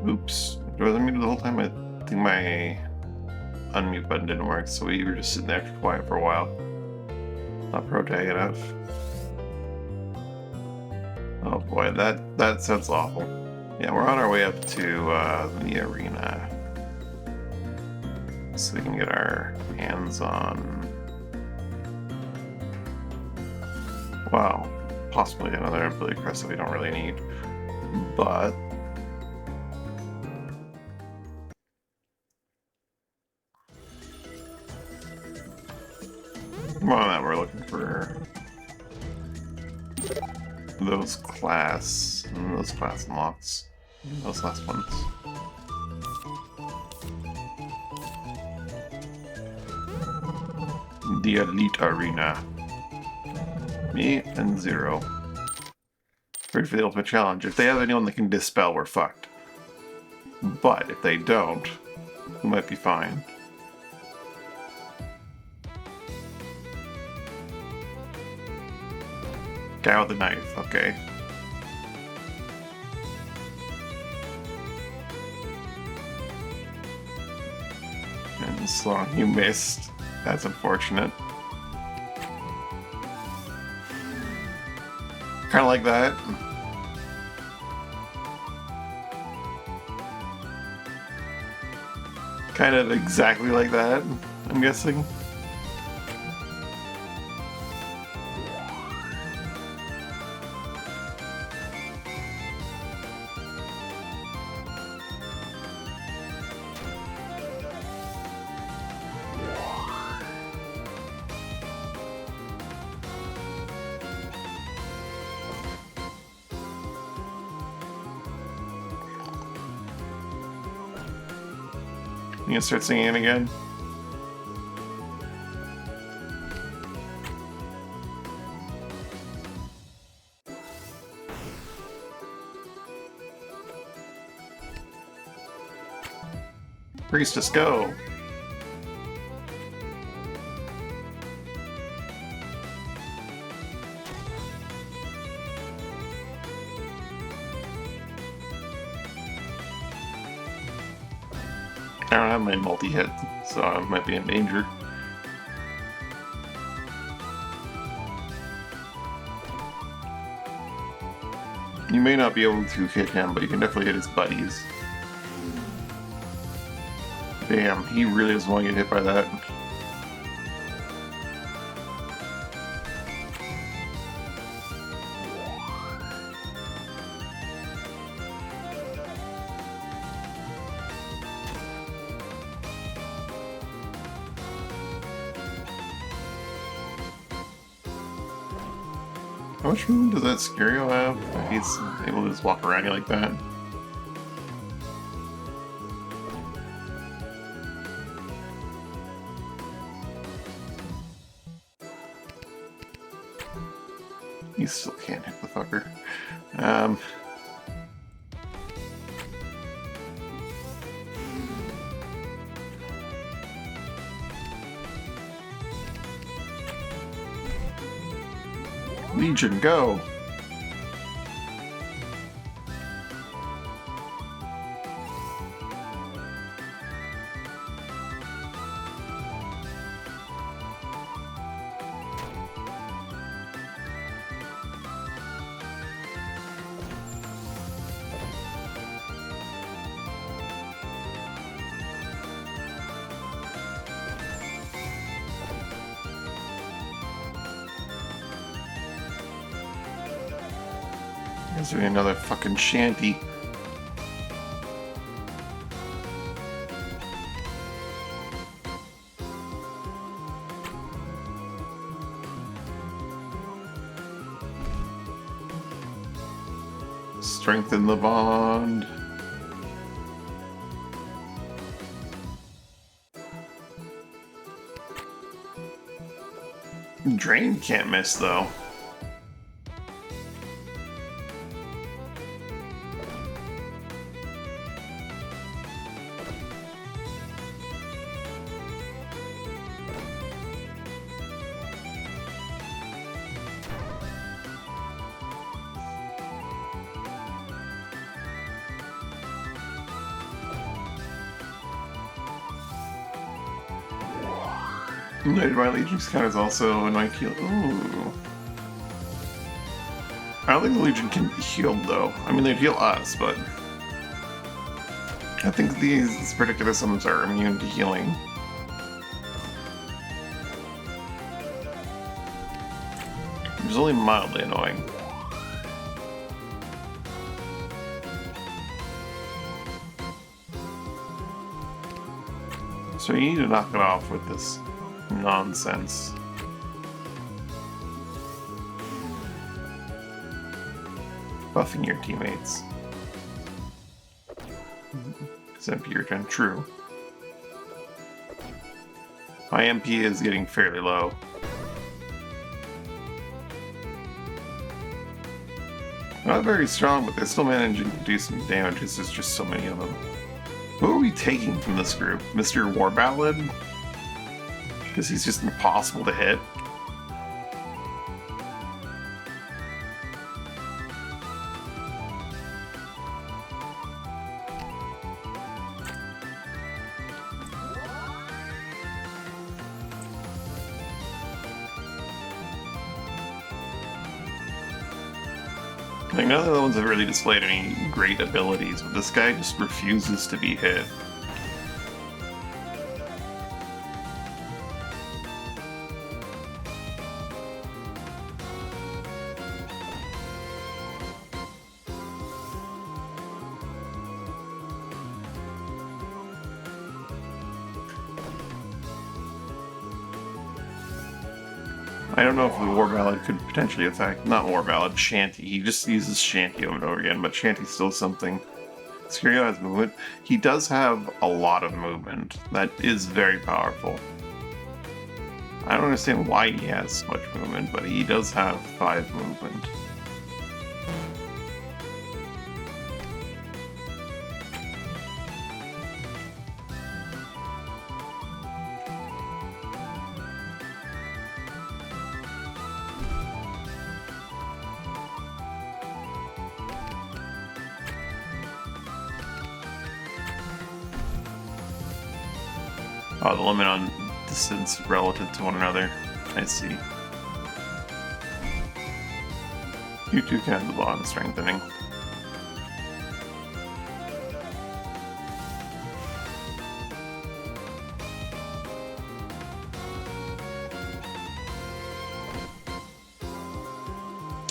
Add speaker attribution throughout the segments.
Speaker 1: Oops. It wasn't muted the whole time. I think my unmute button didn't work, so we were just sitting there quiet for a while. Not pro-tag enough. Oh boy, that sounds awful. Yeah, we're on our way up to the arena. So we can get our hands on... Wow, possibly another ability crest that we don't really need. But... more than that, we're looking for those class unlocks. Those last ones. The Elite Arena. Me and Zero. Ready for the ultimate challenge. If they have anyone that can dispel, we're fucked. But if they don't, we might be fine. Guy with the knife, okay. And Slong, you missed. That's unfortunate. Kinda like that. Kind of exactly like that, I'm guessing. You gonna start singing again? Priestess, go! I don't have my multi-hit, so I might be in danger. You may not be able to hit him, but you can definitely hit his buddies. Damn, he really doesn't want to get hit by that. How much room does that Scario have? He's able to just walk around you like that. You still can't hit the fucker. Legion, go! Is there another fucking shanty? Strengthen the bond. Drain can't miss though. United by Legion's count is also a night heal. Ooh. I don't think the Legion can be healed though. I mean, they'd heal us, but I think these particular summons are immune to healing. It was only mildly annoying. So you need to knock it off with this nonsense. Buffing your teammates. Because MP your turn. True. My MP is getting fairly low. Not very strong, but they're still managing to do some damage because there's just so many of them. Who are we taking from this group? Mr. War Ballad? Because he's just impossible to hit. Like, none of the ones have really displayed any great abilities, but this guy just refuses to be hit. I don't know if the War Ballad could potentially affect, not War Ballad, Shanty. He just uses Shanty over and over again, but Shanty's still something. Scurio has movement. He does have a lot of movement. That is very powerful. I don't understand why he has so much movement, but he does have 5 movement. Oh, the limit on distance relative to one another. I see. You two can have the bond strengthening.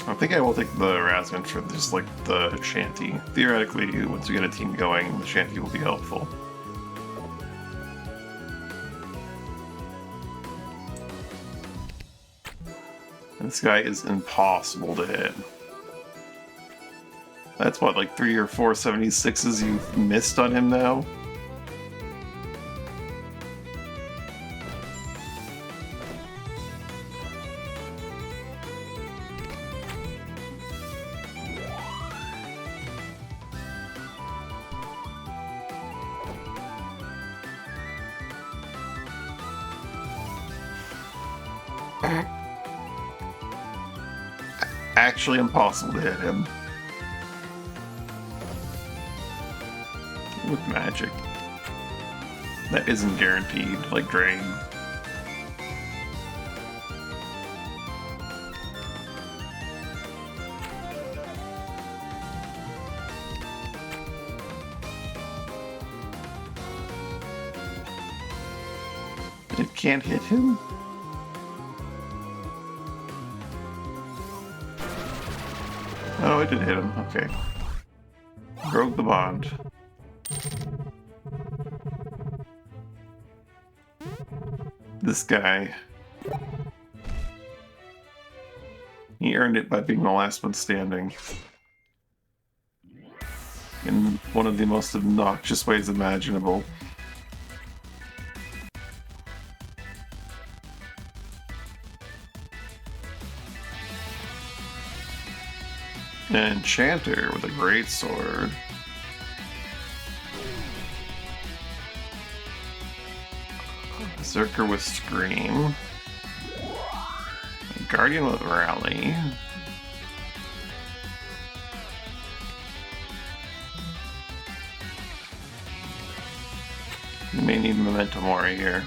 Speaker 1: I think I will take the Razment for just like the Shanty. Theoretically, once we get a team going, the Shanty will be helpful. This guy is impossible to hit. That's what, like 3 or 4 76s you've missed on him now? Actually impossible to hit him. With magic. That isn't guaranteed, like Drain. It can't hit him? Oh, it did hit him. Okay. Broke the bond. This guy. He earned it by being the last one standing. In one of the most obnoxious ways imaginable. Enchanter with a great sword. Berserker with Scream. Guardian with Rally. You may need Memento Mori here.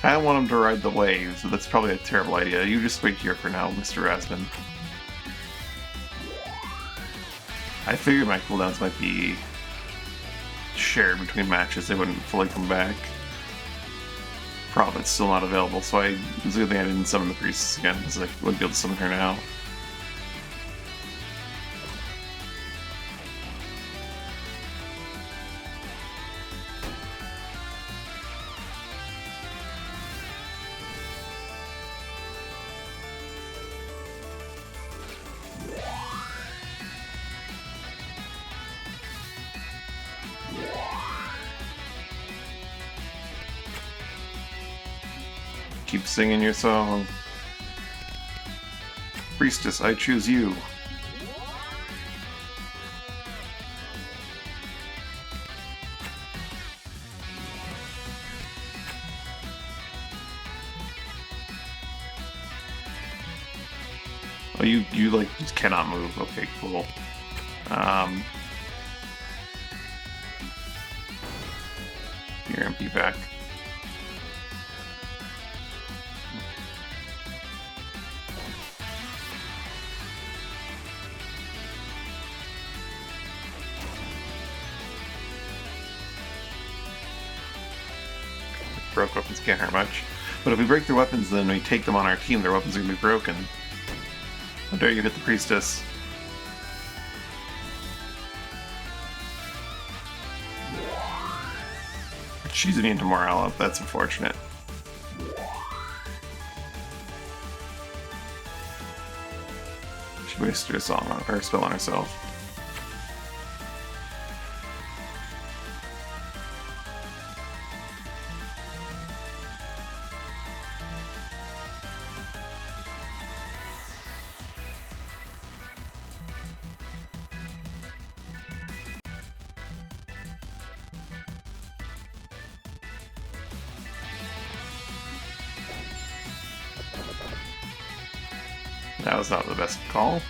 Speaker 1: I want him to ride the wave, so that's probably a terrible idea. You just wait here for now, Mr. Rasman. I figured my cooldowns might be shared between matches, they wouldn't fully come back. Prophet's still not available, so it's a good thing I didn't summon the Priestess again, because I wouldn't be able to summon her now. Keep singing your song. Priestess, I choose you. Oh, you like just cannot move. Okay, cool. Your MP back. Broke weapons can't hurt much. But if we break their weapons, then we take them on our team, their weapons are going to be broken. How dare you hit the Priestess. She's immune to Morale, that's unfortunate. She wasted her song on her spell on herself. That was not the best call.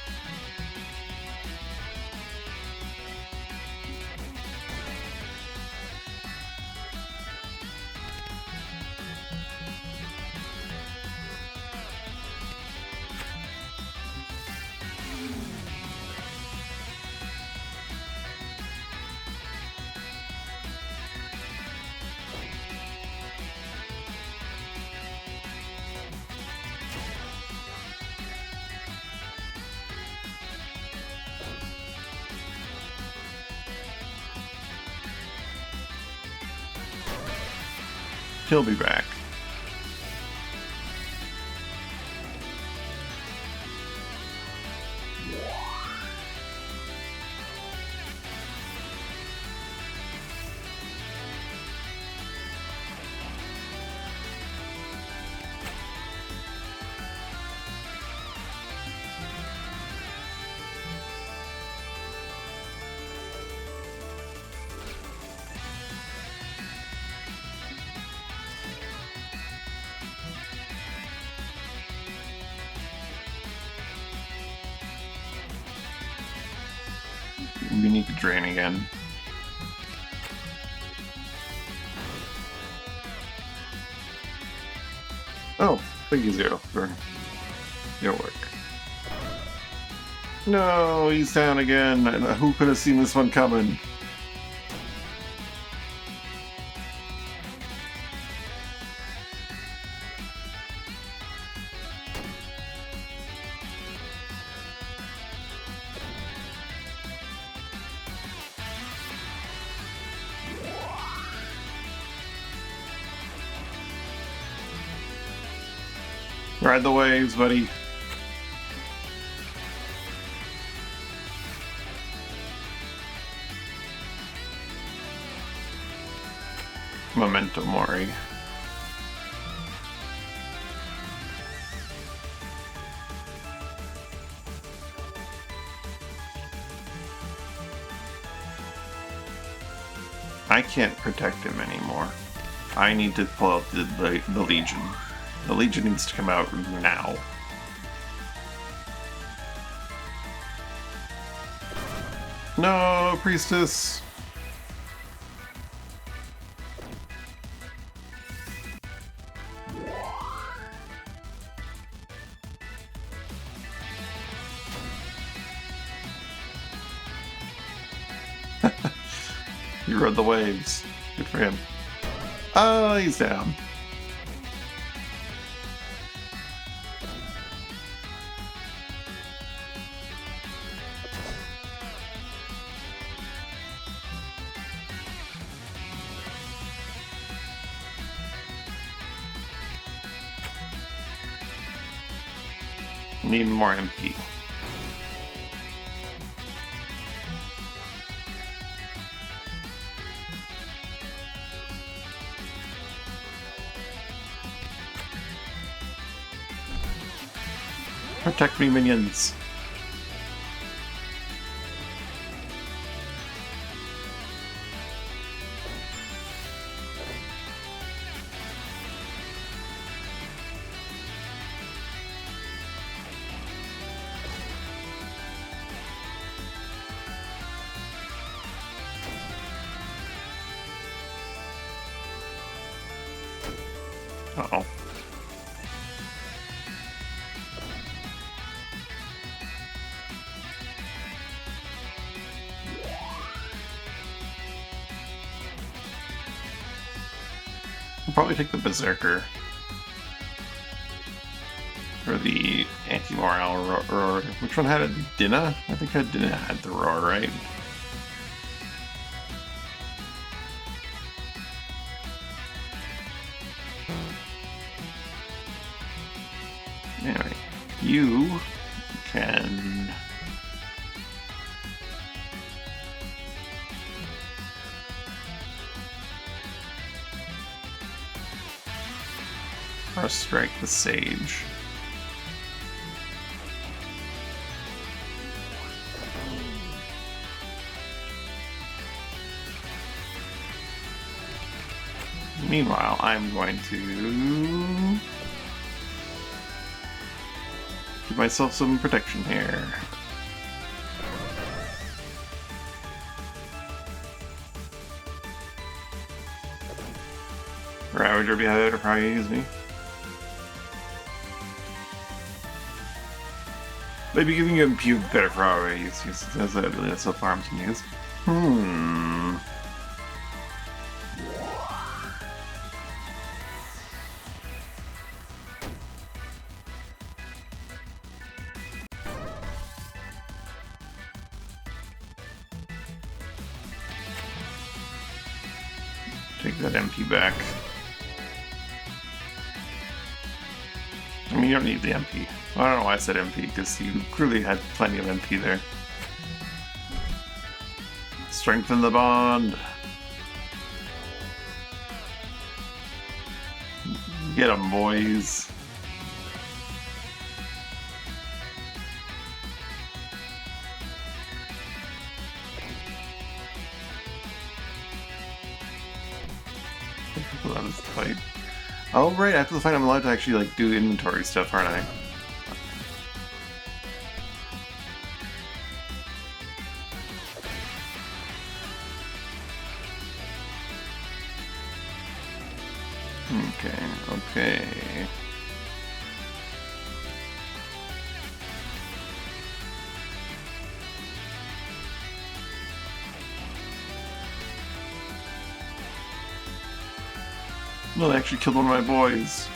Speaker 1: He'll be back. We need to drain again. Oh, thank you, Zero, for your work. No, he's down again. Who could have seen this one coming? Ride the waves, buddy. Memento Mori. I can't protect him anymore. I need to pull out the Legion. The Legion needs to come out now. No, Priestess! He rode the waves. Good for him. Oh, he's down. Need more MP. Protect me, minions. Uh-oh. I'll probably take the Berserker. Or the anti-morale roar. Which one had it? Dinah? I think Dinah had the roar, right? Anyway, you can... or strike the Sage. Meanwhile, I'm going to give myself some protection here. Ravager behind will probably use me. Maybe giving you MP would be better for our use. That's so far I'm to use. Take that MP back. I mean, you don't need the MP. I don't know why I said MP, because you clearly had plenty of MP there. Strengthen the bond! Get 'em, boys! Fight. Oh, right, after the fight I'm allowed to actually, like, do inventory stuff, aren't I? Okay. No, they actually killed one of my boys.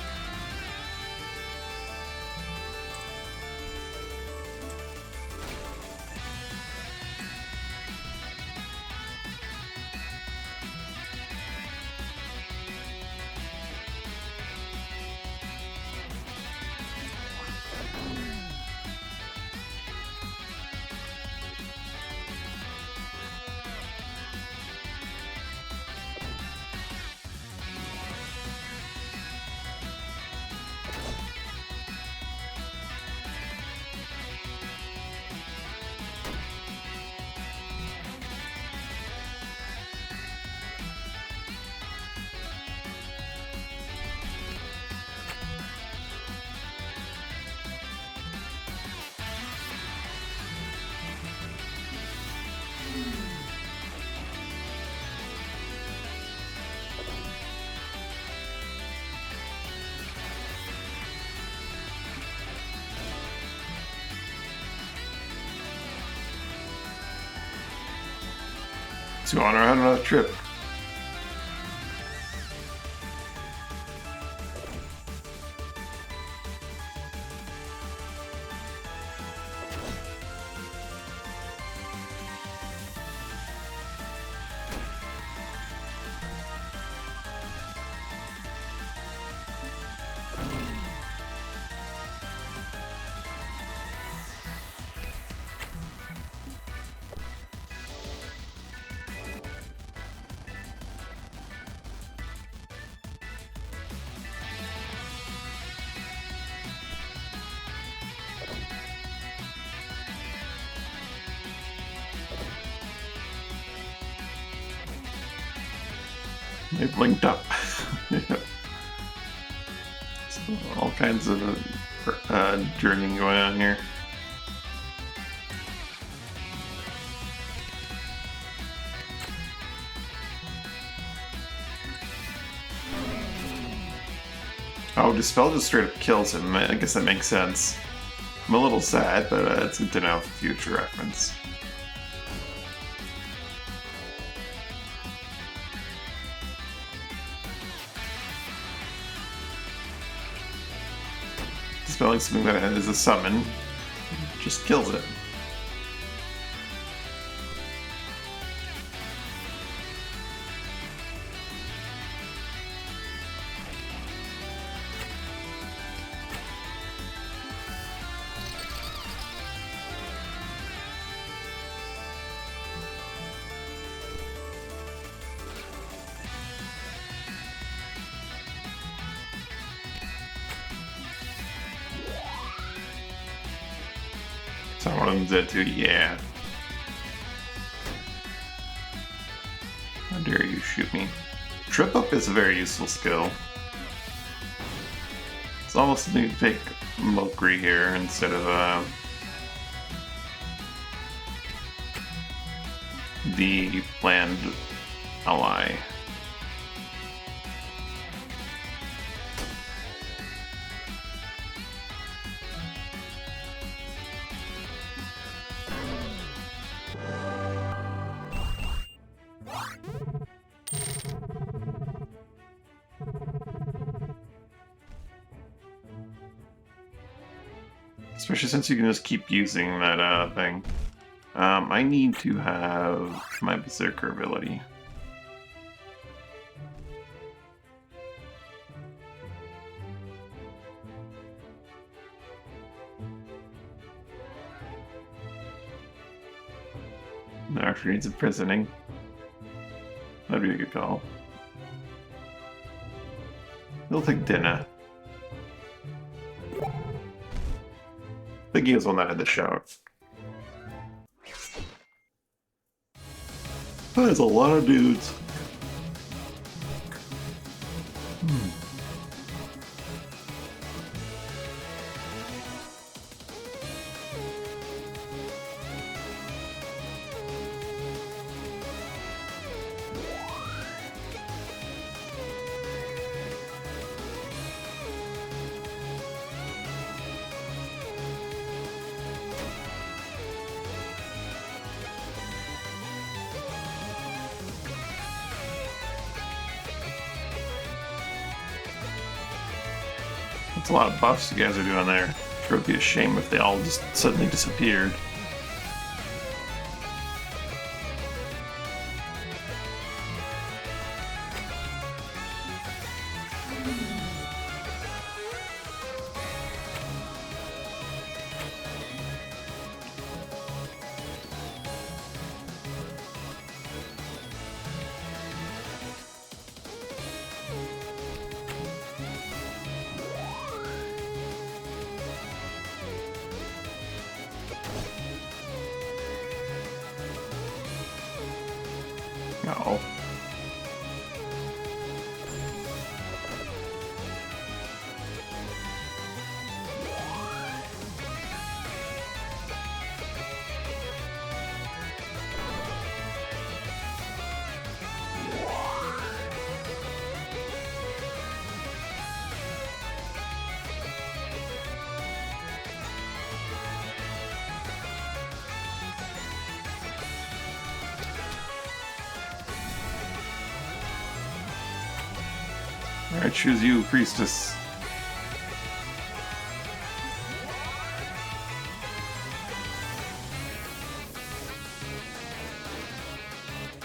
Speaker 1: To honor out another trip. They blinked up. So all kinds of journeying going on here. Oh, Dispel just straight up kills him. I guess that makes sense. I'm a little sad, but it's good to know for future reference. Dispelling something that is a summon just kills it. So one of them's dead too, yeah. How dare you shoot me. Trip Up is a very useful skill. It's almost something to take Mokri here instead of the planned ally. Especially since you can just keep using that thing. I need to have my Berserker ability. That actually needs imprisoning. That'd be a good call. We'll take dinner. I think he was the one that had the shout. That's a lot of dudes. That's a lot of buffs you guys are doing there. It would be a shame if they all just suddenly disappeared. No. I choose you, priestess.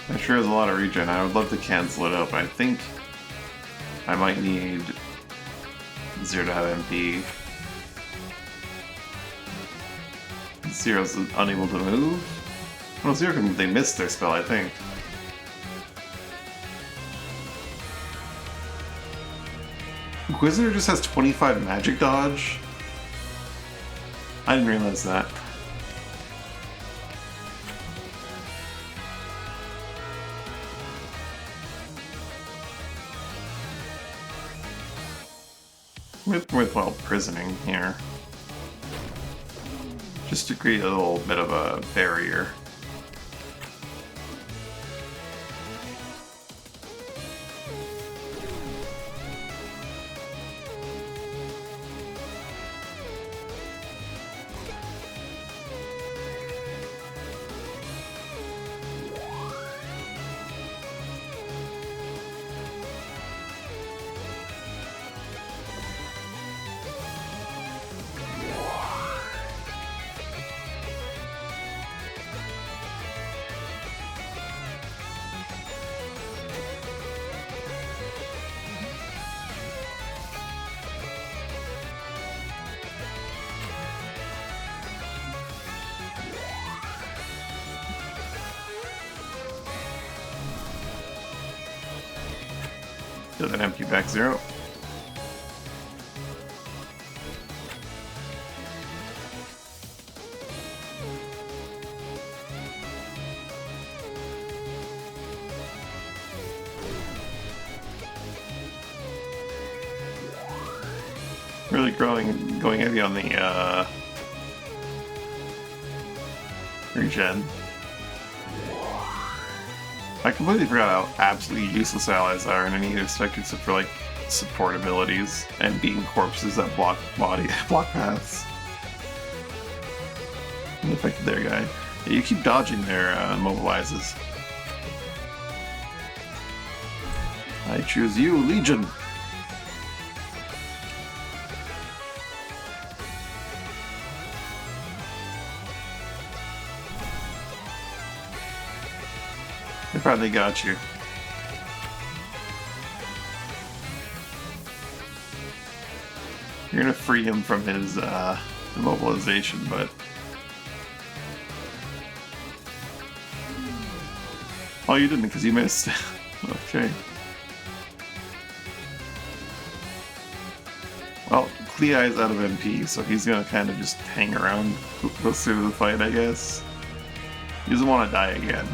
Speaker 1: That sure has a lot of regen. I would love to cancel it out, but I think I might need Zero to have MP. Zero's unable to move? Well, Zero can. They missed their spell, I think. Inquisitor just has 25 magic dodge? I didn't realize that. Worthwhile prisoning here. Just to create a little bit of a barrier. Does an MP back 0. Really going heavy on the regen. I completely forgot how absolutely useless allies are in any aspect except for like support abilities and being corpses that block paths. Unaffected there, guy. Yeah, you keep dodging their mobilizes. I choose you, Legion. They probably got you. You're gonna free him from his immobilization, but... Oh, you didn't because you missed. Okay. Well, Cleeye's out of MP, so he's gonna kind of just hang around closer to the fight, I guess. He doesn't want to die again.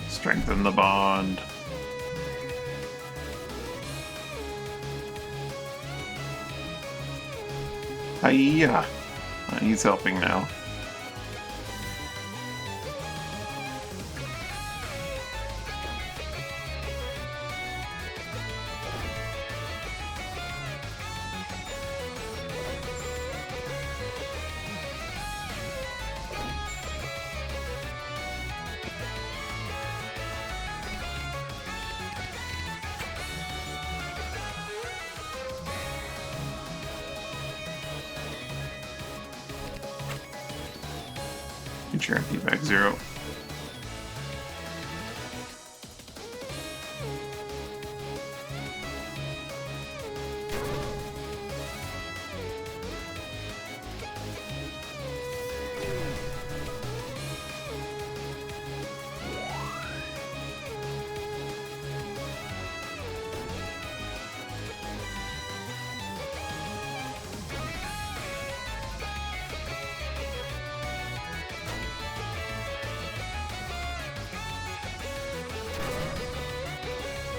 Speaker 1: Strengthen the bond. Hiya! He's helping now. Get your MP back 0.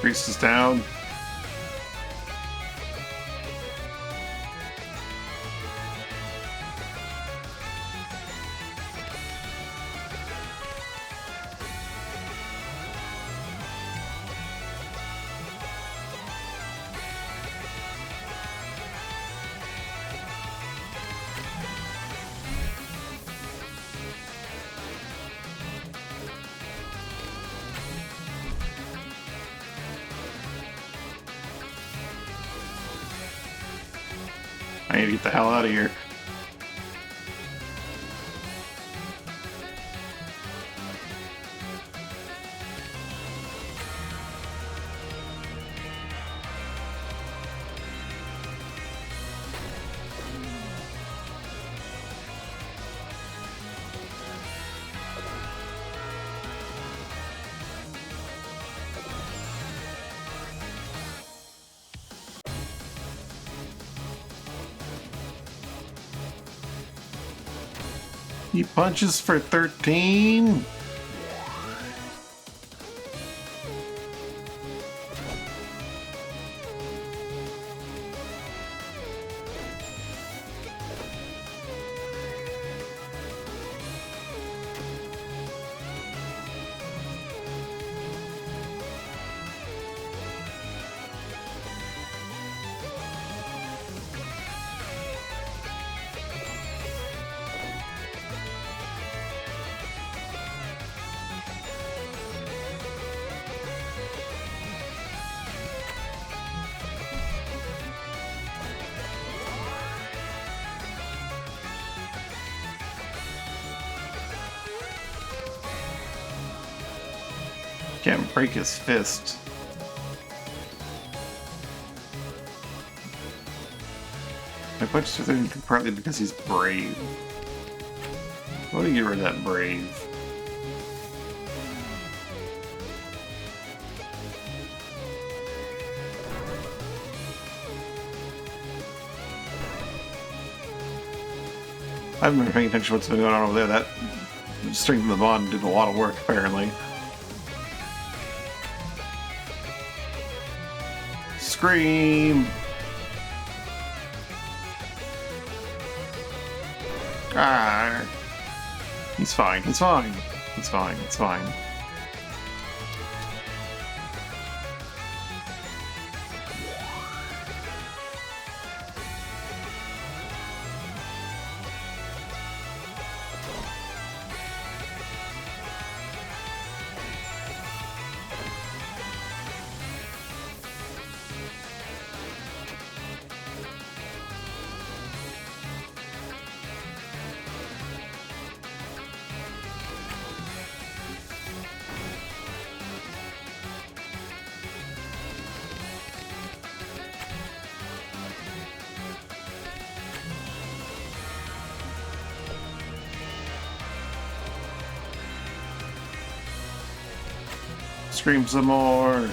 Speaker 1: Priest is down. I need to get the hell out of here. He punches for 13. Can't break his fist. I punched him partly because he's brave. Why do you get rid of that brave? I haven't been paying attention to what's been going on over there. That strengthened the bond did a lot of work, apparently. Scream! Ah! He's fine, he's fine. He's fine, it's fine. Scream some more!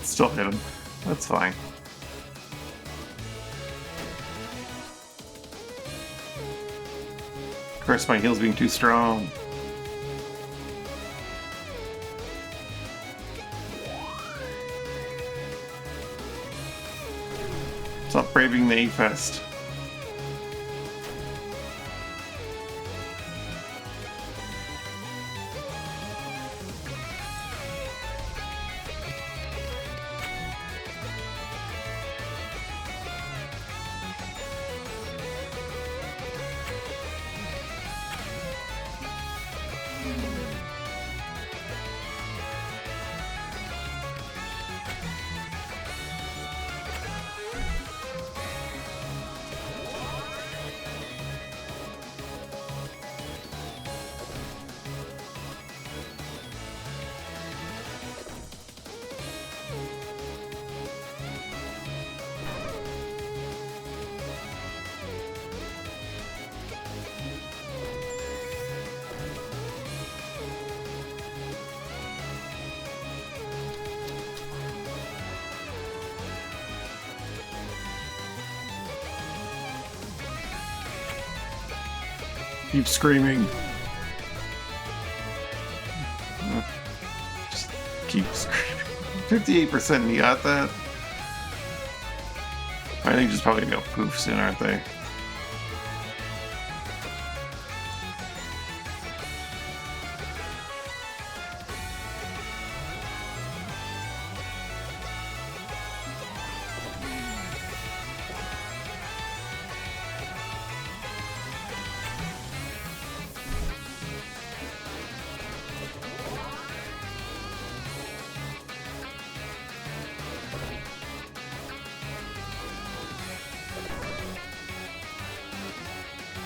Speaker 1: Still hit him. That's fine. Of course, my heal's being too strong. Stop braving the A-Fest. Keep screaming. Just keep screaming. 58%, and you got that? I think just probably gonna go poof soon, aren't they?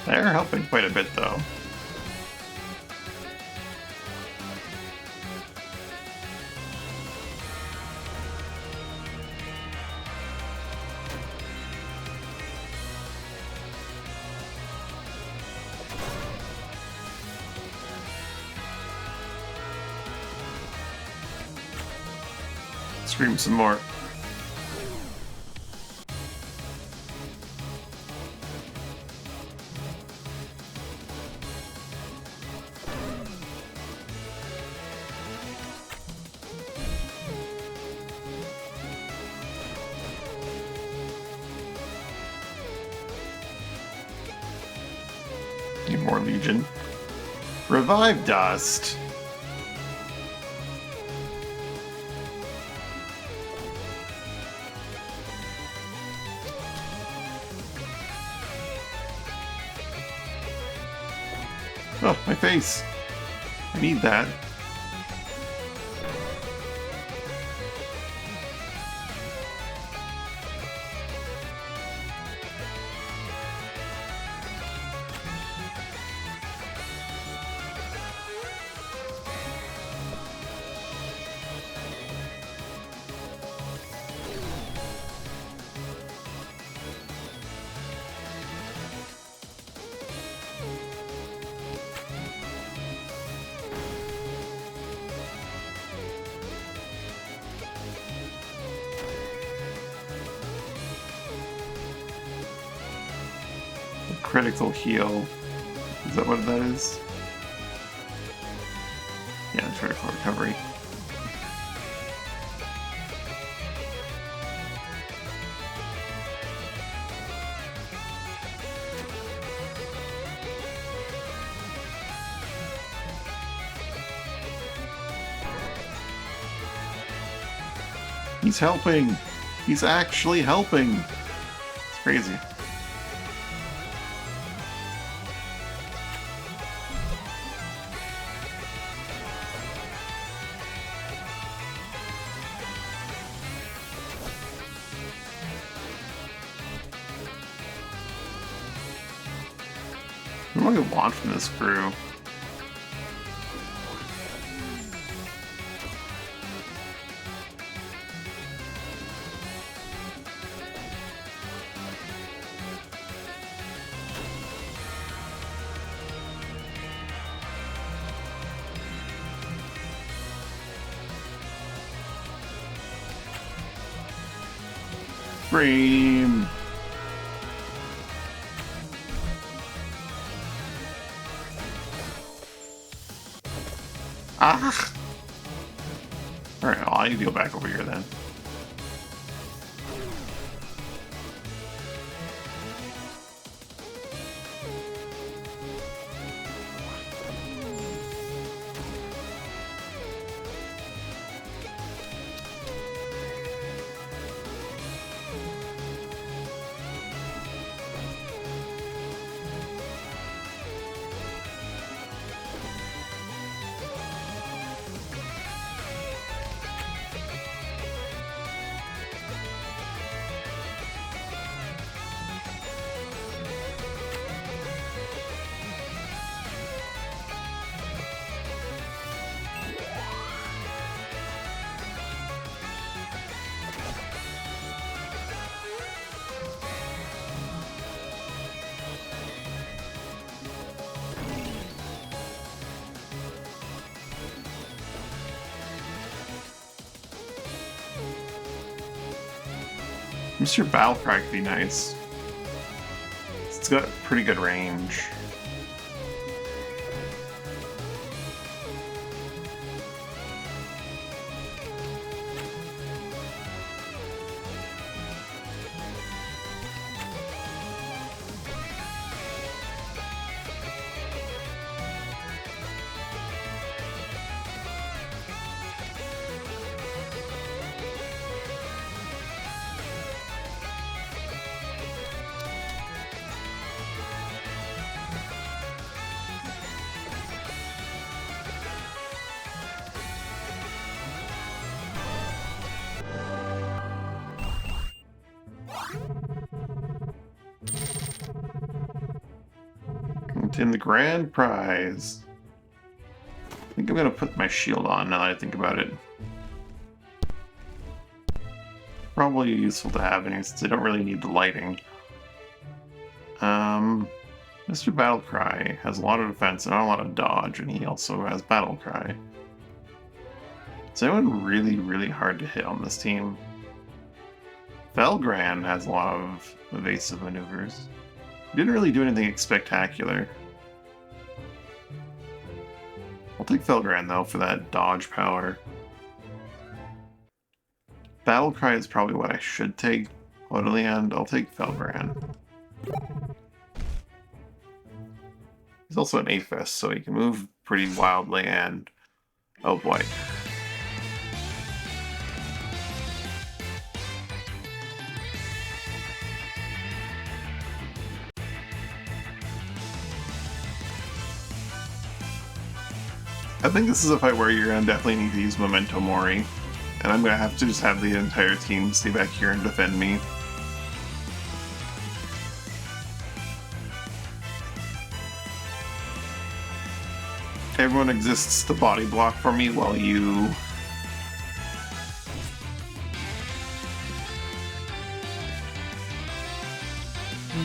Speaker 1: They're helping quite a bit, though. Scream some more. Need more Legion. Revive Dust. Oh, my face. I need that. Critical heal. Is that what that is? Yeah, critical recovery. He's helping! He's actually helping! It's crazy. What do I want from this crew? Scream! Ah! Alright, well, I need to go back over here then. Mr. Battle Cry could be nice. It's got pretty good range. But in the grand prize, I think I'm going to put my shield on now that I think about it. Probably useful to have anyway, since I don't really need the lighting. Mr. Battlecry has a lot of defense and not a lot of dodge, and he also has Battlecry. Is anyone really, really hard to hit on this team? Felgran has a lot of evasive maneuvers. He didn't really do anything spectacular. I'll take Felgran, though, for that dodge power. Battlecry is probably what I should take. But in the end, I'll take Felgran. He's also an Aphis, so he can move pretty wildly and... oh boy. I think this is a fight where you're going to definitely need to use Memento Mori. And I'm going to have to just have the entire team stay back here and defend me. Everyone exists to body block for me while you...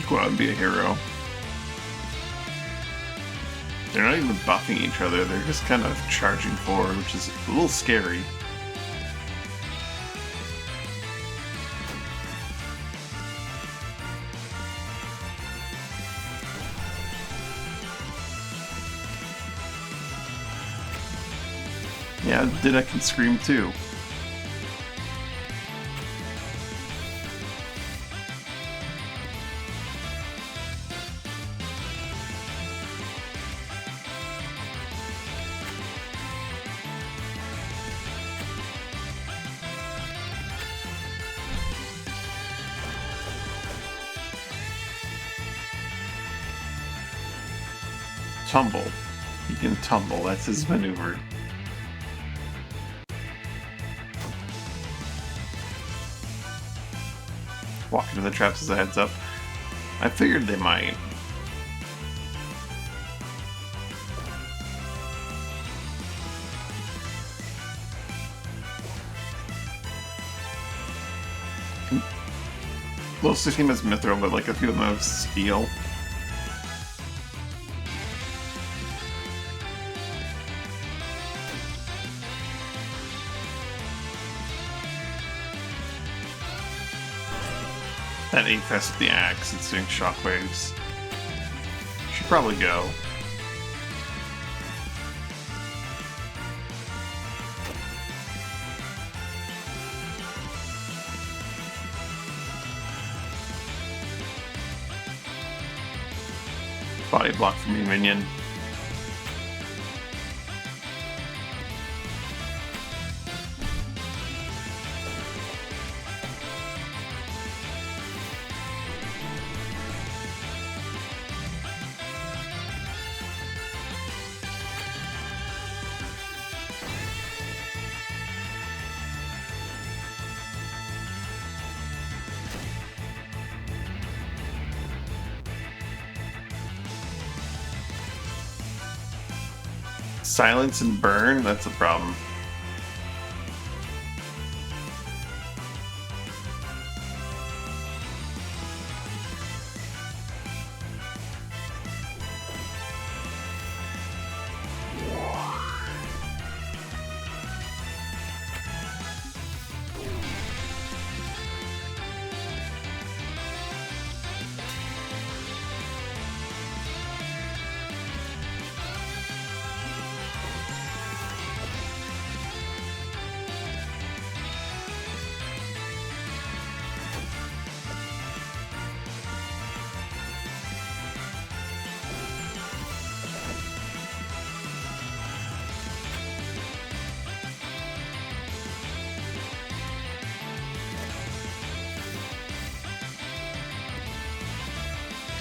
Speaker 1: go out and be a hero. They're not even buffing each other, they're just kind of charging forward, which is a little scary. Yeah, Diddle can scream too. Tumble. He can tumble, that's his maneuver. Walk into the traps as a heads up. I figured they might. Most of the team has Mithril, but like a few of them have Steel. That Aphis with the axe, it's doing shockwaves. Should probably go. Body block from me, minion. Silence and burn? That's a problem.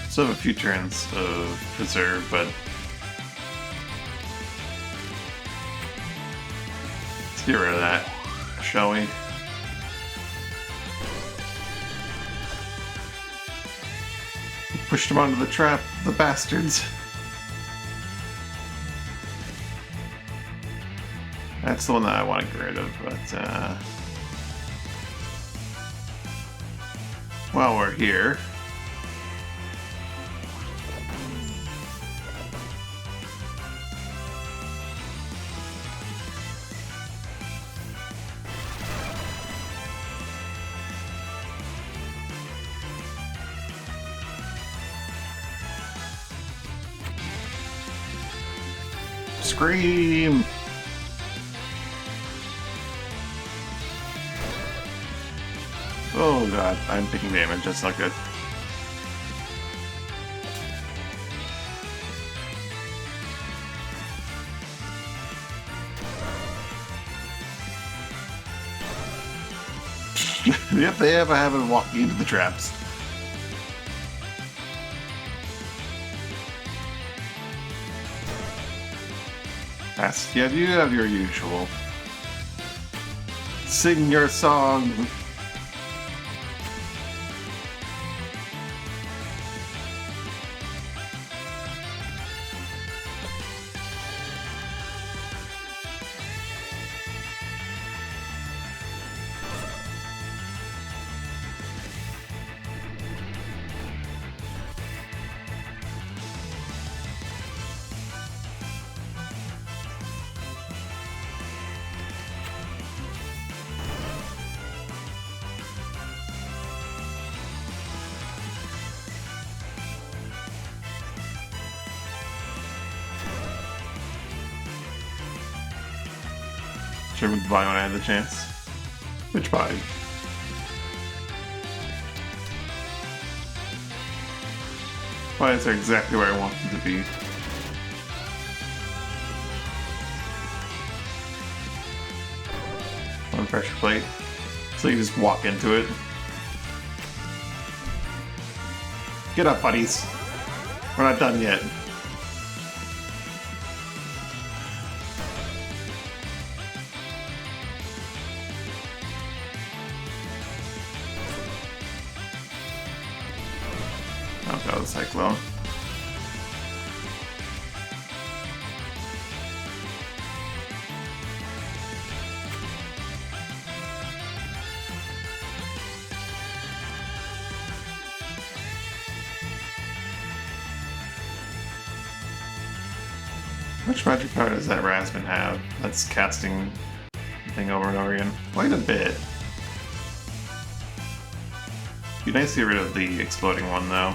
Speaker 1: Still have a few turns of preserve, but let's get rid of that, shall we? Pushed him onto the trap, the bastards. That's the one that I want to get rid of, but while we're here, scream! Oh god, I'm taking damage, that's not good. Yep, they have a habit of walking into the traps. Yes, yeah, you have your usual. Sing your song! Sure would buy when I had the chance. Which buy? Why is exactly where I want them to be? One pressure plate. So you just walk into it. Get up, buddies. We're not done yet. Oh god, the cyclone. How much magic power does that Rasmus have? That's casting the thing over and over again. Quite a bit. Be nice to get rid of the exploding one though.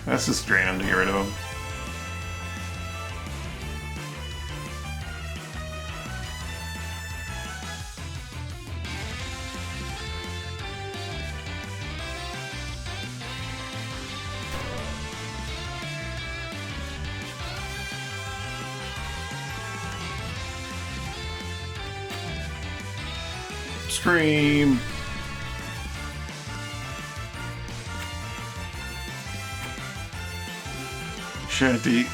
Speaker 1: Let's just drain him to get rid of him. Scream! Shanty.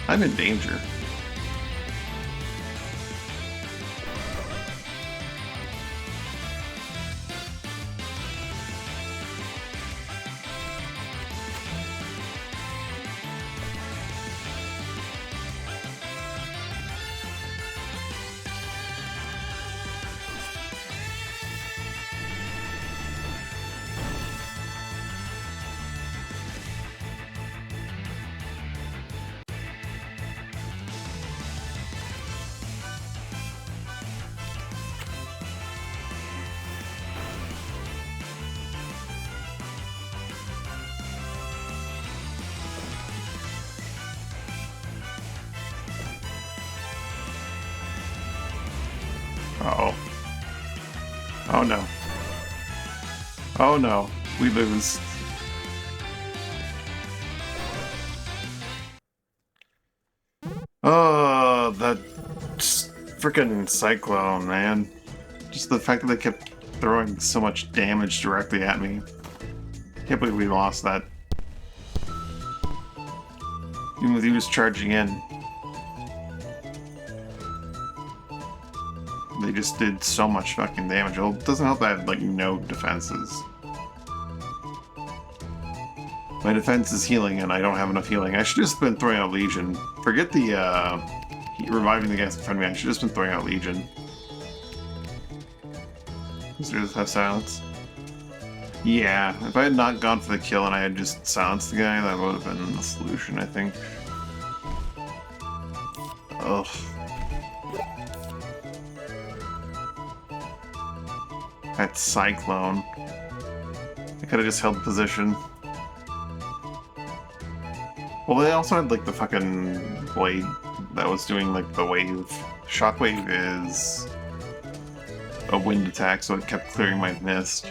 Speaker 1: I'm in danger. Uh-oh. Oh no. Oh no. We lose. Oh, that freaking cyclone, man. Just the fact that they kept throwing so much damage directly at me. Can't believe we lost that. Even with he was charging in. they just did so much fucking damage. Well, it doesn't help that I have, like, no defenses. My defense is healing, and I don't have enough healing. I should have just been throwing out Legion. Forget the, reviving the guys in front of me. I should have just been throwing out Legion. Does it just have silence? Yeah, if I had not gone for the kill and I had just silenced the guy, that would have been the solution, I think. Ugh. That Cyclone. I could have just held position. Well, they also had, like, the fucking blade that was doing, like, the wave. Shockwave is a wind attack, so it kept clearing my mist.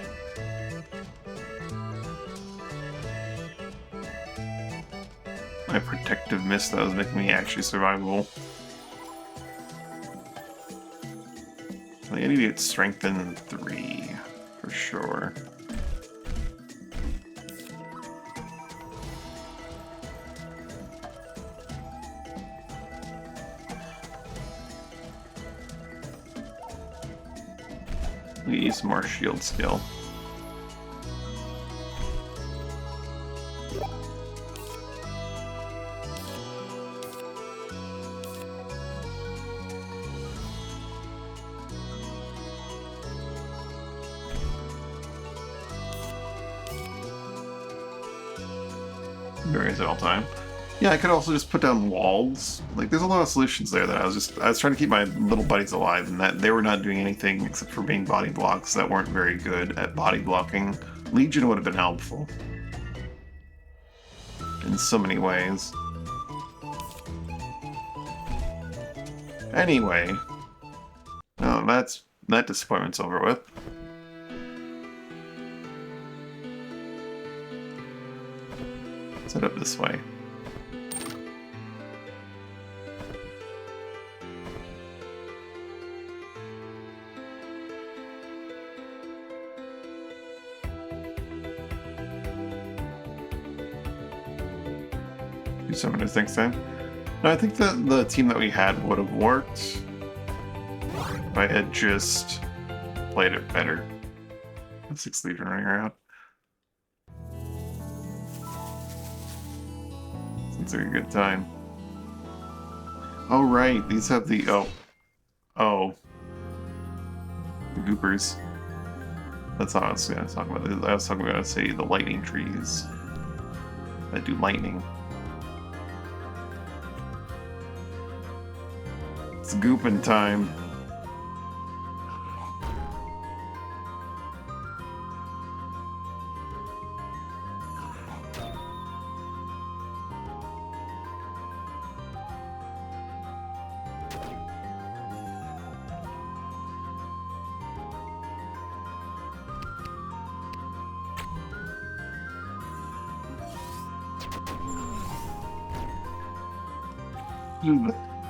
Speaker 1: My protective mist that was making me actually survivable. I need to get strength in 3, for sure. We need some more shield skill. Varies at all time. Yeah, I could also just put down walls. Like, there's a lot of solutions there that I was trying to keep my little buddies alive, and that they were not doing anything except for being body blocks that weren't very good at body blocking. Legion would have been helpful. In so many ways. Anyway. Oh, that disappointment's over with. Let's head up this way. Do something to next time. No, I think that the team that we had would have worked if I had just played it better. 6 Legion running around. Seems like a good time. Oh right, these have the the goopers. That's not what I was gonna talk about. I was talking about, say, the lightning trees that do lightning. It's gooping time.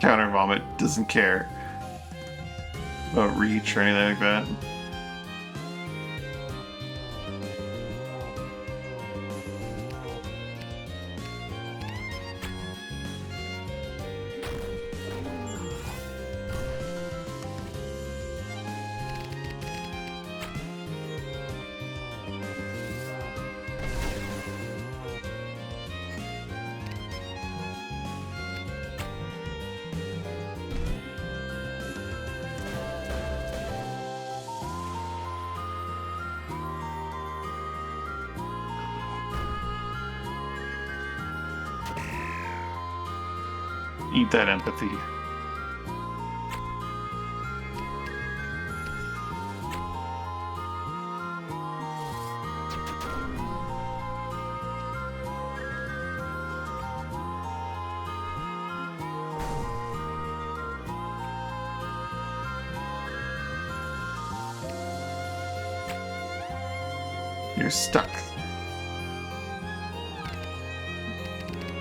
Speaker 1: Counter Vomit doesn't care about reach or anything like that. Eat that empathy. You're stuck.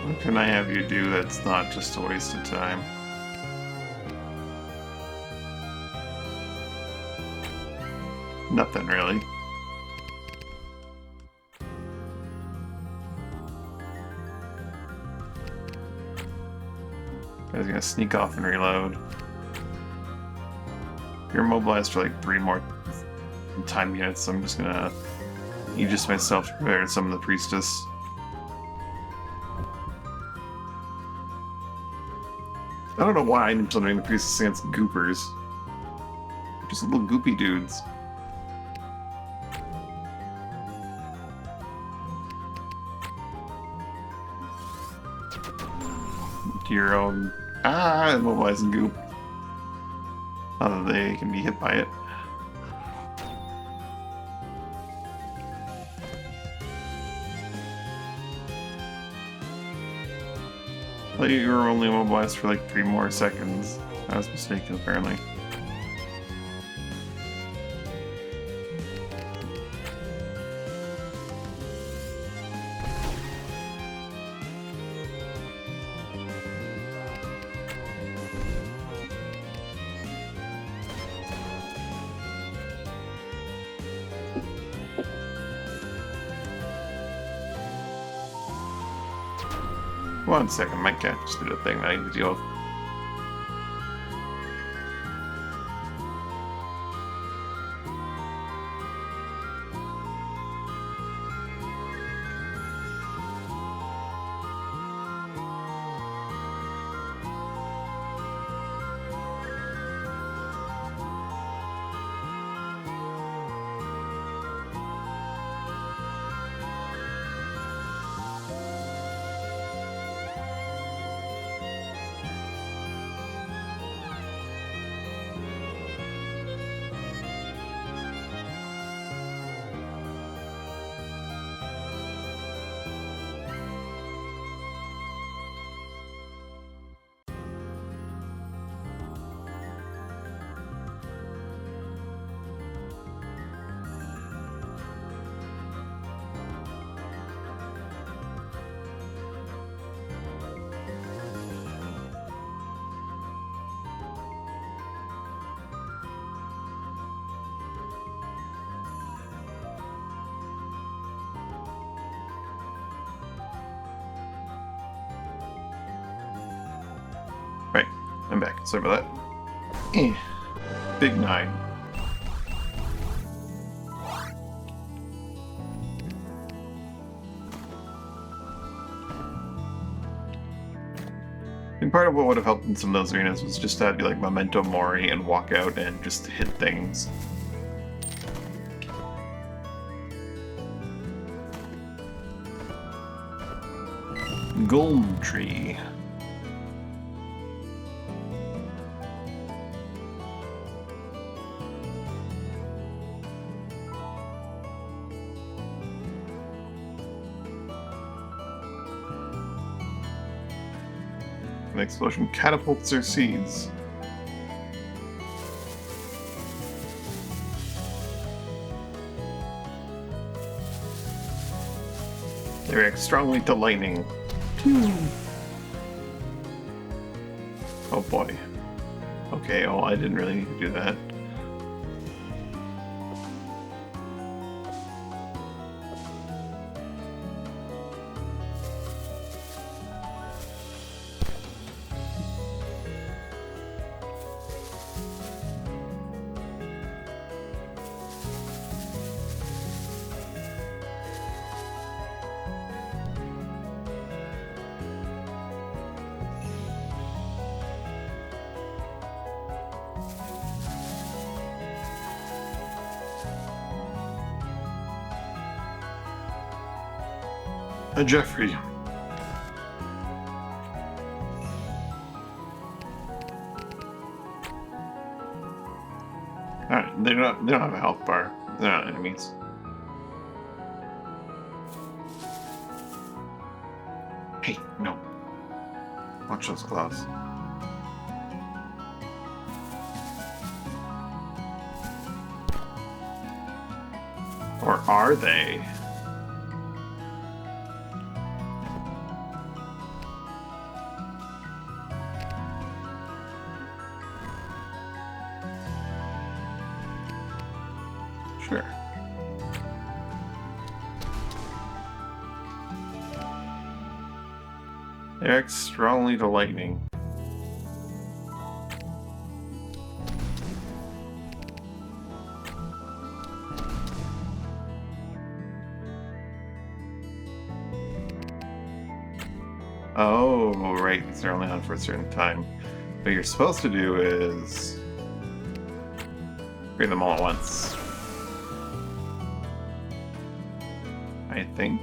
Speaker 1: What can I have you do that's not just a waste of time? Nothing, really. Guy's gonna sneak off and reload. You're immobilized for like 3 more time units, so I'm just gonna Aegis myself to prepare some of the priestess. I don't know why I'm still doing the priestess against goopers. Just little goopy dudes. To your own... Ah! Immobilizing goop. Not that they can be hit by it. But you were only immobilized for like 3 more seconds. I was mistaken, apparently. One second, my cat just did a thing that I need to deal with. Right, I'm back. Sorry about that. Big 9. And part of what would have helped in some of those arenas was just to have like Memento Mori and walk out and just hit things. Golem Tree. An explosion catapults their seeds. They react strongly to lightning. Oh boy. Okay, well, I didn't really need to do that. Jeffrey. Alright, they don't have a health bar. They're not enemies. Hey, no. Watch those claws. Or are they? Sure. They react strongly to lightning. Oh, right, these are only on for a certain time. What you're supposed to do is bring them all at once. I think.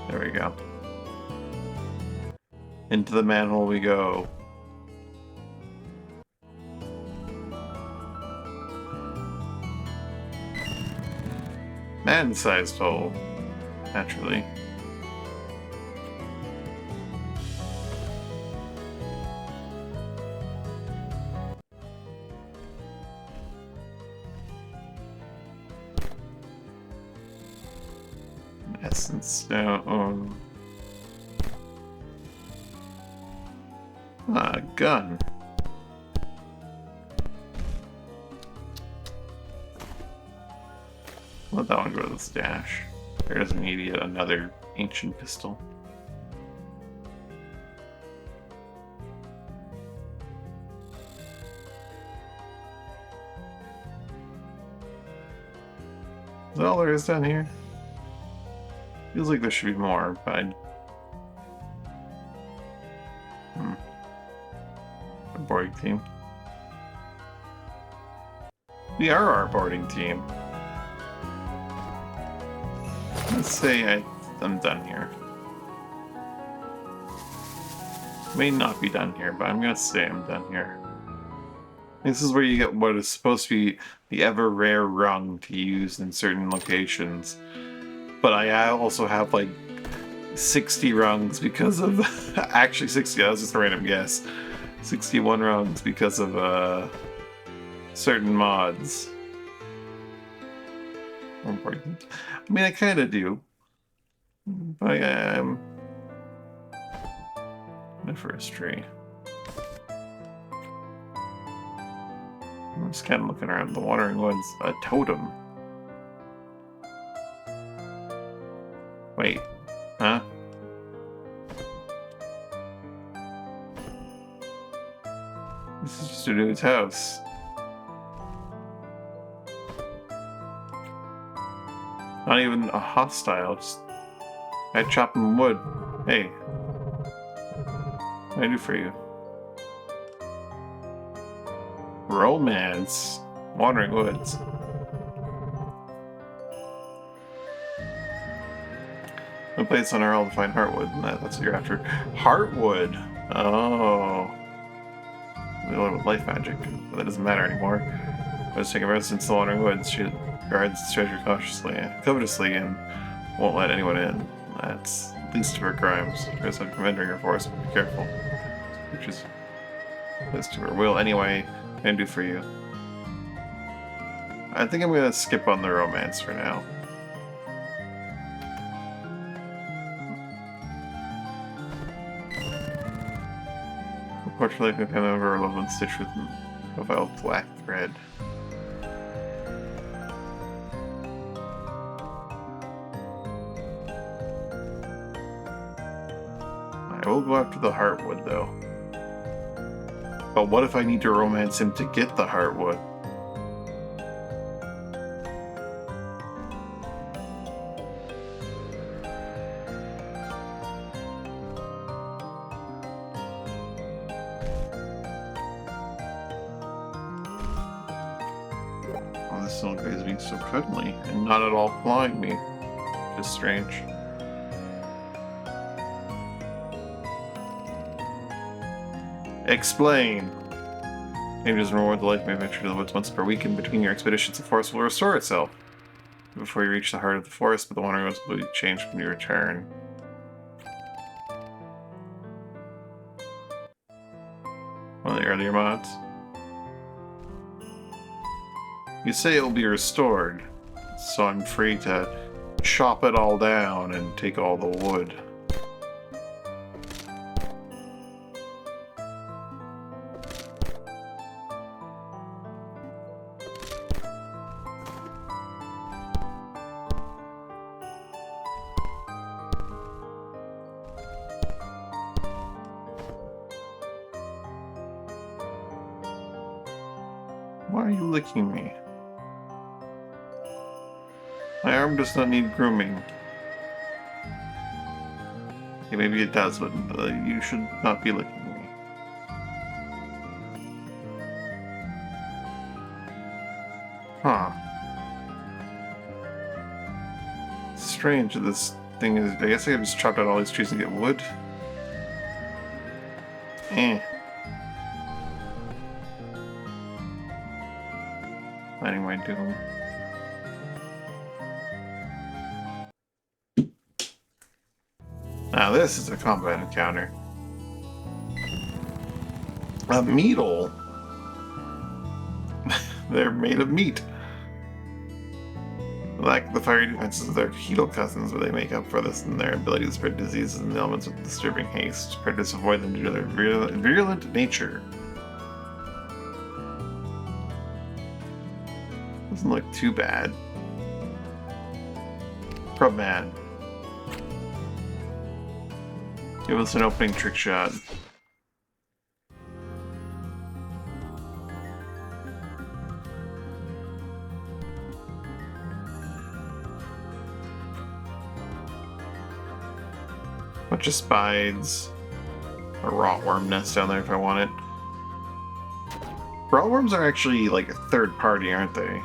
Speaker 1: There we go. Into the manhole we go. Man-sized hole, naturally. Essence stone. Ah, gun. Let that one go to the stash. There doesn't need yet another ancient pistol. Is that all there is down here? Feels like there should be more, but a boarding team. We are our boarding team. Let's say I'm done here. May not be done here, but I'm gonna say I'm done here. This is where you get what is supposed to be the ever rare rung to use in certain locations. But I also have like 60 rungs because of actually 60, that was just a random guess. 61 rungs because of certain mods. More important. I mean, I kind of do, but I'm my first tree. I'm just kind of looking around the watering woods. A totem. Wait, huh? This is just a dude's house. Not even a hostile, just I chopping wood. Hey, what can I do for you? Romance. Watering woods. No place on Earl to find Heartwood. That's what you're after. Heartwood! Oh. We live with life magic, but that doesn't matter anymore. I was taking residence in the Watering Woods. She guards the treasure covetously, and won't let anyone in. That's least of her crimes. She tries from entering her forest, but be careful. Which is close to her will. Anyway, what can I do for you? I think I'm gonna skip on the romance for now. Unfortunately, I can over a lovely stitch with a black thread. I will go after the Heartwood, though. But what if I need to romance him to get the Heartwood? Oh, this little guy is being so cuddly and not at all clawing me. Just strange. Explain! Maybe just reward the life may venture to the woods once per week, and between your expeditions, the forest will restore itself. Before you reach the heart of the forest, but the wandering woods will be changed when you return. One of the earlier mods. You say it will be restored, so I'm free to chop it all down and take all the wood. Why are you licking me? My arm does not need grooming. Okay, maybe it does, but you should not be licking me. Huh. Strange that this thing is... I guess I could just chop down all these trees and get wood. Eh. Finding my doom. Now this is a combat encounter. A meatle. They're made of meat. Like the fiery defenses of their Hedal cousins, but they make up for this in their ability to spread diseases and elements with disturbing haste. Predators avoid them due to their virulent nature. Doesn't look too bad. Prob man. Give us an opening trick shot. Bunch of spides. A rotworm nest down there if I want it. Rotworms are actually like a third party, aren't they?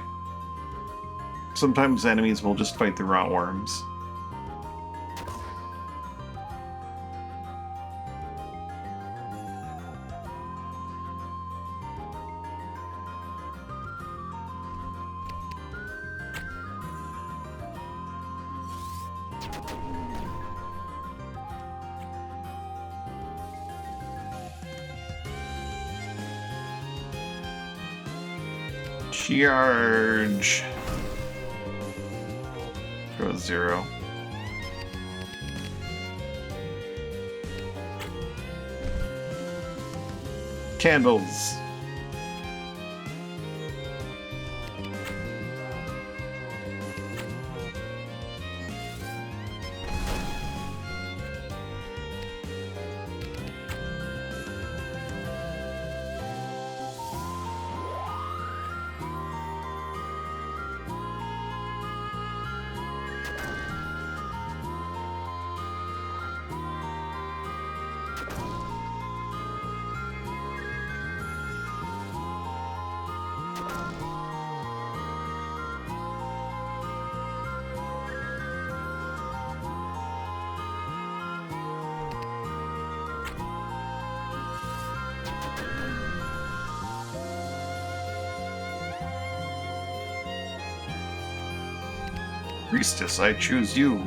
Speaker 1: Sometimes enemies will just fight the rotworms. Charge. Go 0. Candles. Priestess, I choose you.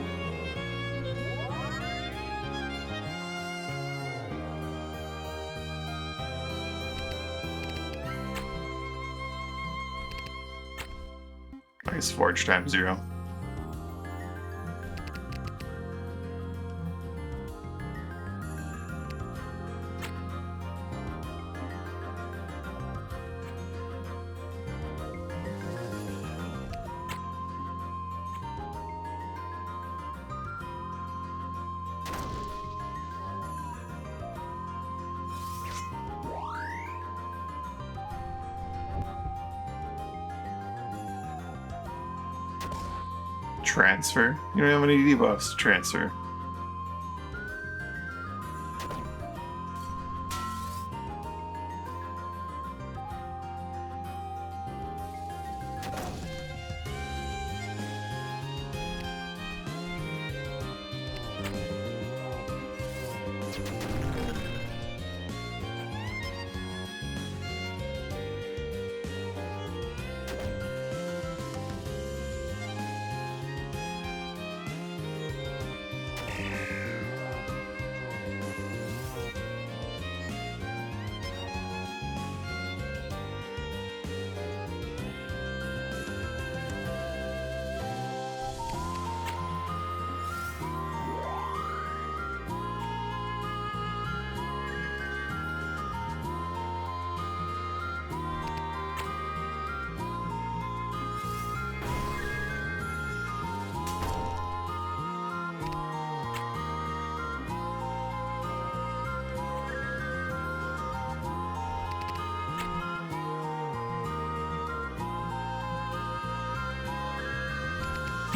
Speaker 1: Nice forge times 0. Transfer? You don't have any debuffs to transfer.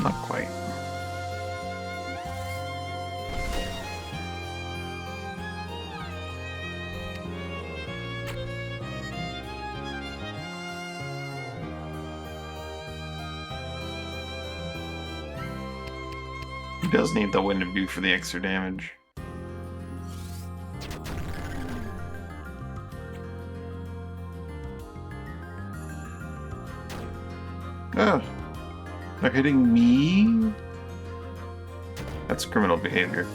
Speaker 1: Not quite. does need the wind imbued for the extra damage. Oh, they're hitting me? That's criminal behavior.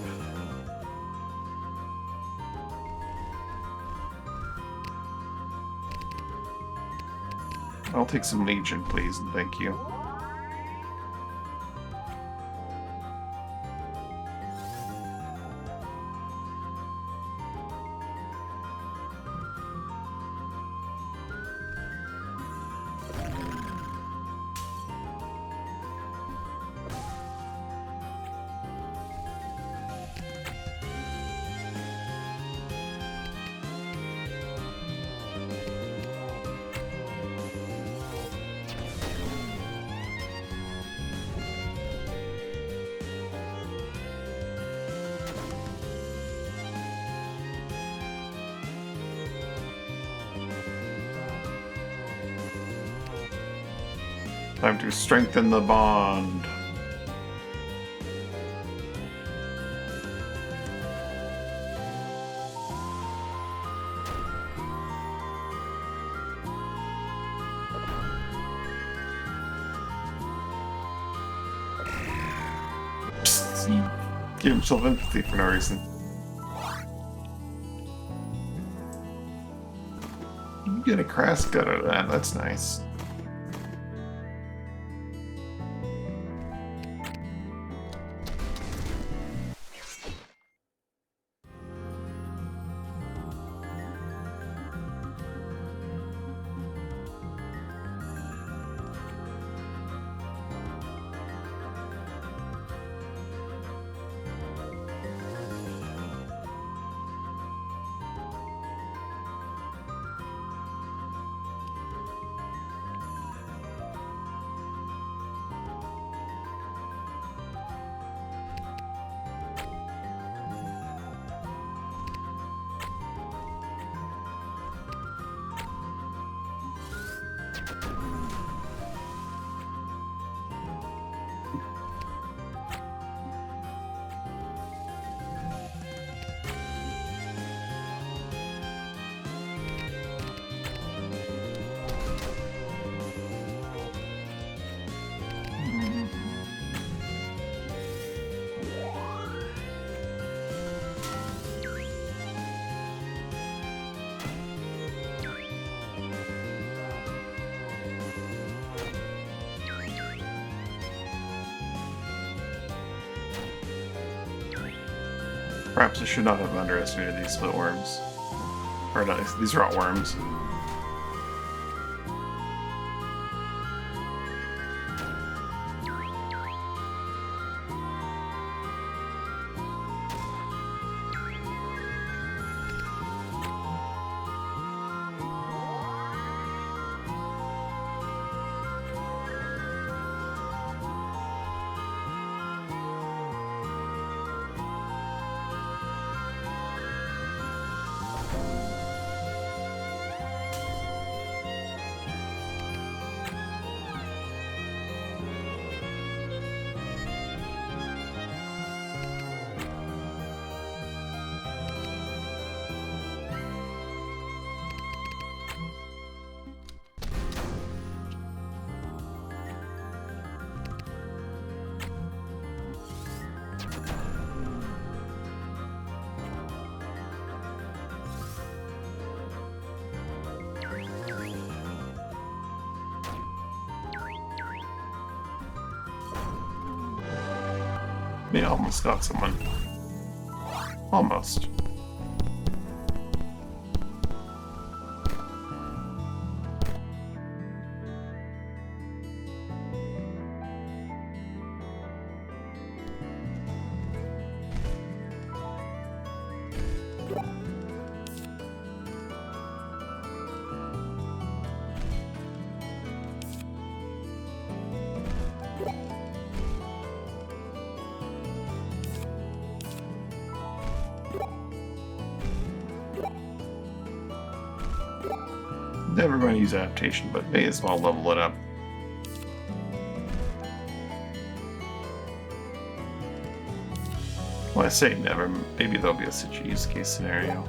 Speaker 1: I'll take some Legion, please, and thank you. Time to strengthen the bond. Psst. Give himself empathy for no reason. You get a crass gut out of that, that's nice. Perhaps I should not have underestimated these split worms. Or no, these rot worms. They almost got someone. Almost. Never going to use adaptation, but may as well level it up. I say never. Maybe there'll be such a use case scenario.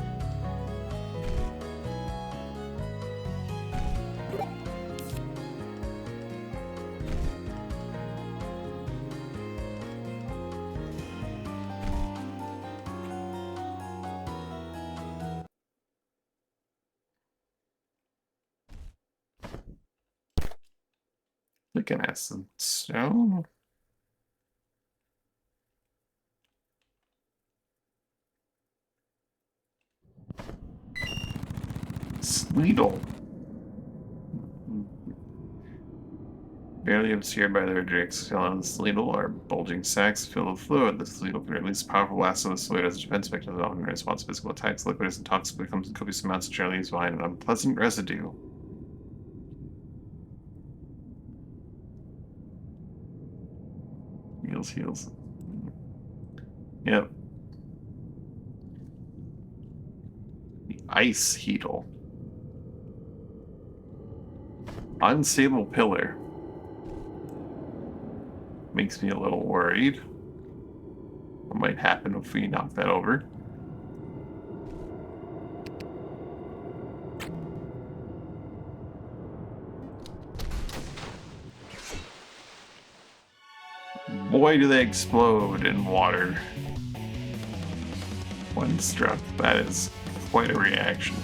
Speaker 1: Looking at some stone. Sleetle. Barely obscured by their drakes, on the Sleetle are bulging sacs filled with fluid. The Sleetle can release powerful blasts of the fluid as a defense mechanism in response to physical attacks. Liquid is toxic, becomes in copious amounts, generally leaves behind an unpleasant residue. Heals. Yep. The Ice Heatle. Unstable pillar. Makes me a little worried. What might happen if we knock that over? Boy, do they explode in water. When struck, that is quite a reaction.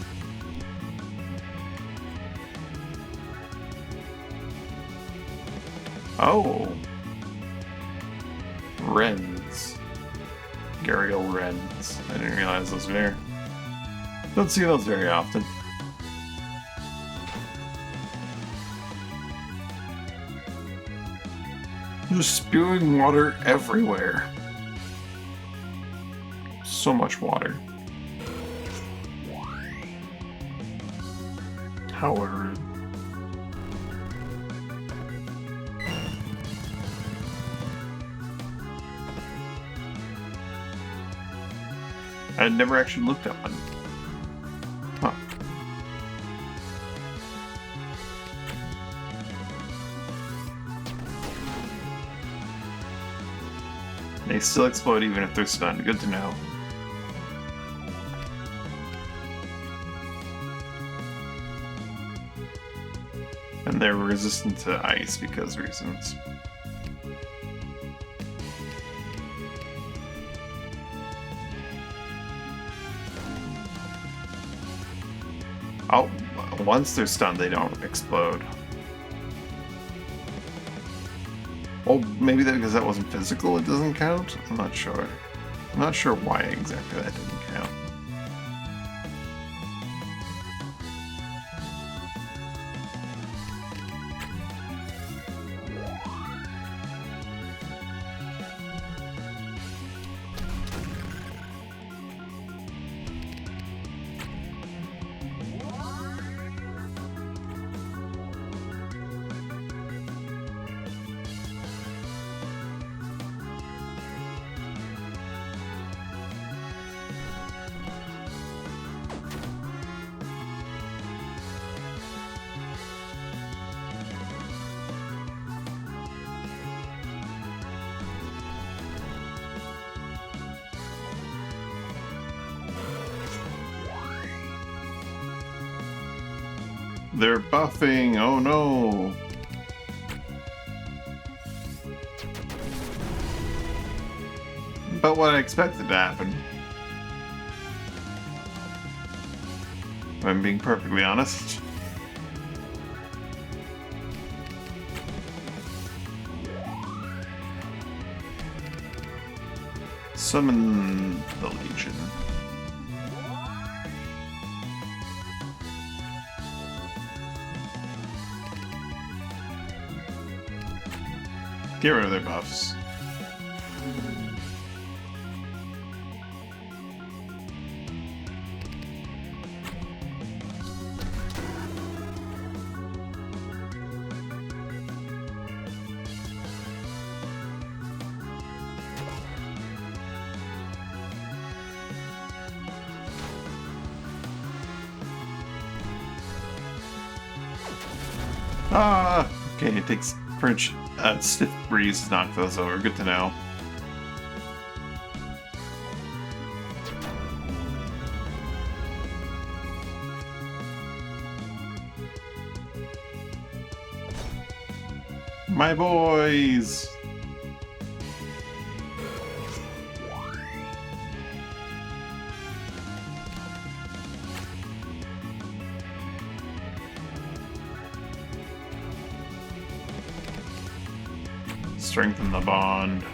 Speaker 1: Oh! Wrens. Gharial wrens. I didn't realize those were there. Don't see those very often. Just spewing water everywhere. So much water. How rude. I had never actually looked at one. Huh. They still explode even if they're stunned. Good to know. And they're resistant to ice because reasons. Oh, once they're stunned, they don't explode. Well, maybe that because that wasn't physical, it doesn't count? I'm not sure. I'm not sure why exactly that didn't count. They're buffing! Oh no! But what I expected to happen. If I'm being perfectly honest. Summon the Legion. Get rid of their buffs. Ah, okay, it takes stiff breeze to knock those over. Good to know. My boys! Strengthen the bond.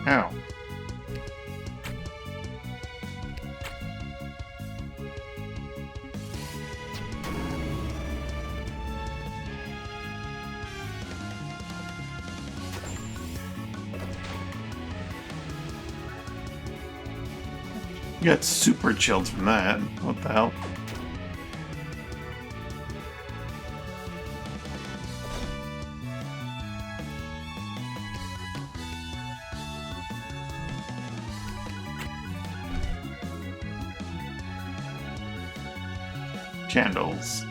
Speaker 1: Ow. You got super chilled from that. What the hell? Candles.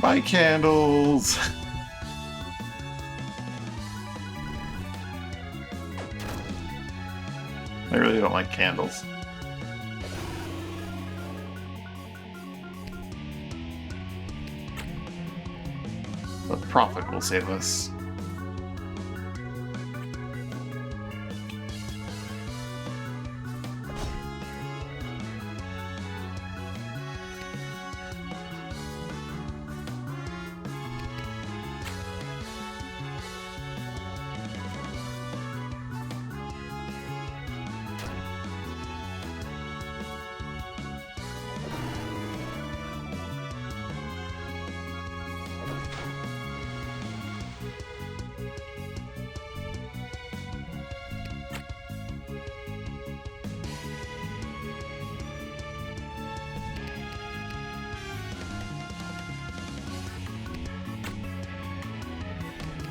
Speaker 1: Buy candles! I really don't like candles. But profit will save us.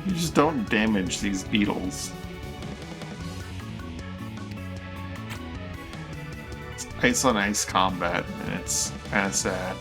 Speaker 1: You just don't damage these beetles. It's ice on ice combat, and it's kind of sad.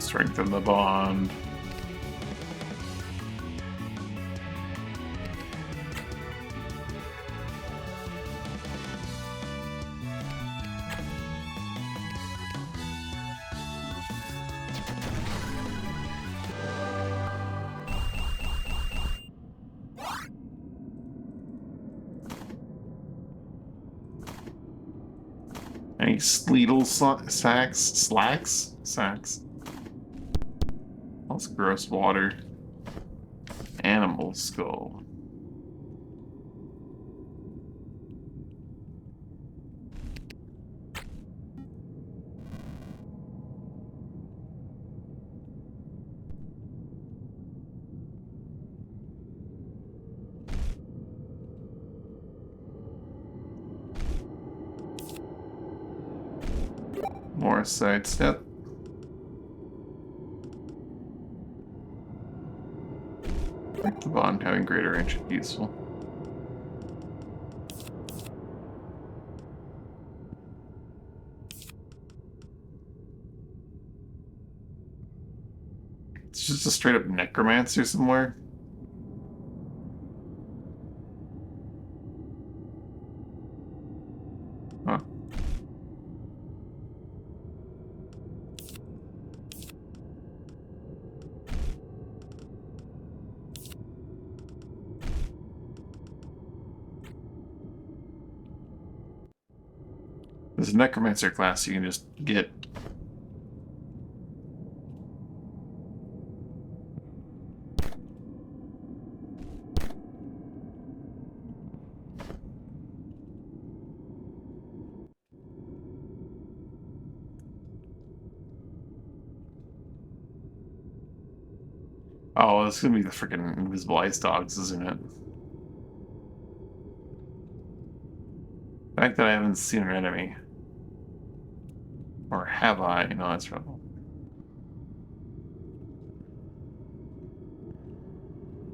Speaker 1: Strengthen the bond. Any sleetle sacks? That's gross water. Animal skull. More sidestep. Like the bond having greater range is useful. It's just a straight up necromancer somewhere. Huh. This necromancer class you can just get. Oh, it's gonna be the freaking invisible ice dogs, isn't it? The fact that I haven't seen an enemy. Or have I? No, that's trouble.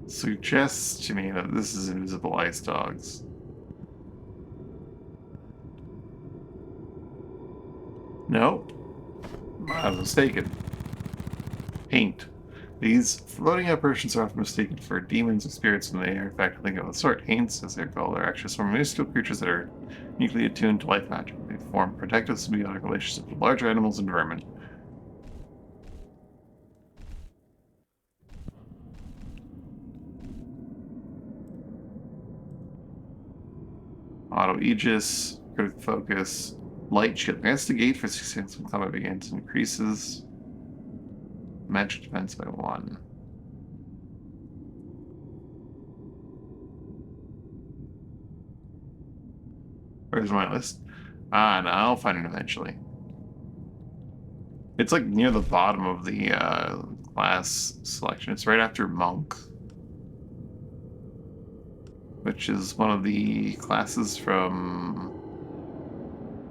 Speaker 1: Suggests to me that this is invisible ice dogs. Nope. I was mistaken. Paint. These floating apparitions are often mistaken for demons or spirits when they are in fact nothing of the sort. Haints, as they're called, are actually some minuscule creatures that are uniquely attuned to life magic. They form protective symbiotic relationships with larger animals and vermin. Auto Aegis, critical focus, light shield. Grants the gate for 6 seconds when combat begins. Increases magic defense by 1. Where's my list? Ah, no, I'll find it eventually. It's like near the bottom of the class selection. It's right after Monk, which is one of the classes from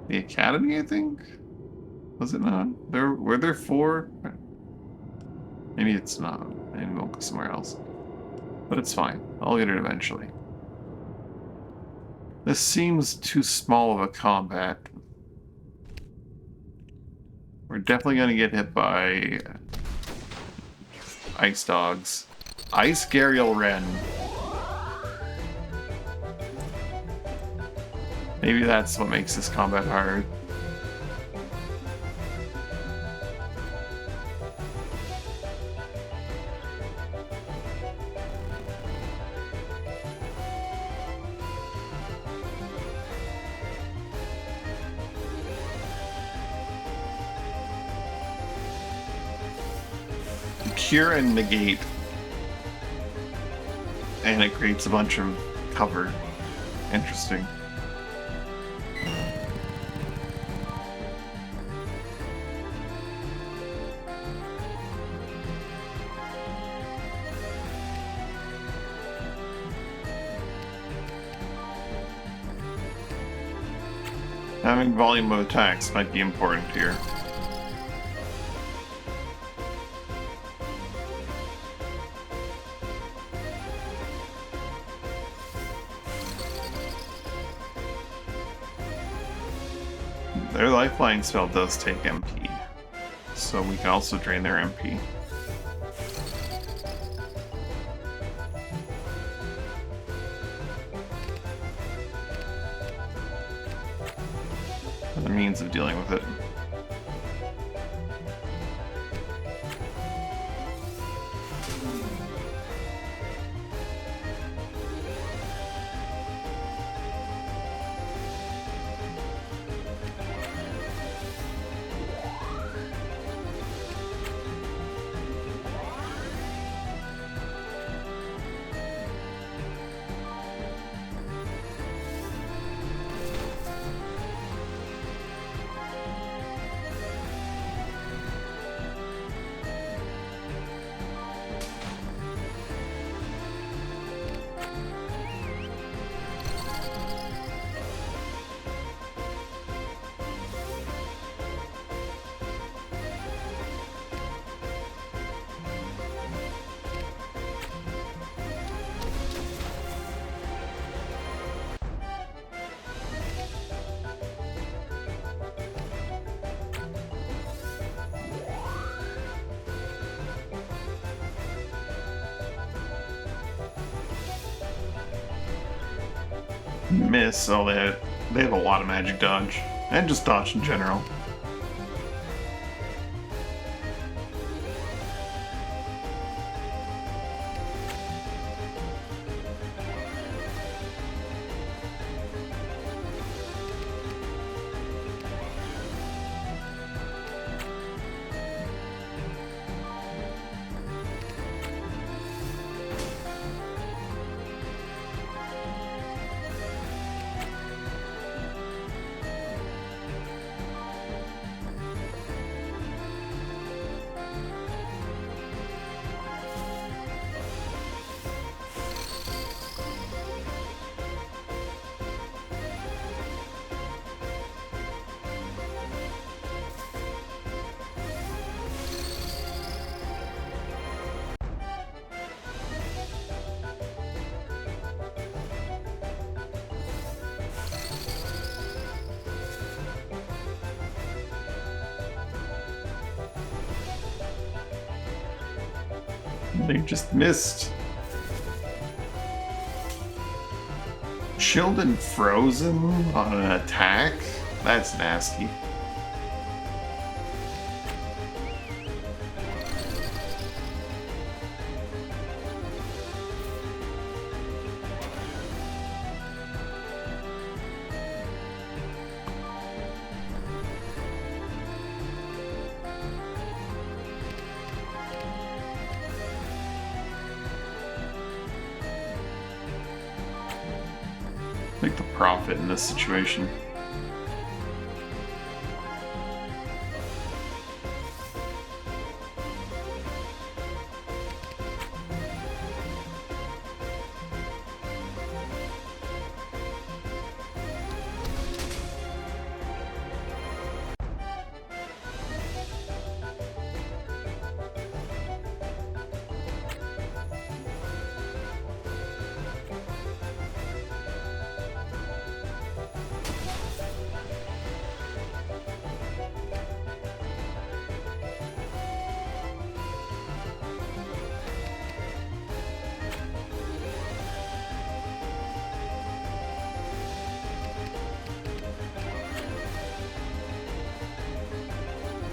Speaker 1: the Academy, I think? Was it not? Were there 4? Maybe it's not. Maybe we'll go somewhere else. But it's fine. I'll get it eventually. This seems too small of a combat. We're definitely going to get hit by ice dogs. Ice Gariel Wren. Maybe that's what makes this combat hard. Cure and negate, and it creates a bunch of cover. Interesting. Having volume of attacks might be important here. Their lifeline spell does take MP. so we can also drain their MP. The means of dealing with it. Miss, so they have a lot of magic dodge. And just dodge in general. They just missed. Chilled and frozen on an attack? That's nasty. Make the profit in this situation.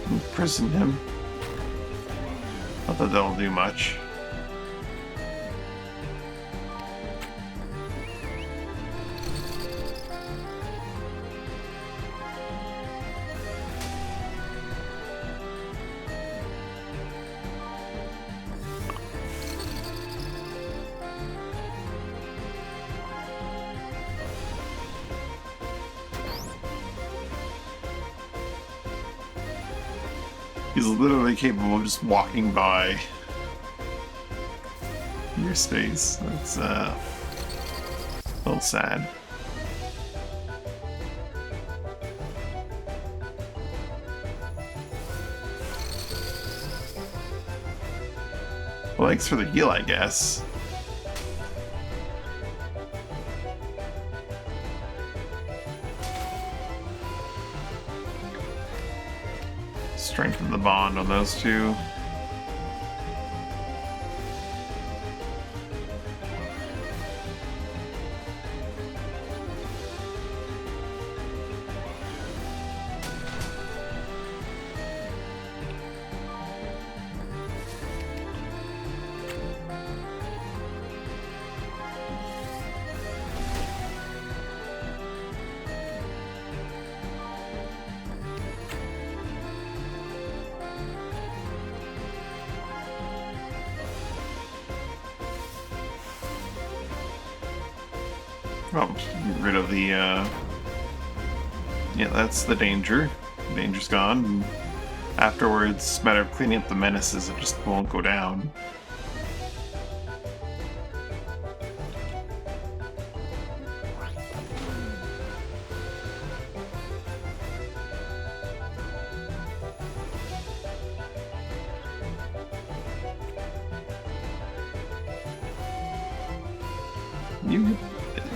Speaker 1: Imprison him. Not that that'll do much. He's literally capable of just walking by your space. That's a little sad. Well, thanks for the heal, I guess. Strengthen the bond on those two. Oh, get rid of the, yeah, that's the danger. The danger's gone. And afterwards, it's a matter of cleaning up the menaces, it just won't go down.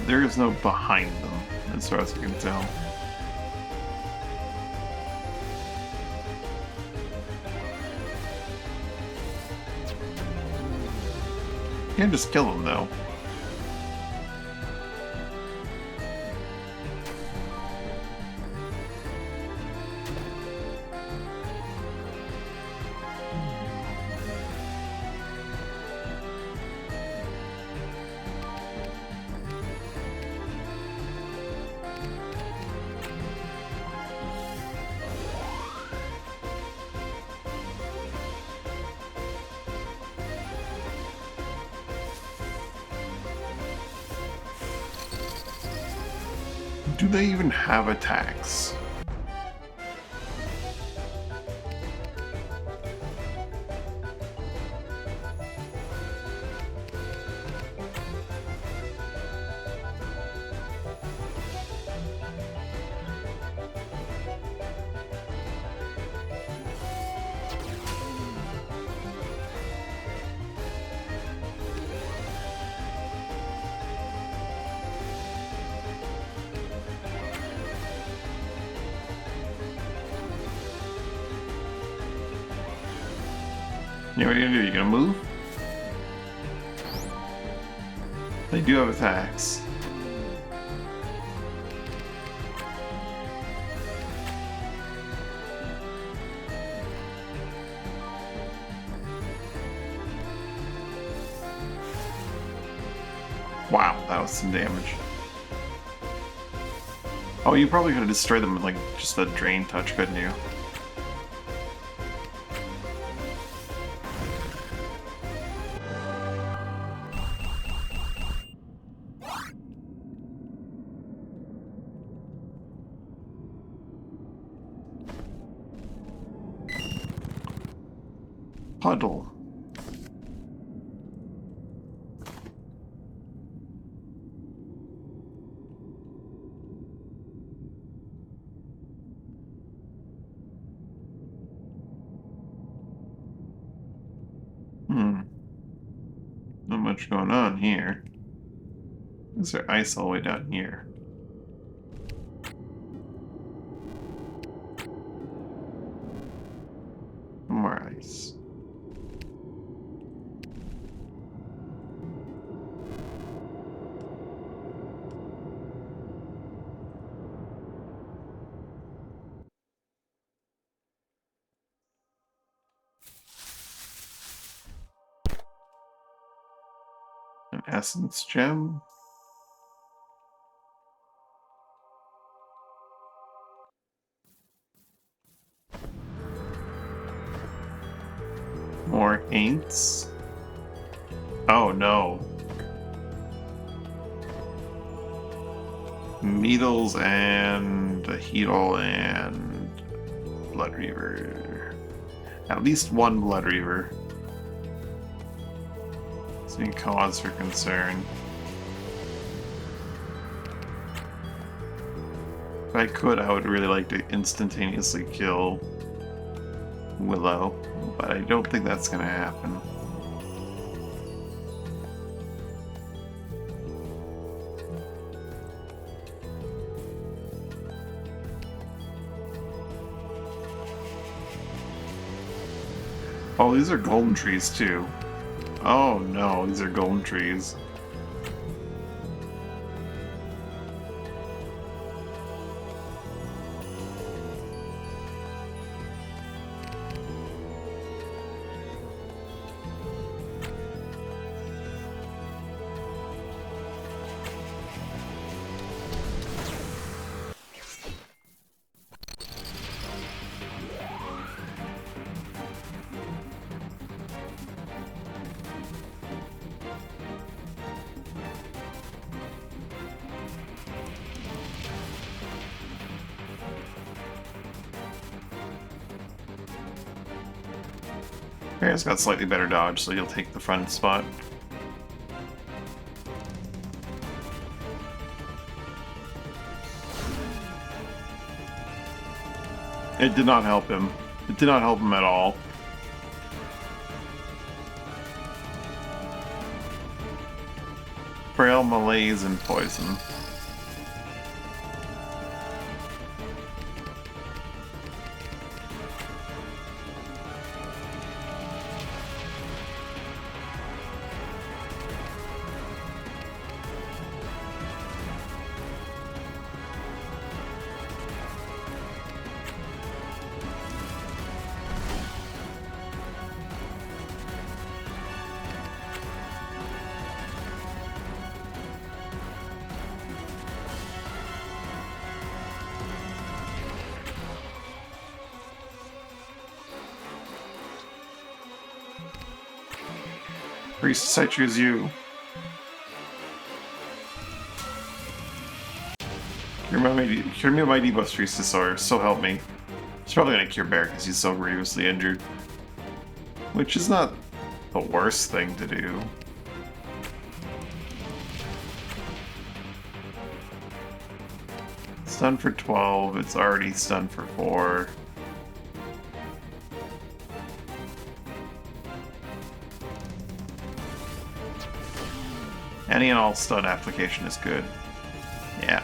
Speaker 1: There is no behind them, as far as I can tell. You can't just kill them, though. Do they even have attacks? Yeah, what are you gonna do? You gonna move? They do have attacks. Wow, that was some damage. Oh, you probably could have destroyed them with like just a drain touch, couldn't you? Puddle. Not much going on here. Is there ice all the way down here? More ice. An essence gem. More ain'ts. Oh no. Needles and a Heedle and Blood Reaver. At least one Blood Reaver. It's any cause for concern. If I could, I would really like to instantaneously kill Willow, but I don't think that's gonna happen. Oh, these are golden trees too. Oh no, these are golden trees. Okay, it's got slightly better dodge, so you'll take the front spot. It did not help him. It did not help him at all. Frail, malaise, and poison. Priestess, I choose you. Cure me of my debuffs, Priestess, or so help me. He's probably gonna cure Bear because he's so grievously injured. Which is not the worst thing to do. Stun for 12, it's already stunned for 4. Any and all stun application is good. Yeah.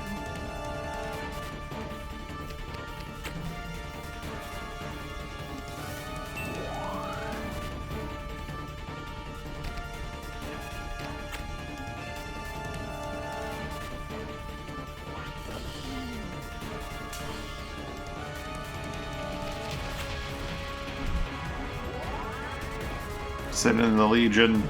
Speaker 1: Sitting in the Legion.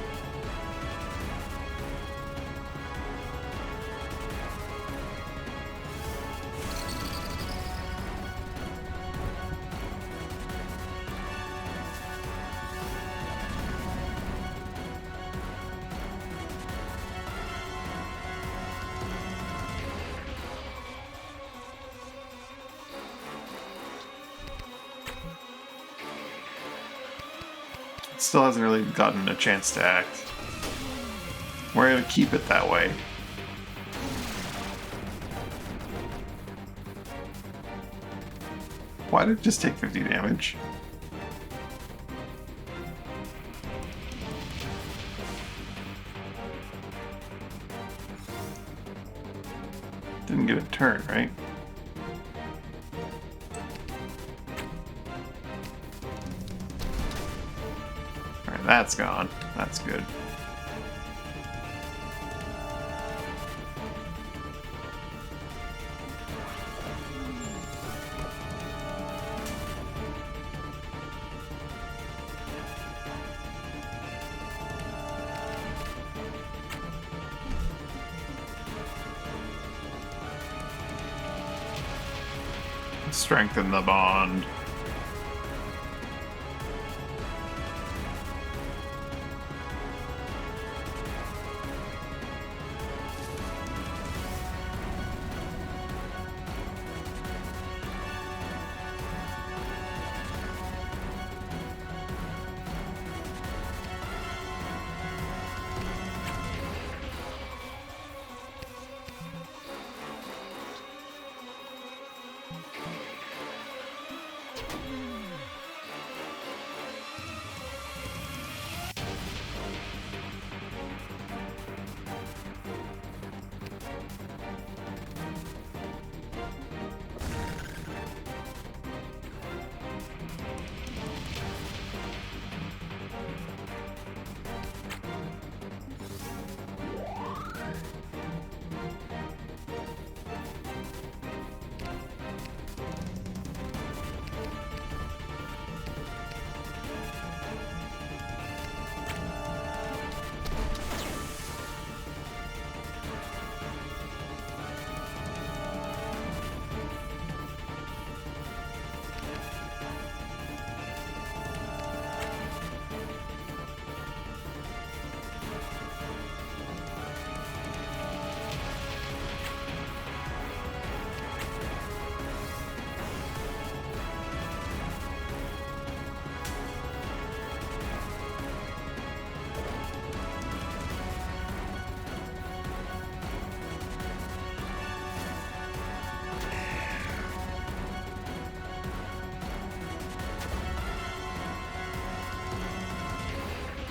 Speaker 1: Still hasn't really gotten a chance to act. We're gonna keep it that way. Why did it just take 50 damage? Didn't get a turn, right? That's gone. That's good. Strengthen the bond.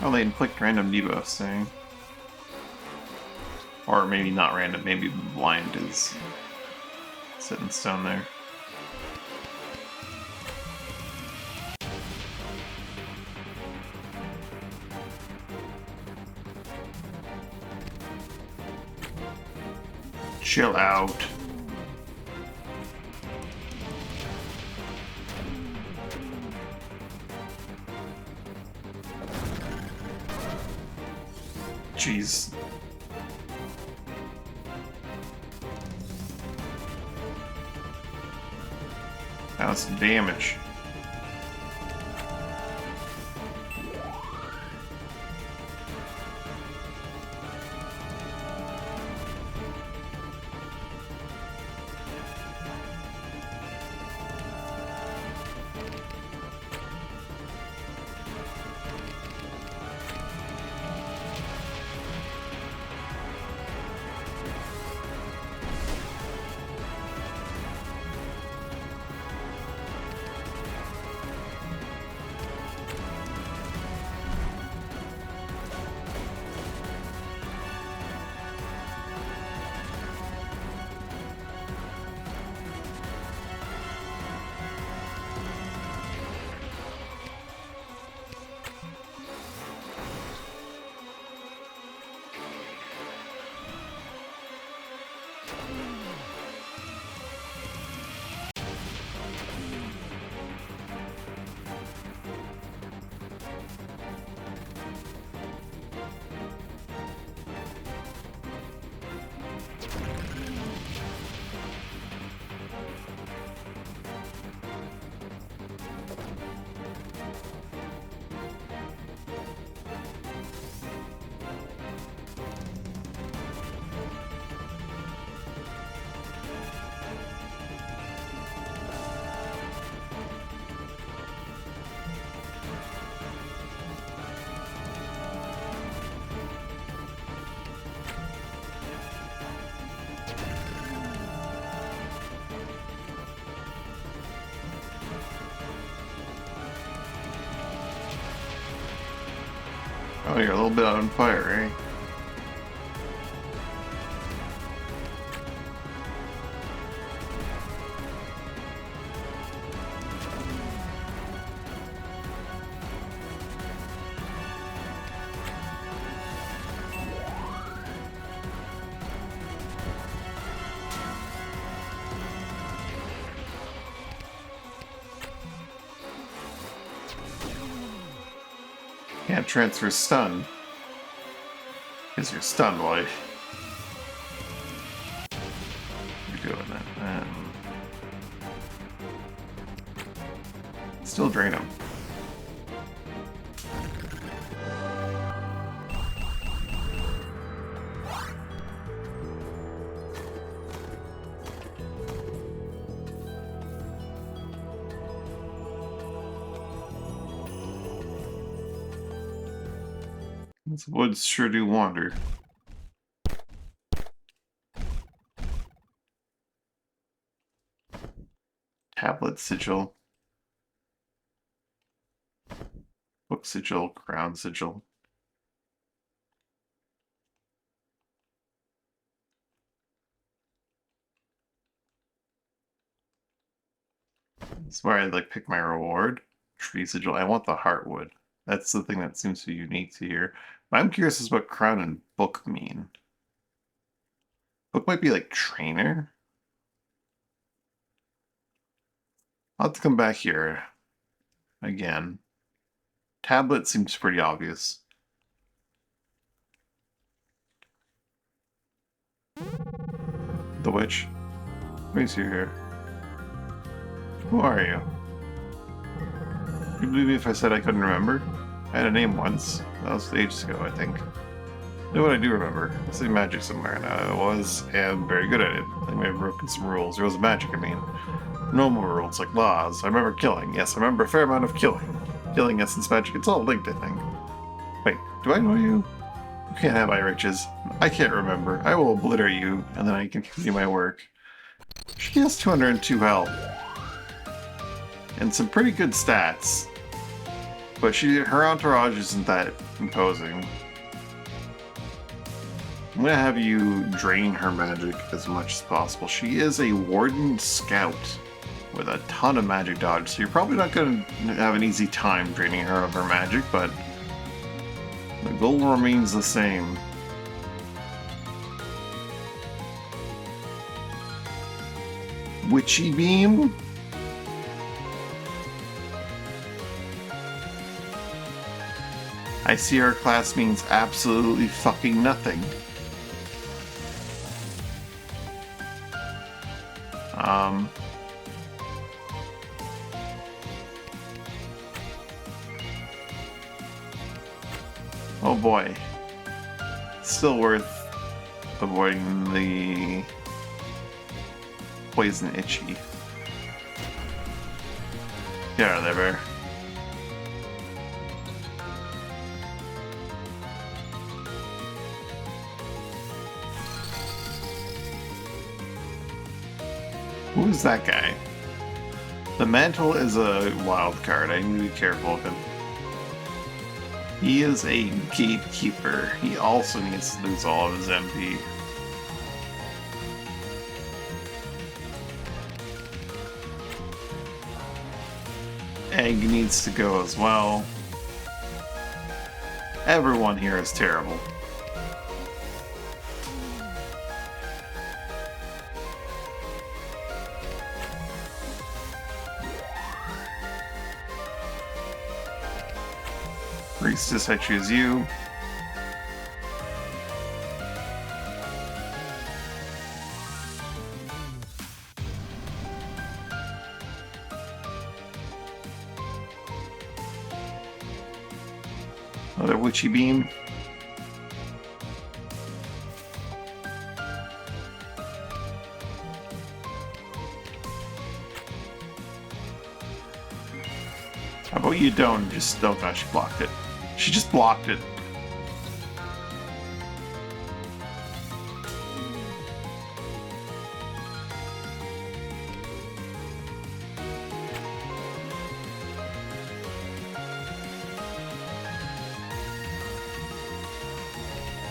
Speaker 1: Oh, they inflict random debuffs thing. Or maybe not random, maybe blind is set in stone there. Chill out. Jeez. That was some damage. Oh, you're a little bit on fire, eh? Can't transfer stun. Because you're stunned, boy. You're doing it. Still drain him. These woods sure do wander. Tablet sigil. Book sigil, crown sigil. That's where I like pick my reward. Tree sigil. I want the heartwood. That's the thing that seems to be unique to here. But I'm curious as what crown and book mean. Book might be like trainer. I'll have to come back here again. Tablet seems pretty obvious. The witch? Let me see here. Who are you? You believe me if I said I couldn't remember? I had a name once. That was ages ago, I think. You know what I do remember? I see magic somewhere, and I am very good at it. I may have broken some rules. Rules of magic, I mean. Normal rules, like laws. I remember killing. Yes, I remember a fair amount of killing. Killing, essence, magic, it's all linked, I think. Wait, do I know you? You can't have my riches. I can't remember. I will obliterate you, and then I can continue my work. She has 202 health. And some pretty good stats. But her entourage isn't that imposing. I'm gonna have you drain her magic as much as possible. She is a Warden Scout with a ton of magic dodge, so you're probably not gonna have an easy time draining her of her magic, but the goal remains the same. Witchy Beam? I see our class means absolutely fucking nothing. Oh boy. Still worth avoiding the poison itchy. Get out of there, bear. Who's that guy? The Mantle is a wild card. I need to be careful of him. He is a gatekeeper. He also needs to lose all of his MP. Egg needs to go as well. Everyone here is terrible. Priestess, I choose you. Another Witchy Beam. How about you don't just... Oh gosh, she blocked it. She just blocked it.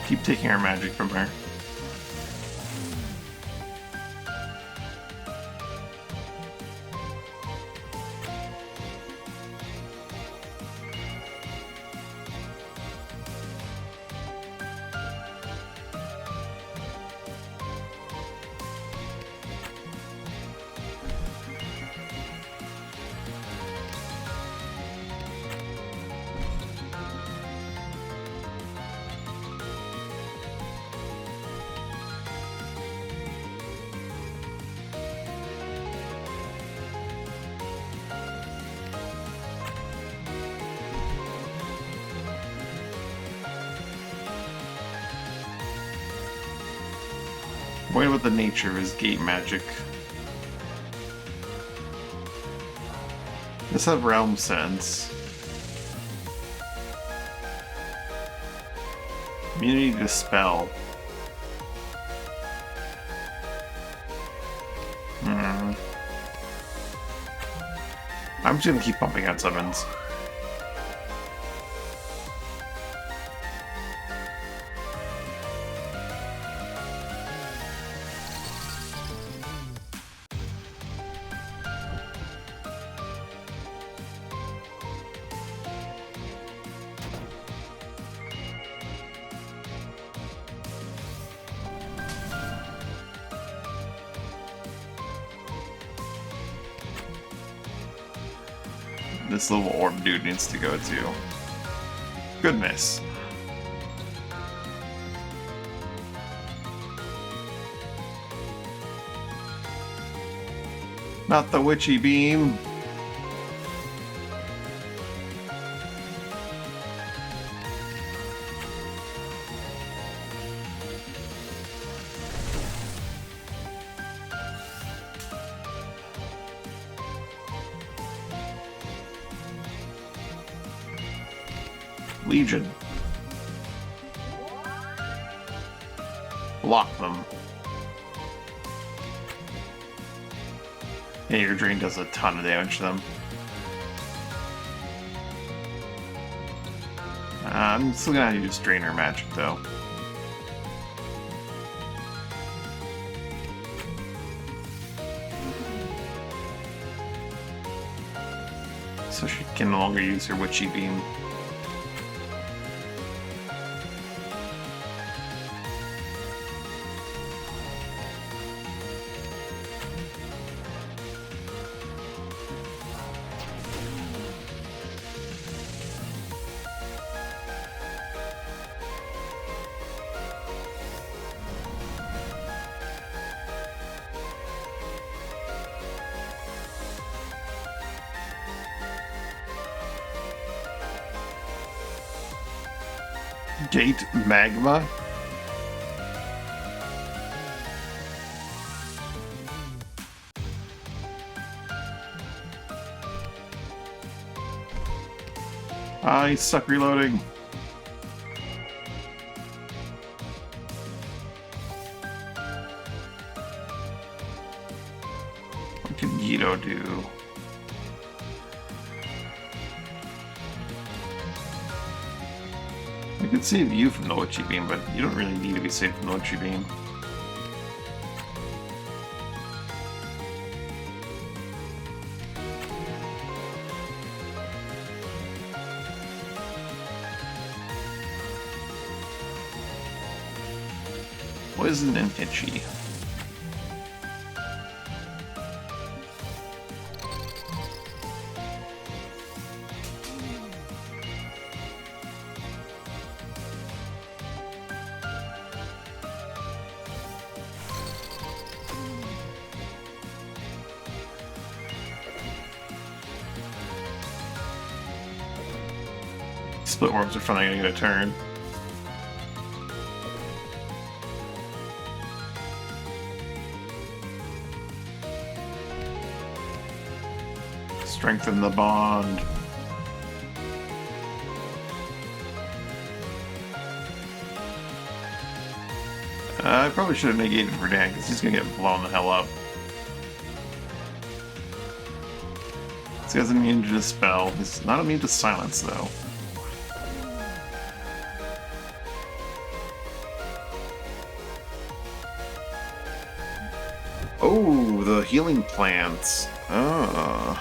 Speaker 1: Keep taking our magic from her. What about the nature of his gate magic? Does have realm sense. Immunity to spell. I'm just gonna keep pumping out summons. This little orb dude needs to go too. Good miss. Not the Witchy Beam. Legion. Block them. Yeah, your drain does a ton of damage to them. I'm still gonna have to use Drainer Magic, though. So she can no longer use her Witchy Beam. Gate Magma? I suck reloading. What can Guido do? I could save you from the Witchy Beam, but you don't really need to be saved from the Witchy Beam. Poison and Itchy. Split Worms are finally gonna get a turn. Strengthen the bond. I probably should have negated for Dan because he's gonna get blown the hell up. This guy's immune to Dispel. He's not immune to Silence though. Oh, the healing plants. Oh.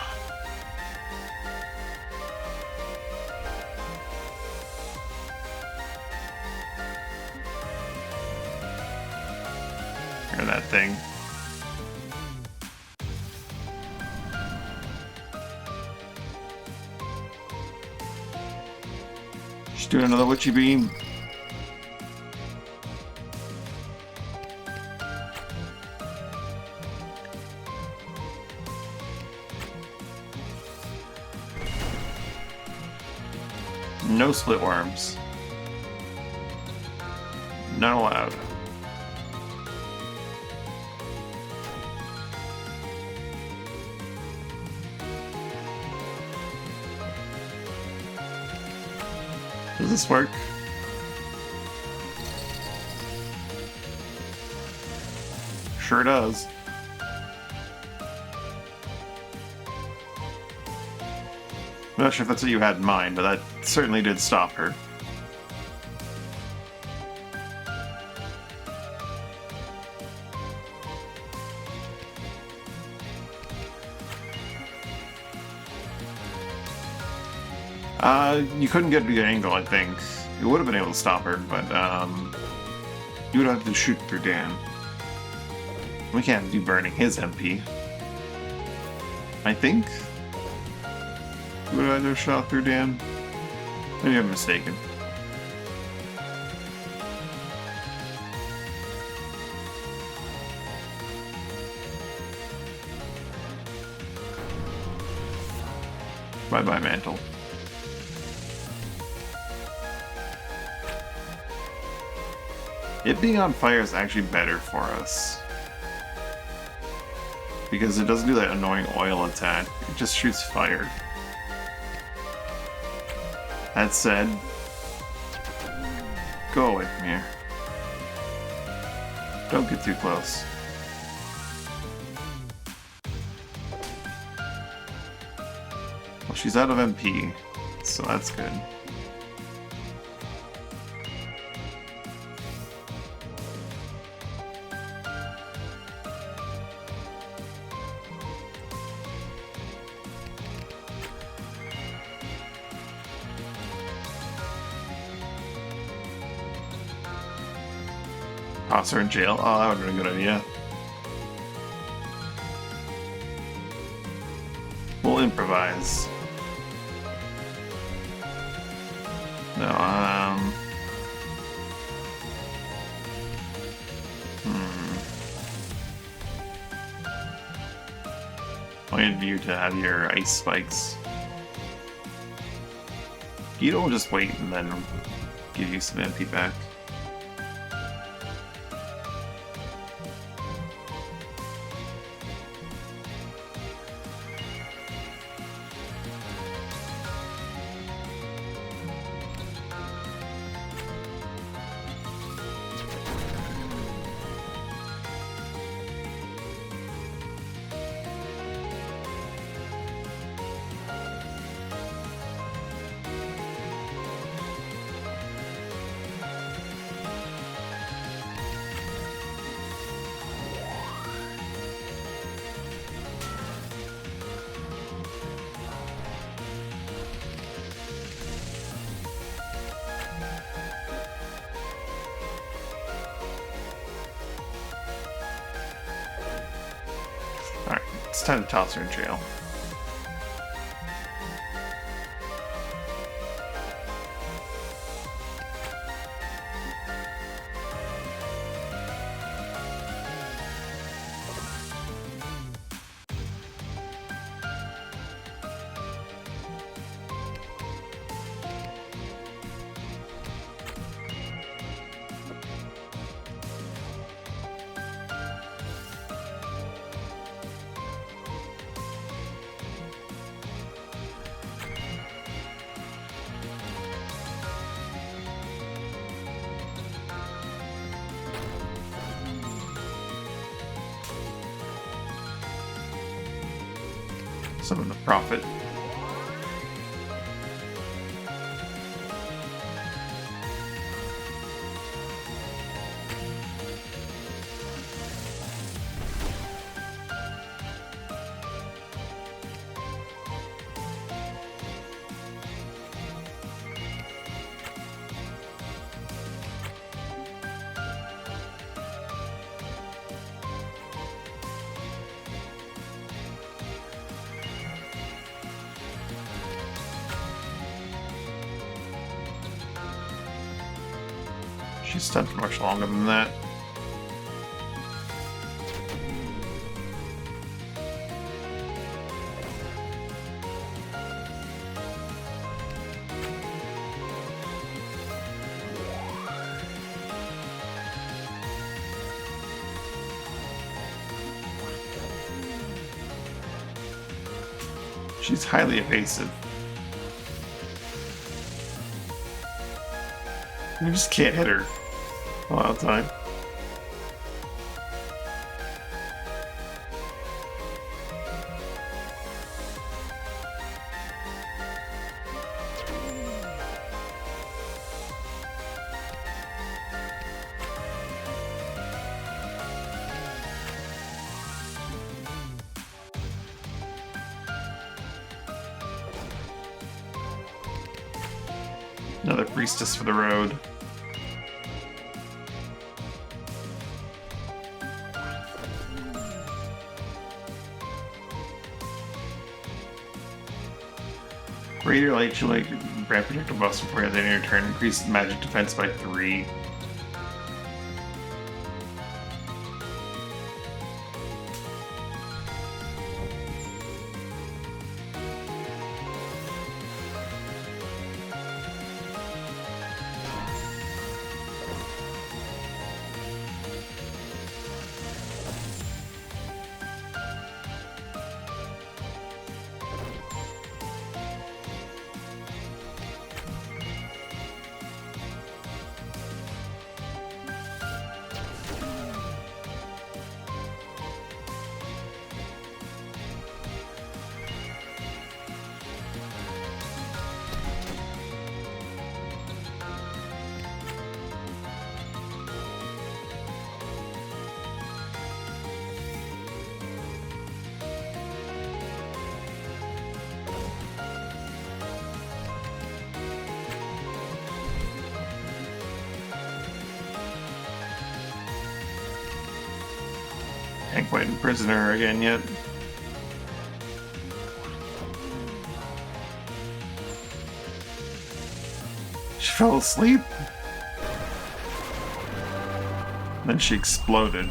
Speaker 1: Hear that thing. Just doing another Witchy Beam. No Split Worms. Not allowed. Does this work? Sure does. I'm not sure if that's what you had in mind, but that certainly did stop her. You couldn't get the angle, I think. You would have been able to stop her, but you would have to shoot through Dan. We can't do burning his MP. I think? You would have either shot through Dan? Maybe I'm mistaken. Bye-bye, Mantle. It being on fire is actually better for us. Because it doesn't do that annoying oil attack, it just shoots fire. That said, go away from here. Don't get too close. Well, she's out of MP, so that's good. Toss her in jail? Oh, that would have been a good idea. We'll improvise. No, I wanted you to have your ice spikes. You don't just wait and then give you some MP back. Alright, it's time to toss her in jail. Summon the Prophet. She's stunned for much longer than that. She's highly evasive. You just can't hit her a lot of the time. Another priestess for the road. Greater light should like grant projectile buffs before the end of your turn. Increase magic defense by 3. Can't quite imprison her again yet. She fell asleep. Then she exploded.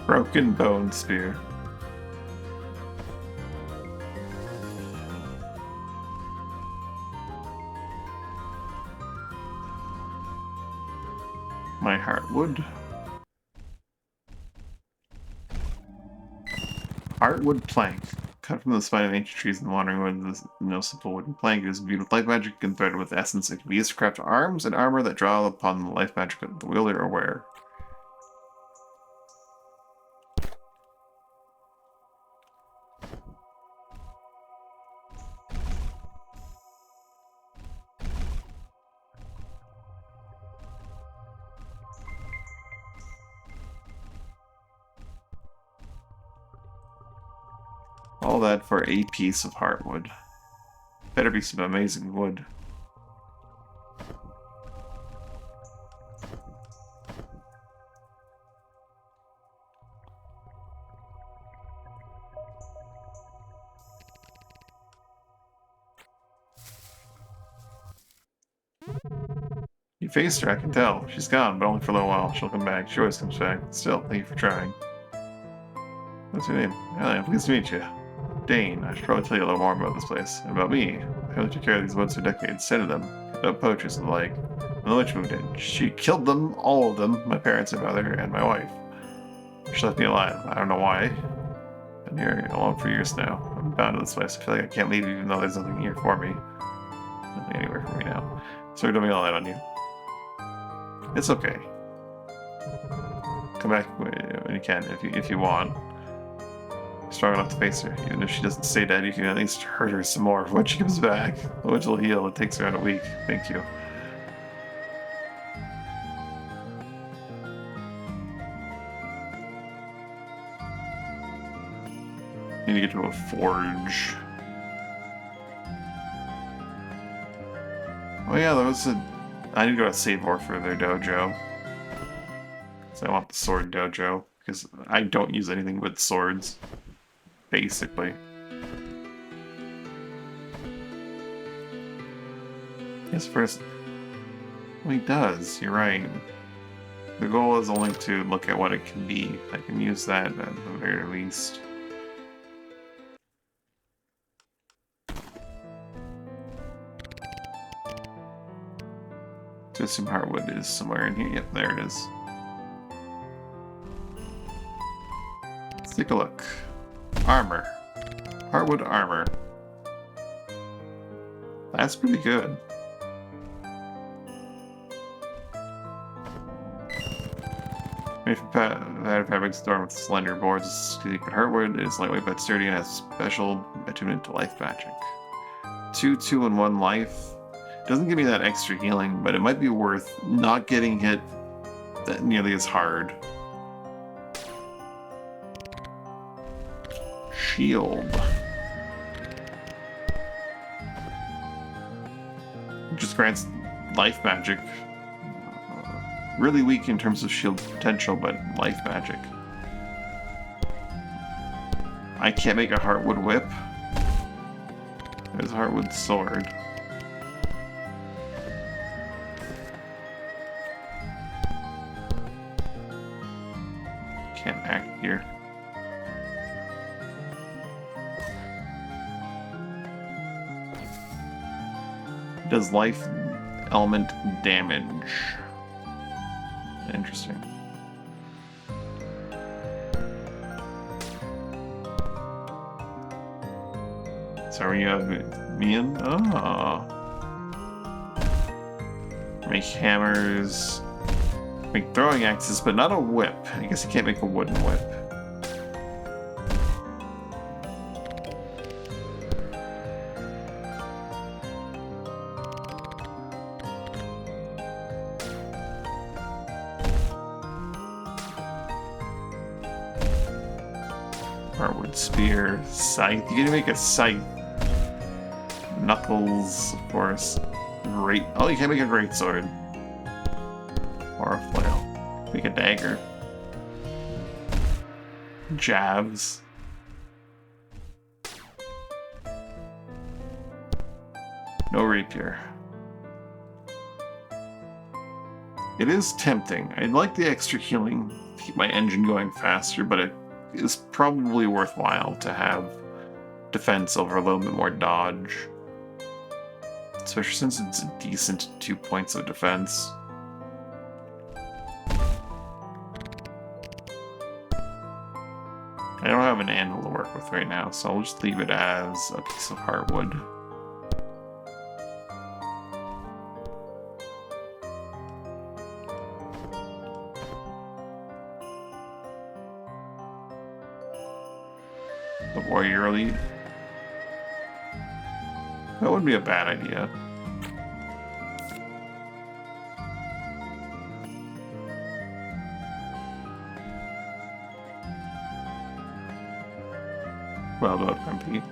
Speaker 1: Broken bone spear. My heartwood. Heartwood plank. Cut from the spine of ancient trees and wandering woods, no simple wooden plank is imbued with life magic and threaded with essence. It can be used to craft arms and armor that draw upon the life magic of the wielder or wearer. All that for a piece of heartwood. Better be some amazing wood. You faced her, I can tell. She's gone, but only for a little while. She'll come back. She always comes back. Still, thank you for trying. What's your name? I'm pleased to meet you. Dane. I should probably tell you a little more about this place. And about me. I only took care of these woods for decades. Tended them. About poachers and the like. When the witch moved in, she killed them, all of them. My parents and mother and my wife. She left me alive. I don't know why. Been here alone for years now. I'm bound to this place. I feel like I can't leave even though there's nothing here for me. Nothing anywhere for me now. Sorry to dump all that on you. It's okay. Come back when you can, if you want. You're strong enough to face her. Even if she doesn't stay dead, you can at least hurt her some more when she comes back. The witch will heal. It takes around a week. Thank you. Need to get to a forge. Oh yeah, there was a... I need to go to Savor for their dojo. So I want the sword dojo, because I don't use anything but swords. Basically. Yes, first... Well, he does, you're right. The goal is only to look at what it can be. I can use that at the very least. To assume heartwood is somewhere in here. Yep, there it is. Let's take a look. Armor. Heartwood armor. That's pretty good. Made from fabrics adorned with slender boards. Heartwood is lightweight but sturdy and has special attunement to life magic. 2, and 1 life. Doesn't give me that extra healing, but it might be worth not getting hit that nearly as hard. Shield. Just grants life magic. Really weak in terms of shield potential, but life magic. I can't make a heartwood whip. There's a heartwood sword. Can't act here. Does life element damage? Interesting. So are you have me in? Oh. Make hammers. Make throwing axes, but not a whip. I guess you can't make a wooden whip. Heartwood spear, scythe. You can make a scythe. Knuckles, of course. Great. Oh, you can't make a great sword. Or a flail. Make a dagger. Jabs. No rapier. It is tempting. I'd like the extra healing to keep my engine going faster, but it is probably worthwhile to have defense over a little bit more dodge. Especially since it's a decent 2 points of defense. I don't have an anvil to work with right now, so I'll just leave it as a piece of heartwood. The warrior elite. That would be a bad idea. Well done, MP.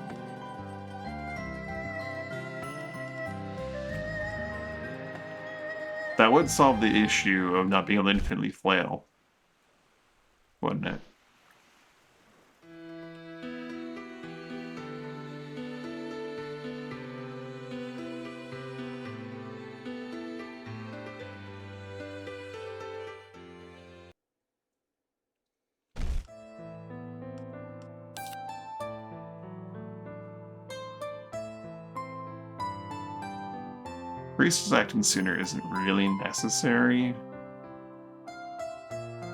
Speaker 1: That would solve the issue of not being able to infinitely flail, wouldn't it? Priest acting sooner isn't really necessary.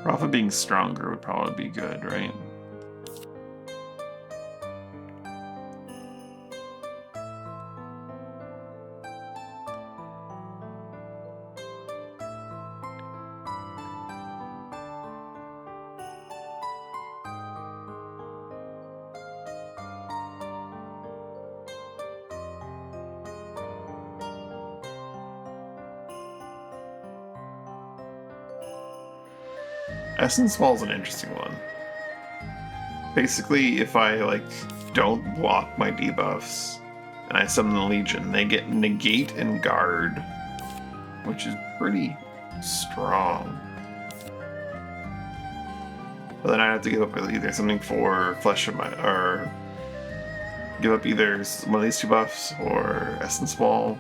Speaker 1: Rafa being stronger would probably be good, right? Essence Wall is an interesting one. Basically, if I, don't block my debuffs, and I summon the Legion, they get Negate and Guard, which is pretty strong. But then I have to give up either something for Flesh of my, or give up either one of these two buffs, or Essence Wall,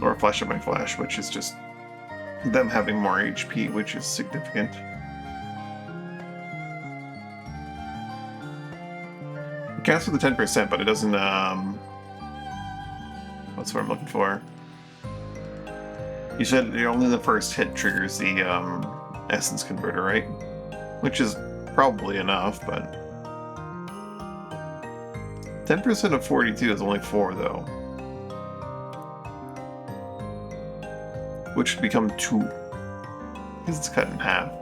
Speaker 1: or Flesh of my Flesh, which is just them having more HP, which is significant. It counts for the 10%, but it doesn't, what's what I'm looking for? You said only the first hit triggers the, Essence Converter, right? Which is probably enough, but 10% of 42 is only 4, though. Which would become 2. Because it's cut in half.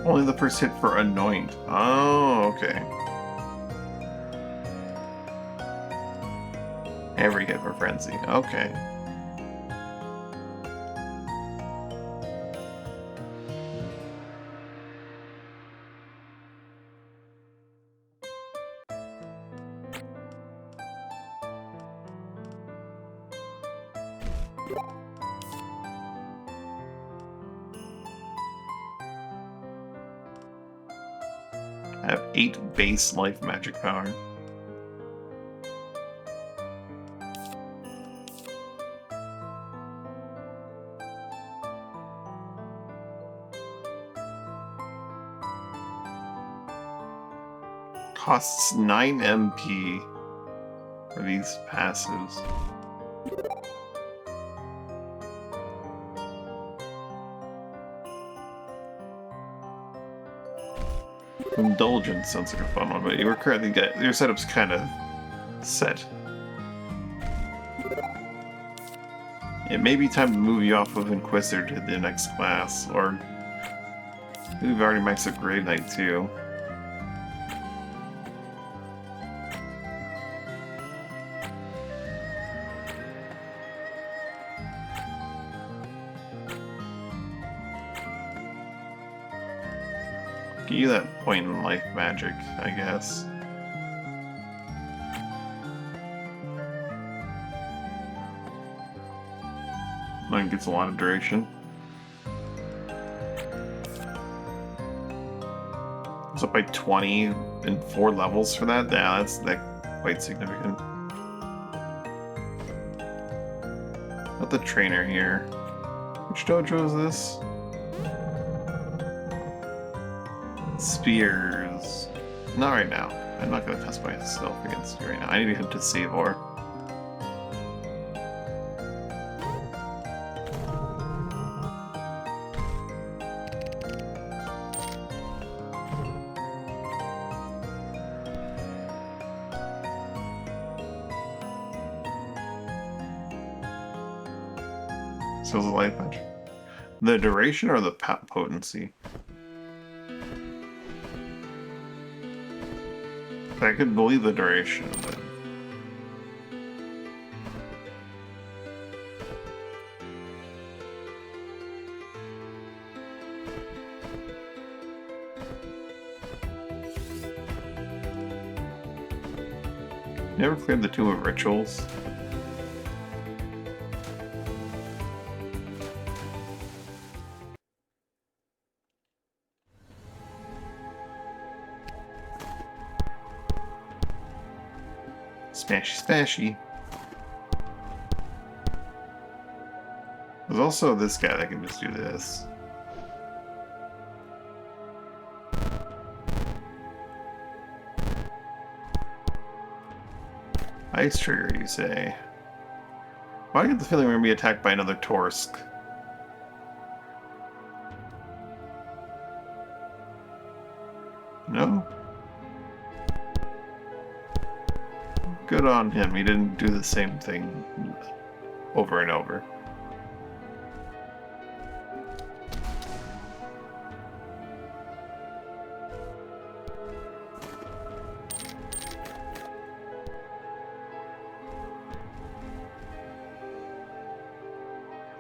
Speaker 1: Only the first hit for Anoint. Oh, okay. Every hit for Frenzy. Okay. I have 8 base life magic power. Costs 9 MP for these passives. Indulgence sounds like a fun one, but your setup's kind of set. It may be time to move you off of Inquisitor to the next class, or we've already maxed up Grey Knight too. Give you that point in life magic, I guess. Mine gets a lot of duration. It's up by 20 in 4 levels for that? Yeah, that's quite significant. Got the trainer here. Which dojo is this? Spears. Not right now. I'm not going to test myself against you right now. I need to head to Savor. So the life magic. The duration or the potency? I could believe the duration, but... Never cleared the Tomb of Rituals. Smashy, smashy. There's also this guy that can just do this. Ice trigger, you say? Why do I get the feeling we're gonna be attacked by another Torsk? No? Good on him, he didn't do the same thing over and over.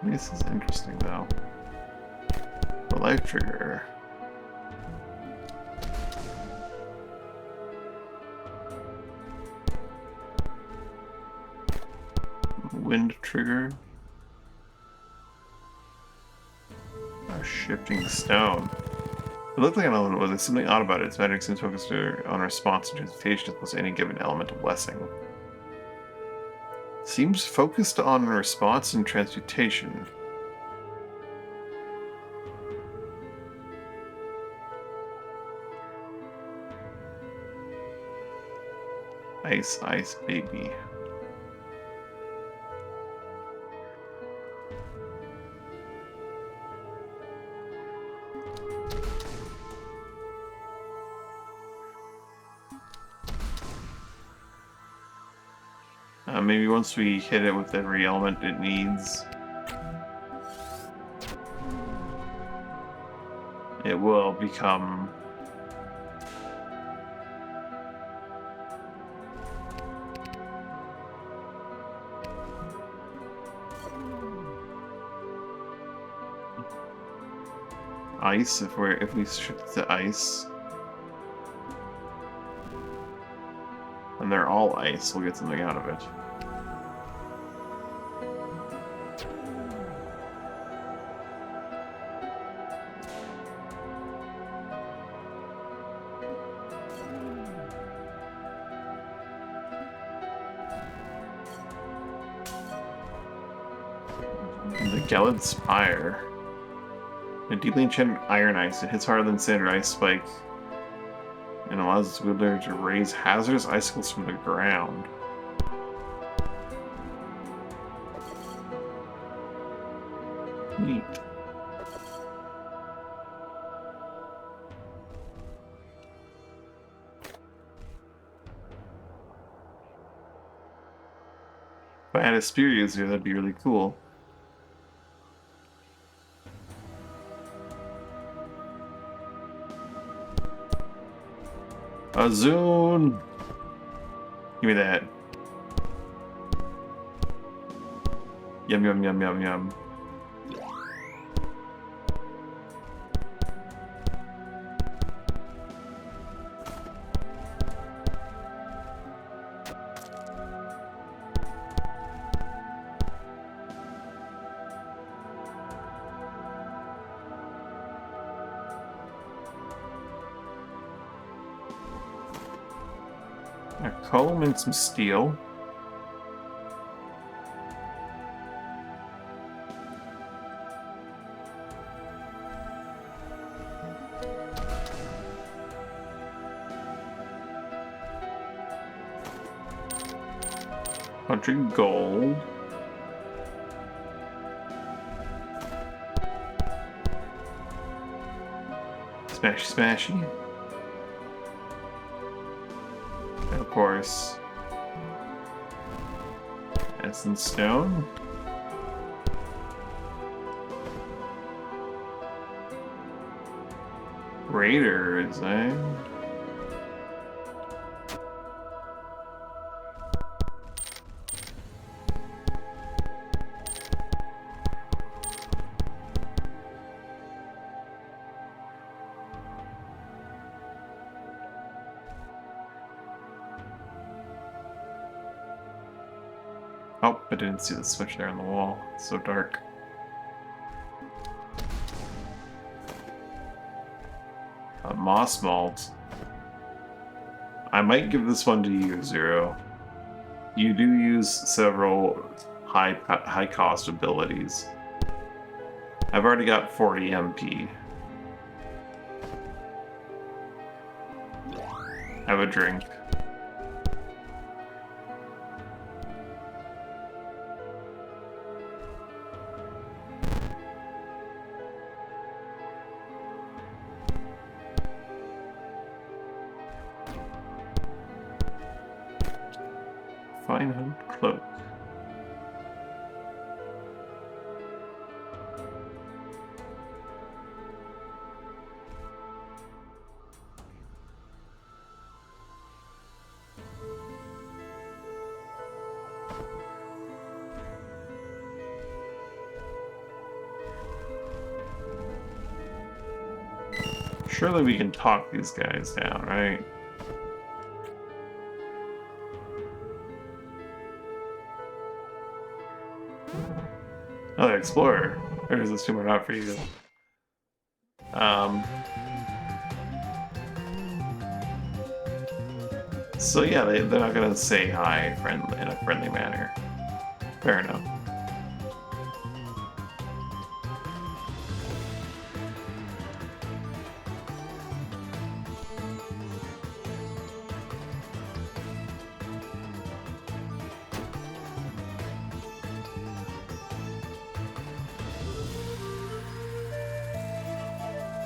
Speaker 1: This is interesting though. The life trigger. Wind trigger. A shifting stone. It looked like an element, but there's something odd about it. Its magic seems focused on response to transmutation as opposed to any given elemental blessing. Seems focused on response and transmutation. Ice, ice, baby. Maybe once we hit it with every element it needs, it will become ice if we shift to ice. And they're all ice, we'll get something out of it. The Gelid Spire. A deeply enchanted iron ice. It hits harder than standard ice spike and allows its wielder to raise hazardous icicles from the ground. Neat. If I had a spear user, that'd be really cool. A Zune! Give me that. Yum, yum, yum, yum, yum. A comb and some steel. $100 gold. Smashy, smashy. And of course, essence stone. Raiders, eh? Oh, I didn't see the switch there on the wall. It's so dark. Moss malt. I might give this one to you, Zero. You do use several high cost abilities. I've already got 40 MP. Have a drink. Fine hood cloak. Surely we can talk these guys down, right? Oh, Explorer. Or is this too much out for you? So yeah, they're not gonna say hi in a friendly manner. Fair enough.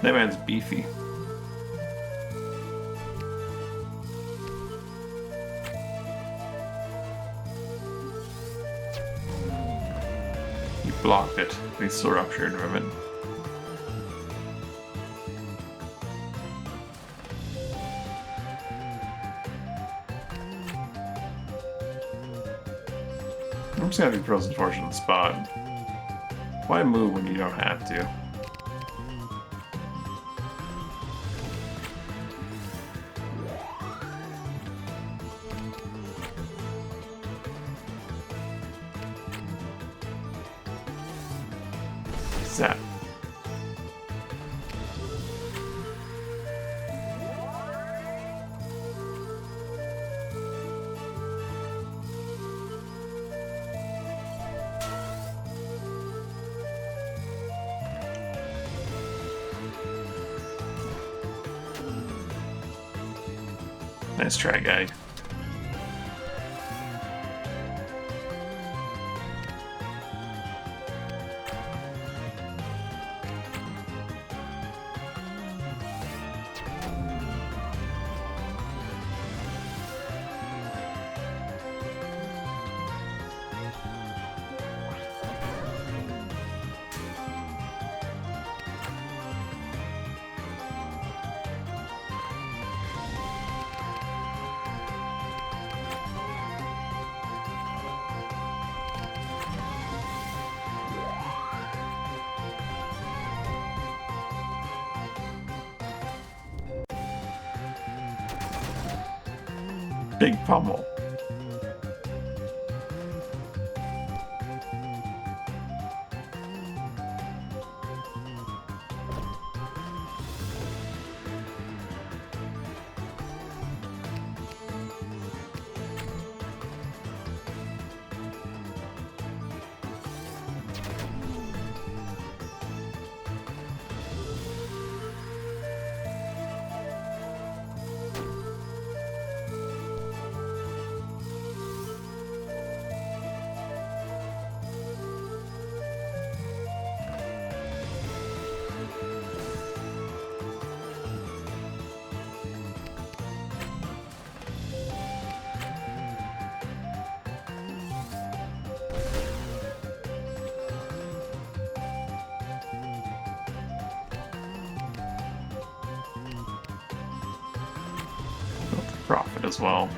Speaker 1: That man's beefy. You blocked it. They still ruptured from it. I'm just gonna be frozen torch on the spot. Why move when you don't have to? Zap. Nice try, guy. Big pummel. profit as well.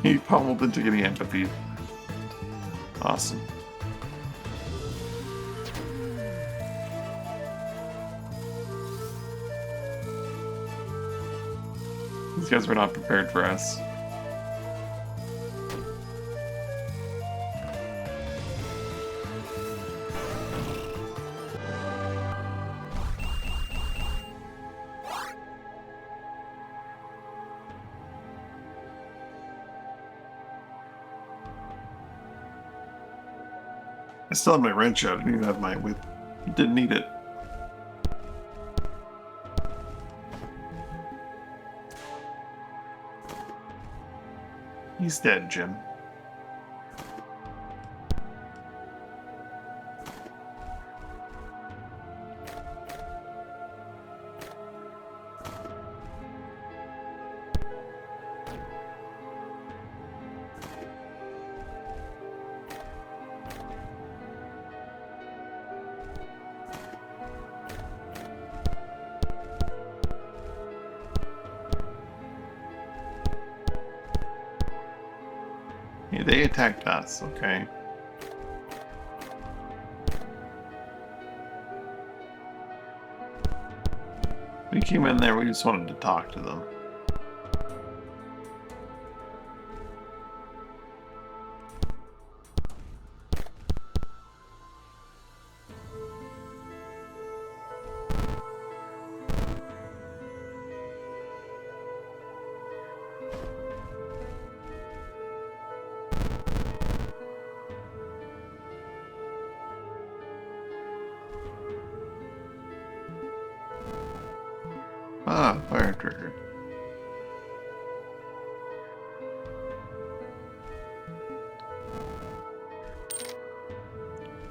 Speaker 1: He pummeled into getting empathy. Awesome. These guys were not prepared for us. I still have my wrench out. I didn't even have my whip. Didn't need it. He's dead, Jim. Yeah, they attacked us, okay. We came in there, we just wanted to talk to them. Ah, fire trigger.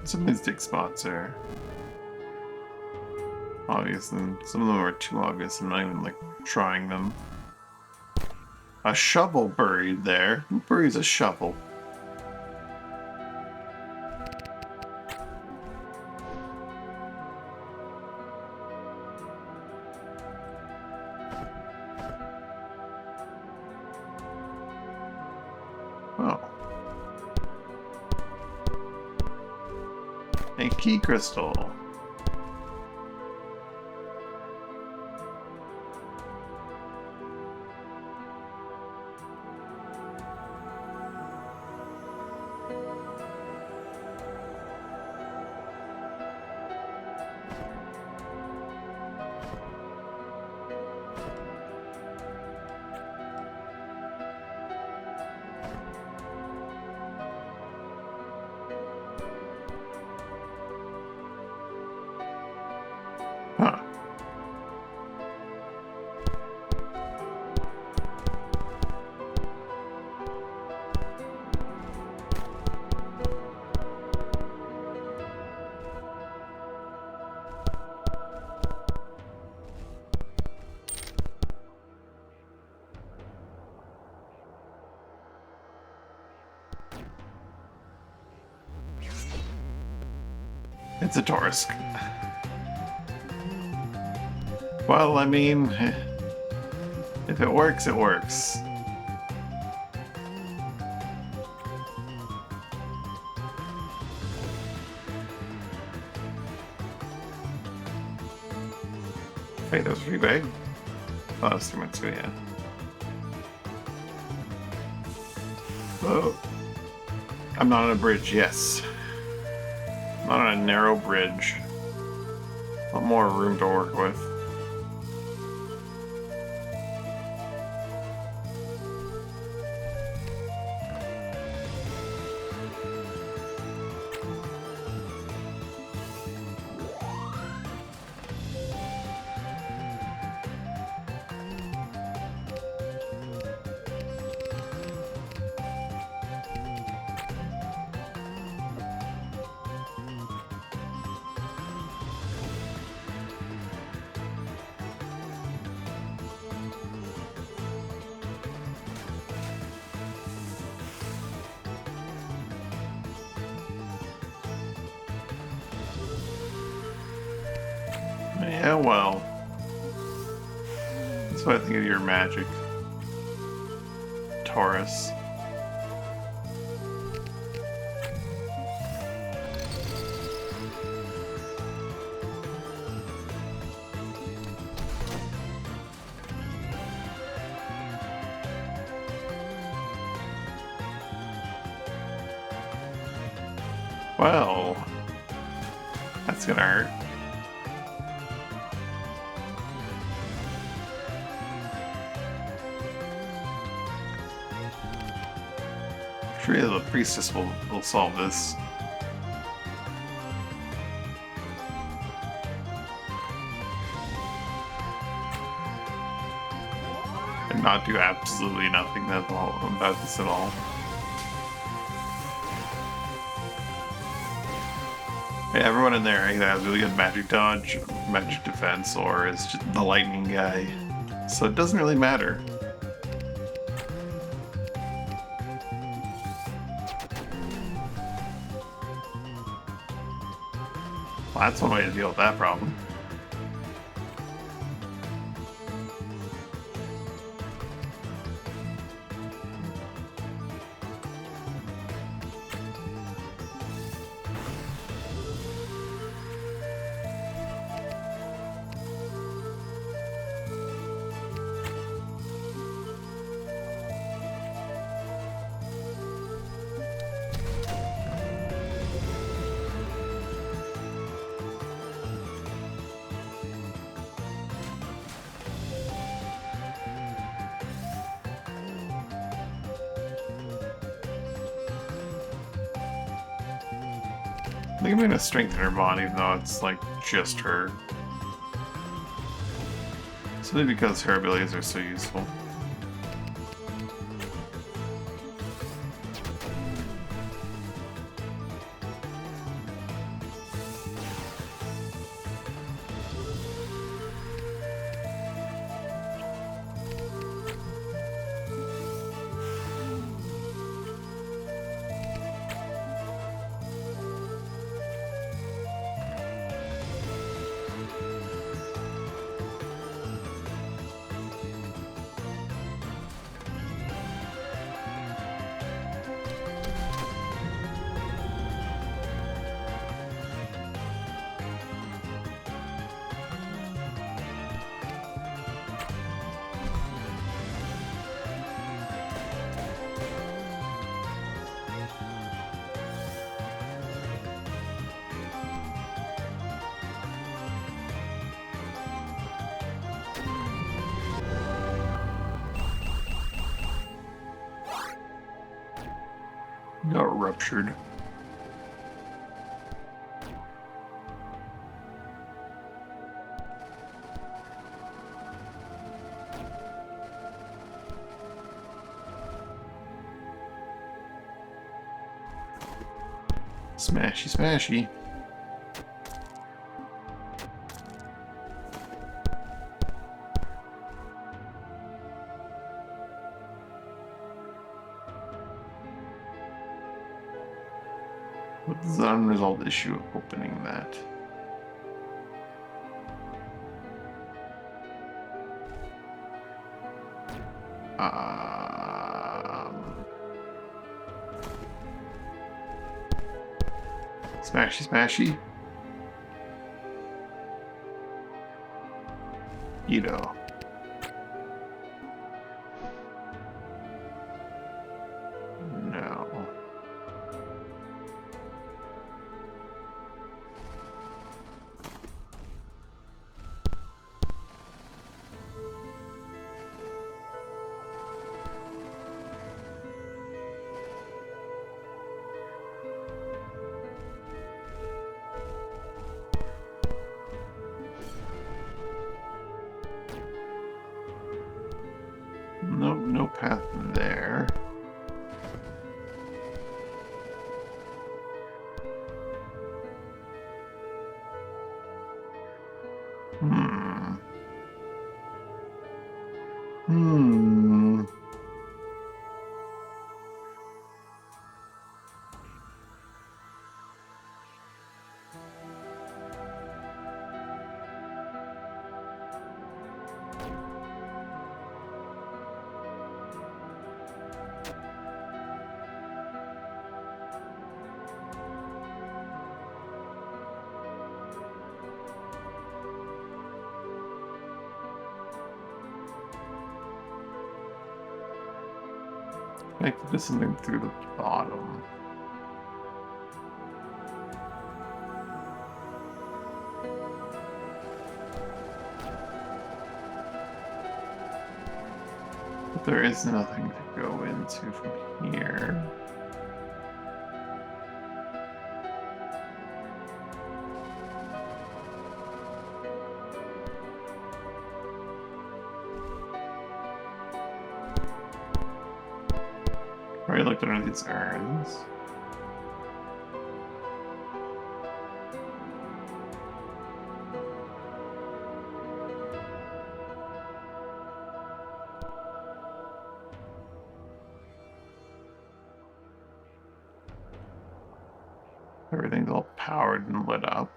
Speaker 1: Some of these dig spots are obvious, and some of them are too obvious. I'm not even like trying them. A shovel buried there. Who buries a shovel? Oh. A key crystal. It's a Taurus. Well, I mean, if it works, it works. Wait, that was pretty big? Oh, that was 3 minutes ago, yeah. Oh. I'm not on a bridge, yes. I'm not on a narrow bridge. Want more room to work with. Yeah, well. That's what I think of your magic. Taurus. Well, that's gonna hurt. Sure, the priestess will solve this. And not do absolutely nothing about this at all. Yeah, everyone in there either has really good magic dodge, magic defense, or is just the lightning guy. So it doesn't really matter. Well, that's one way to deal with that problem. I think I'm gonna strengthen her bond, even though it's like just her. Simply because her abilities are so useful. Got ruptured. Smashy, smashy. What's the unresolved issue of opening that? Smashy, smashy. Ito. No. Nope, no path there. I could do something through the bottom. But there is nothing to go into from here. Already looked under these urns. Everything's all powered and lit up.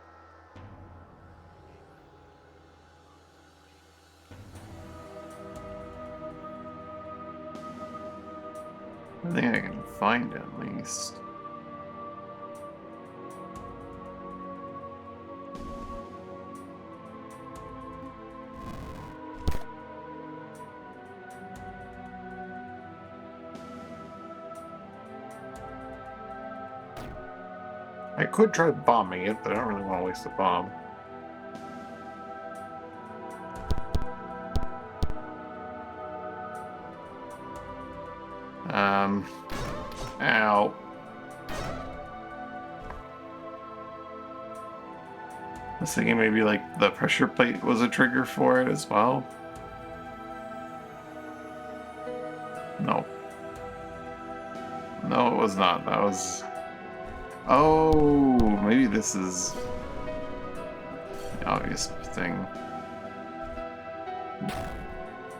Speaker 1: I think I can find it at least. I could try bombing it, but I don't really want to waste a bomb. Ow. I was thinking maybe like the pressure plate was a trigger for it as well. No. No, it was not. That was... Oh, maybe this is the obvious thing.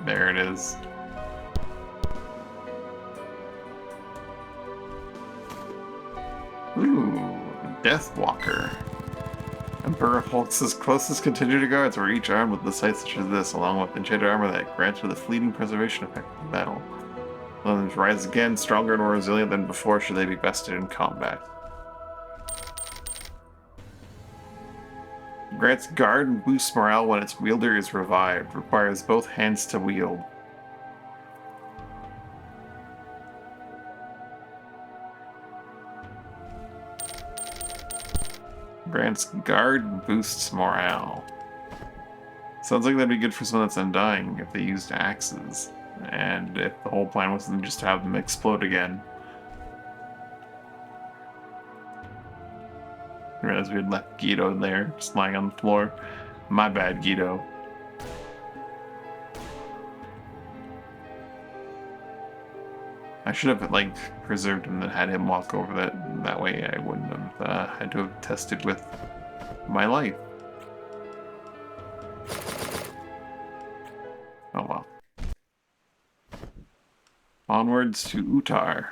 Speaker 1: There it is. Ooh, Deathwalker. Emperor Hulk's closest continuity guards were each armed with the sight such as this, along with enchanted armor that granted the fleeting preservation effect of battle. Let them rise again, stronger and more resilient than before should they be bested in combat. Grants guard and boosts morale when its wielder is revived. Requires both hands to wield. Grants guard, boosts morale. Sounds like that'd be good for someone that's undying if they used axes. And if the whole plan was to just have them explode again. I realized we had left Guido there, just lying on the floor. My bad, Guido. I should have, like, preserved him and had him walk over that. That way I wouldn't have had to have tested with my life. Oh well. Onwards to Utar.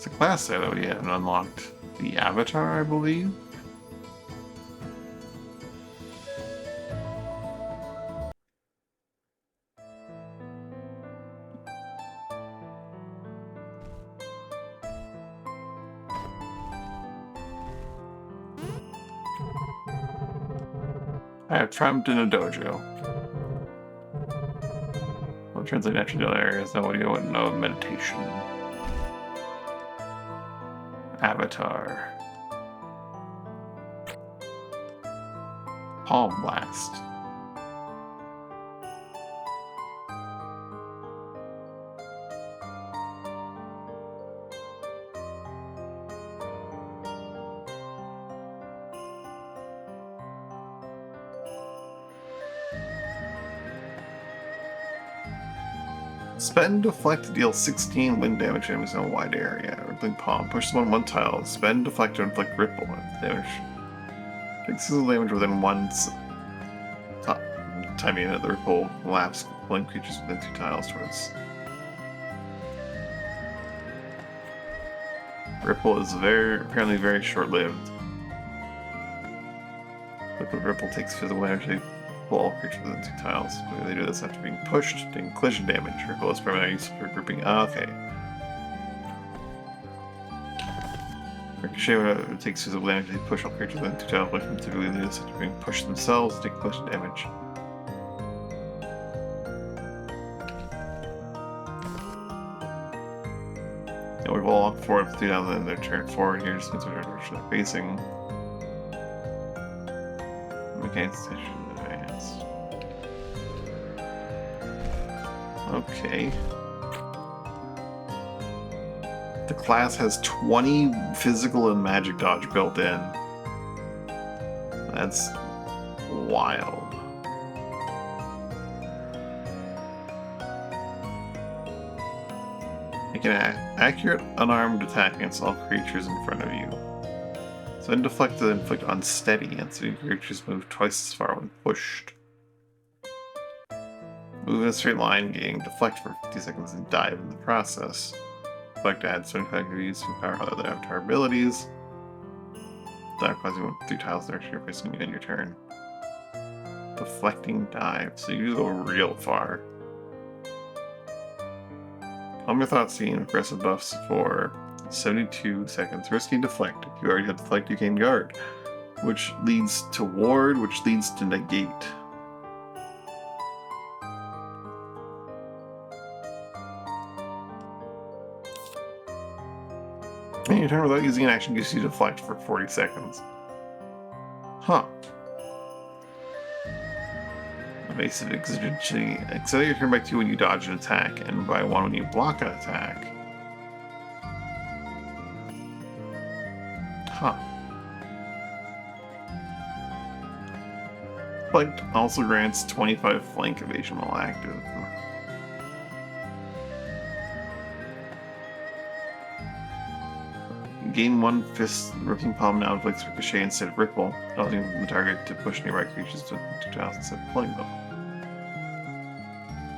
Speaker 1: It's a class there that we haven't unlocked. The Avatar, I believe? I have trapped in a dojo. Well, translate naturally to other areas. Nobody would know meditation. Avatar. Palm Blast. Spend deflect to deal 16 wind damage to enemies in a wide area. Rippling palm. Push them on one tile. Spend deflect to inflict ripple damage. Take 6 damage within one timing that the ripple laps flame creatures within 2 tiles towards. Ripple is apparently very short-lived. Liquid ripple takes physical energy. All creatures within 2 tiles. They do this after being pushed, taking collision damage. Ripple is primarily used for grouping. Okay. Ricochet takes physical damage. They push all creatures within 2 tiles away from typically do this after being pushed themselves, take collision damage. And we've all walked forward with 2 tiles and their turn forward here, just means whichever direction they're facing. Mechanics station. Okay. The class has 20 physical and magic dodge built in. That's wild. Make an accurate unarmed attack against all creatures in front of you. So in deflect to inflict unsteady, and so creatures move twice as far when pushed. Move in a straight line, gain deflect for 50 seconds and dive in the process. Deflect adds 25 degrees to power other avatar abilities. Dive causes you 3 tiles direction you're facing in your turn. Deflecting dive, so you go real far. Calm your thoughts, seeing aggressive buffs for 72 seconds. Risky deflect. If you already have deflect, you gain guard, which leads to ward, which leads to negate. And your turn without using an action gives you deflect for 40 seconds. Huh. Evasive exigency. Accelerate your turn by 2 when you dodge an attack, and by 1 when you block an attack. Huh. Flank also grants 25 flank evasion while active. Gain 1 fist. Rippling palm now inflicts ricochet instead of ripple, causing the target to push nearby creatures to 2 tiles instead of pulling them.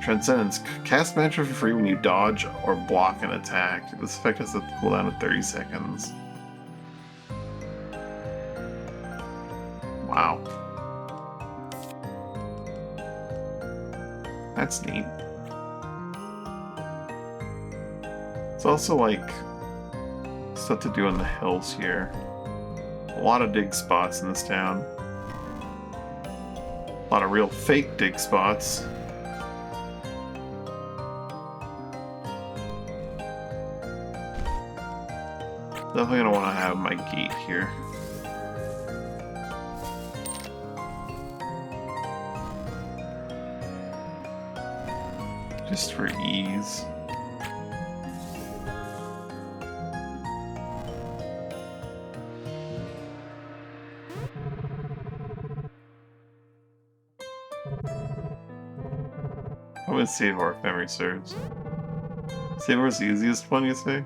Speaker 1: Transcendence. Cast magic for free when you dodge or block an attack. This effect has a cooldown of 30 seconds. Wow. That's neat. It's also like stuff to do on the hills here. A lot of dig spots in this town. A lot of real fake dig spots. Definitely gonna want to have my gate here. Just for ease. I'm gonna save our if memory serves. Save our's the easiest one, you say?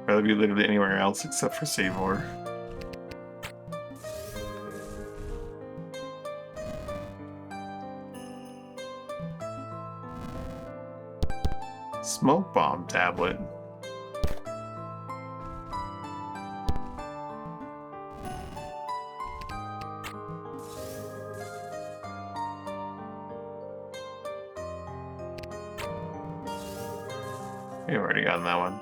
Speaker 1: Rather be literally anywhere else except for Savor. Smoke bomb tablet. We've already gotten that one.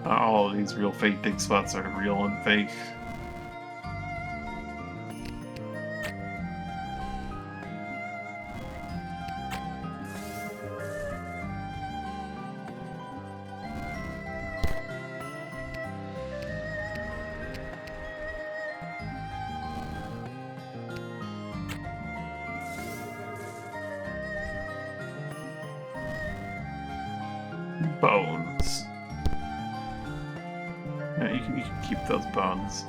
Speaker 1: All of these real fake dig spots are real and fake. Bones. Yeah, you can keep those bones.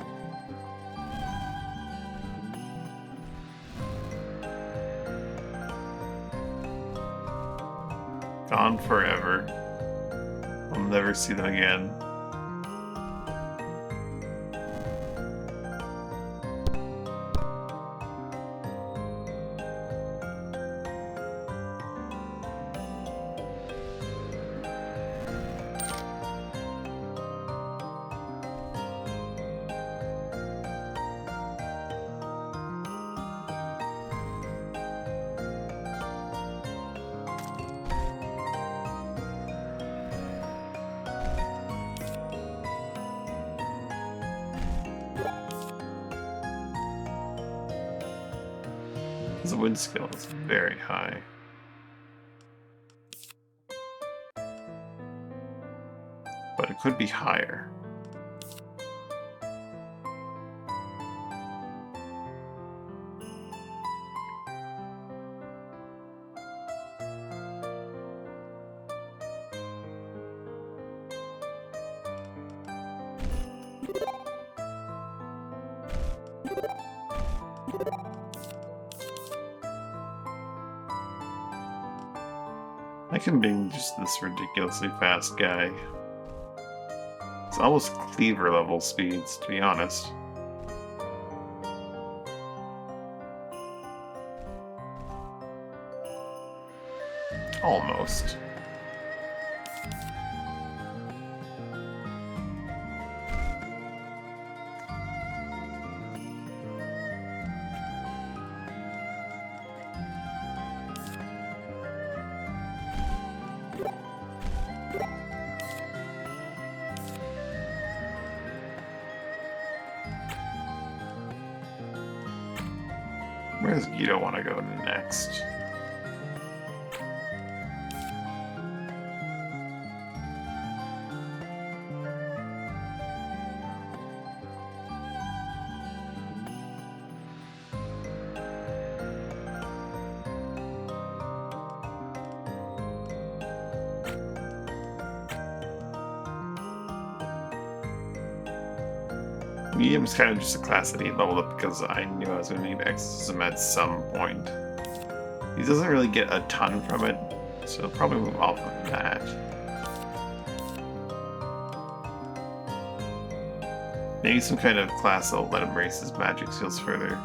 Speaker 1: Gone forever. I'll never see them again. The wind skill is very high. But it could be higher. I can be just this ridiculously fast guy. It's almost cleaver level speeds, to be honest. Almost. Where does Guido want to go next? Medium's kind of just a class that he leveled up because I knew I was going to need exorcism at some point. He doesn't really get a ton from it, so he'll probably move off of that. Maybe some kind of class that'll let him raise his magic skills further.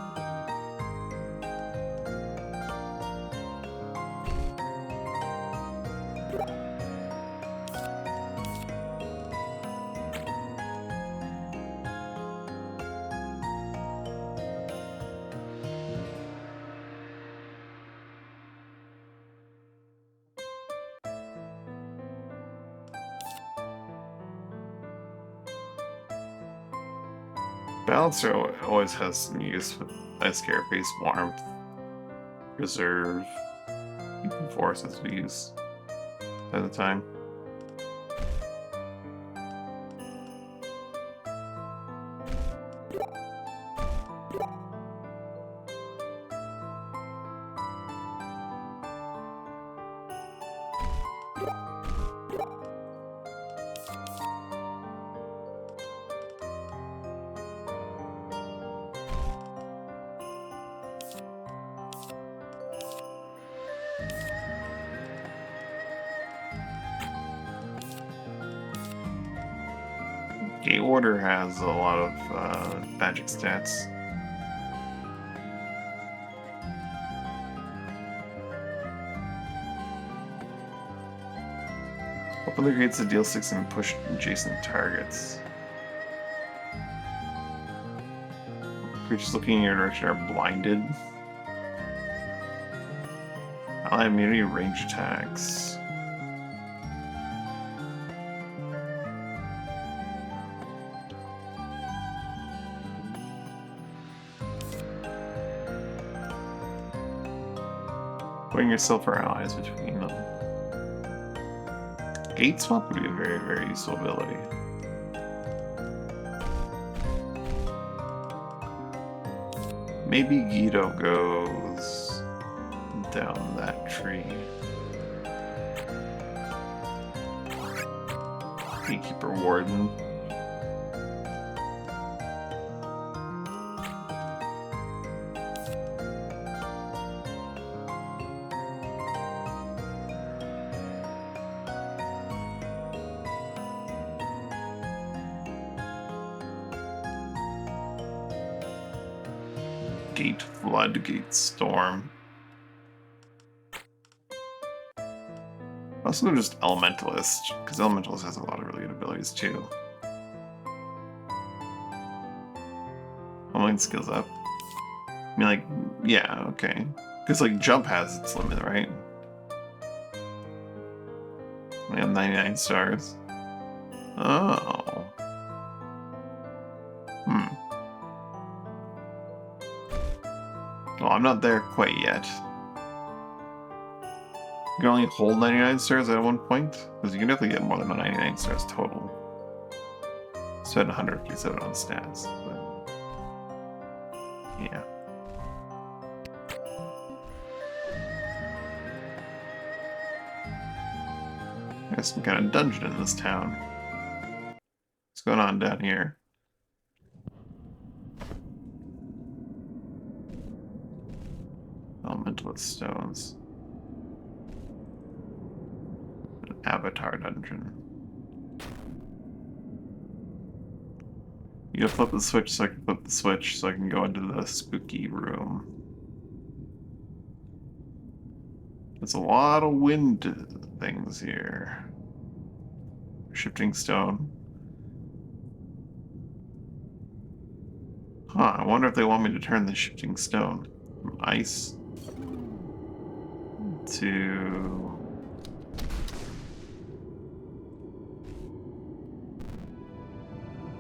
Speaker 1: Balancer always has some use with Ice Carapace, Warmth, Reserve, even Forces we use at the time. Gate Order has a lot of magic stats. Other gates that deal 6 and push adjacent targets. Creatures looking in your direction are blinded. Ally immunity range attacks. Putting yourself or allies between them. Gate swap would be a very, very useful ability. Maybe Guido goes down that tree. Gatekeeper Warden. Gate Floodgate Storm. Also just Elementalist, because Elementalist has a lot of really good abilities too. Online skills up. I mean, like, yeah, okay. Because, like, Jump has its limit, right? We have 99 stars. Oh. Well, I'm not there quite yet. You can only hold 99 stars at one point, because you can definitely get more than 99 stars total. Spend 157 on stats, but yeah. There's some kind of dungeon in this town. What's going on down here? Elementalist stones. An avatar dungeon. You gotta flip the switch so I can flip the switch so I can go into the spooky room. There's a lot of wind things here. Shifting stone. Huh, I wonder if they want me to turn the shifting stone from ice to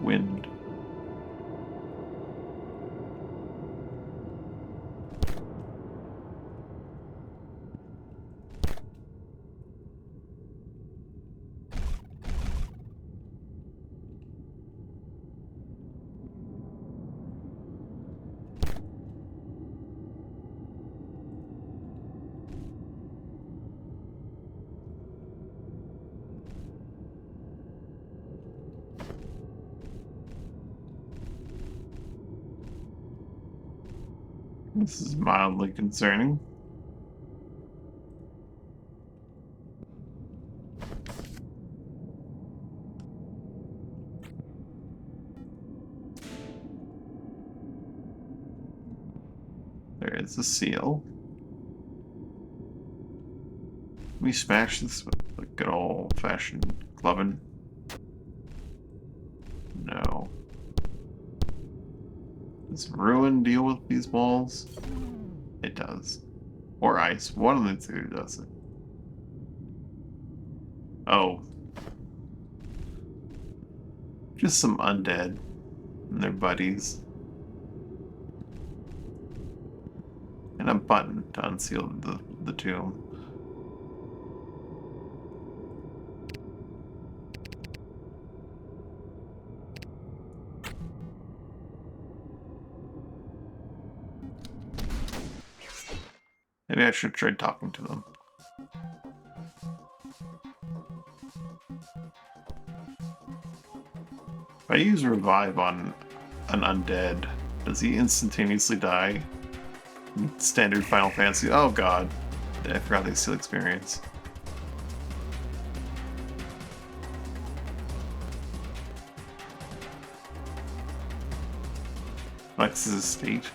Speaker 1: wind. This is mildly concerning. There is a seal. We smash this with a good old-fashioned clubbing. No. Does Ruin deal with these balls? It does. Or ice. One of the two does it. Oh. Just some undead and their buddies. And a button to unseal the tomb. Maybe I should try talking to them. If I use Revive on an undead, does he instantaneously die? Standard Final Fantasy. Oh god. I forgot they steal experience. Lex's estate.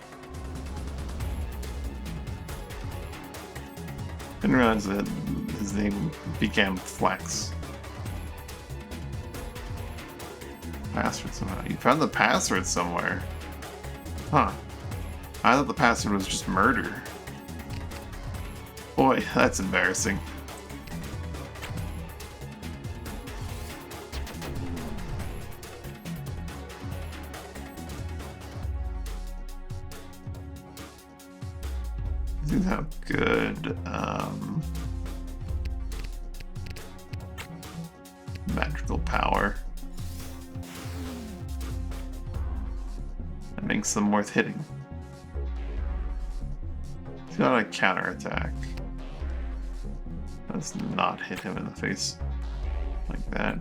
Speaker 1: Didn't realize that his name began with Flex. Password somehow. You found the password somewhere. Huh. I thought the password was just murder. Boy, that's embarrassing. These have good magical power. That makes them worth hitting. He's got a counterattack. Let's not hit him in the face like that.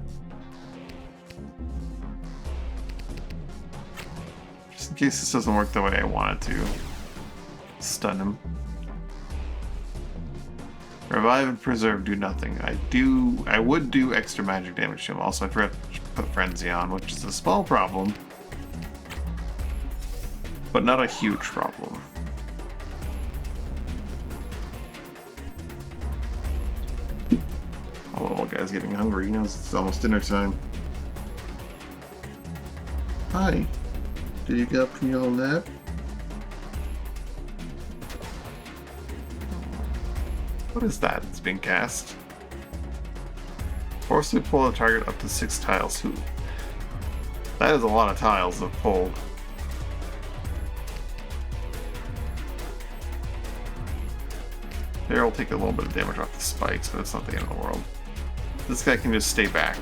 Speaker 1: Just in case this doesn't work the way I want it to. Stun him. Revive and preserve do nothing. I would do extra magic damage to him. Also, I forgot to put Frenzy on, which is a small problem. But not a huge problem. Oh, little guy's getting hungry. He knows it's almost dinner time. Hi. Did you get up from your little nap? What is that that's being cast? Forcibly pull a target up to 6 tiles. Who? That is a lot of tiles to pull. There will take a little bit of damage off the spikes, but it's not the end of the world. This guy can just stay back.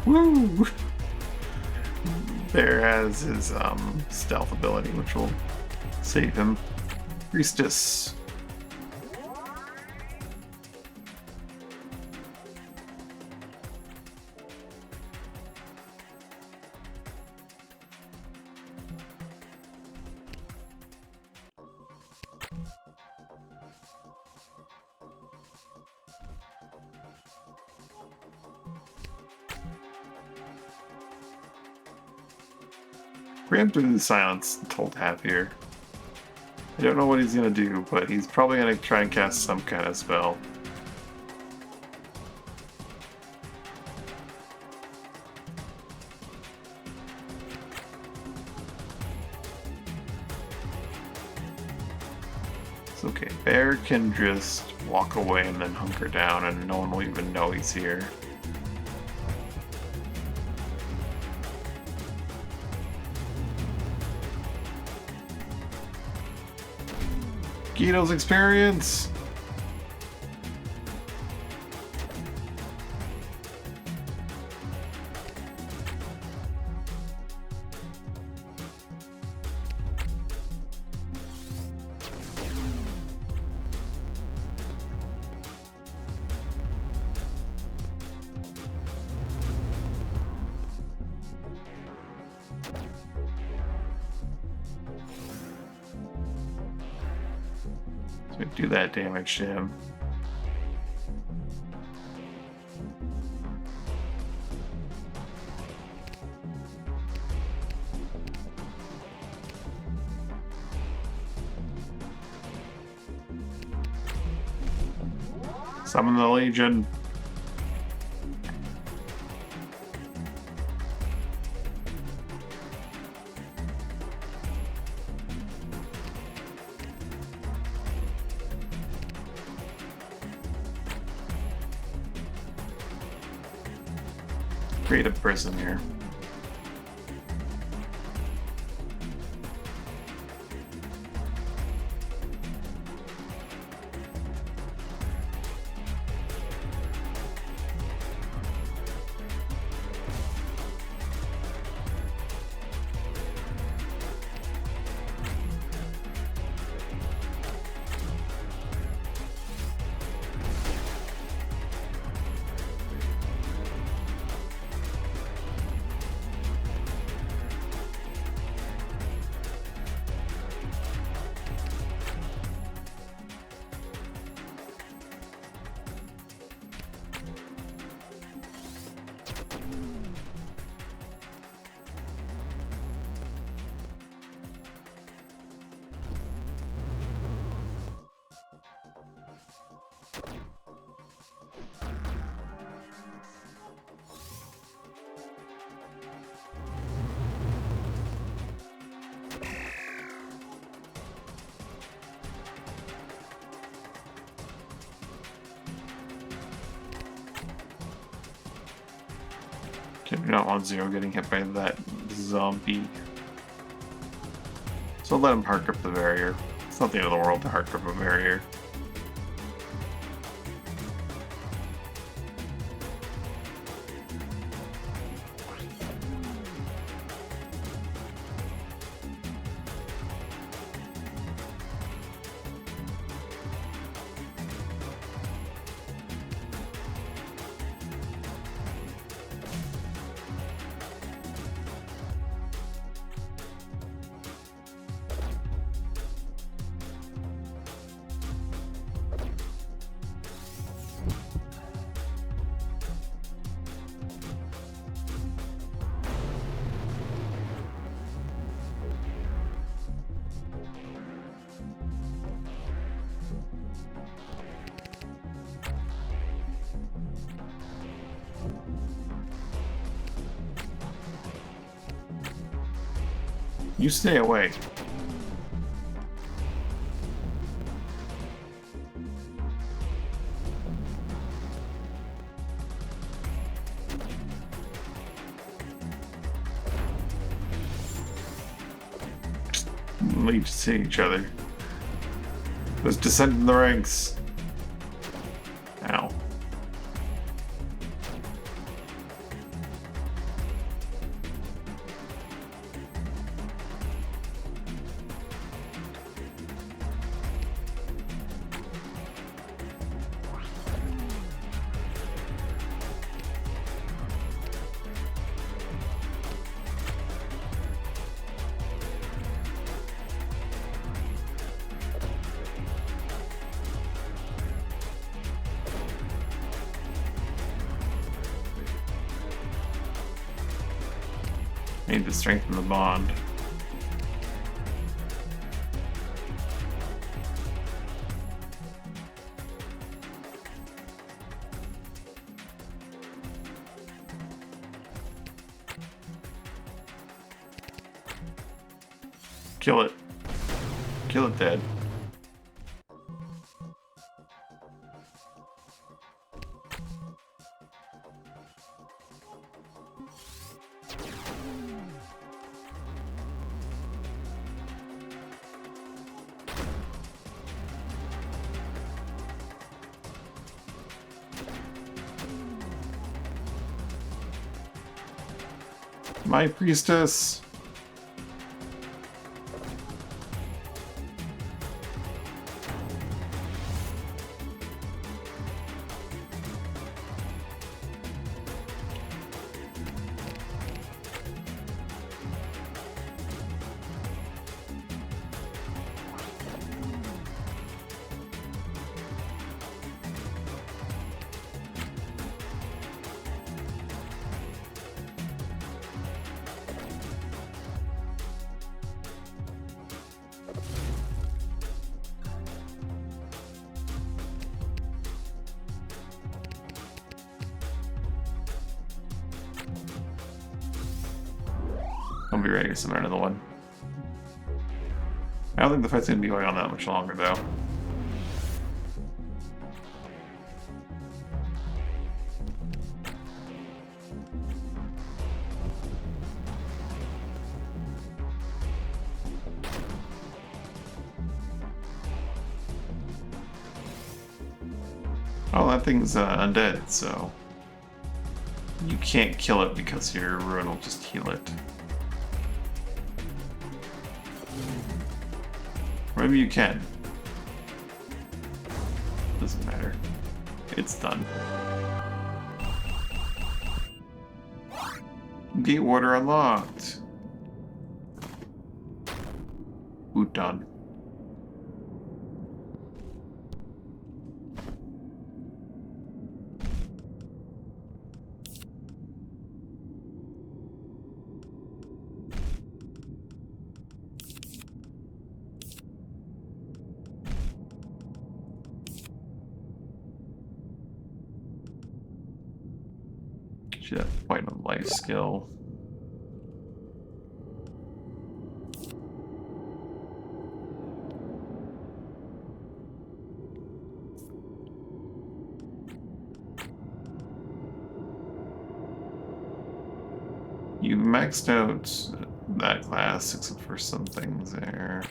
Speaker 1: Woo! Bear has his stealth ability, which will save him. Priestess. Preempted the silence told half here. I don't know what he's gonna do, but he's probably gonna try and cast some kind of spell. It's okay. Bear can just walk away and then hunker down and no one will even know he's here. Guido's experience! Do that damage to him. Summon the Legion. Create a prison here. Okay, do not want Zero getting hit by that zombie. So let him hark up the barrier. It's not the end of the world to hark up a barrier. You stay away. We just hit each other. Let's descend in the ranks. Ow. Need to strengthen the bond. Kill it. Kill it dead. My priestess. I'll be ready to summon another one. I don't think the fight's gonna be going on that much longer, though. Oh, that thing's undead, so you can't kill it because your ruin will just heal it. Maybe you can. Doesn't matter. It's done. Gate water unlocked. Boot done. Should have quite a life skill. You maxed out that class except for some things there.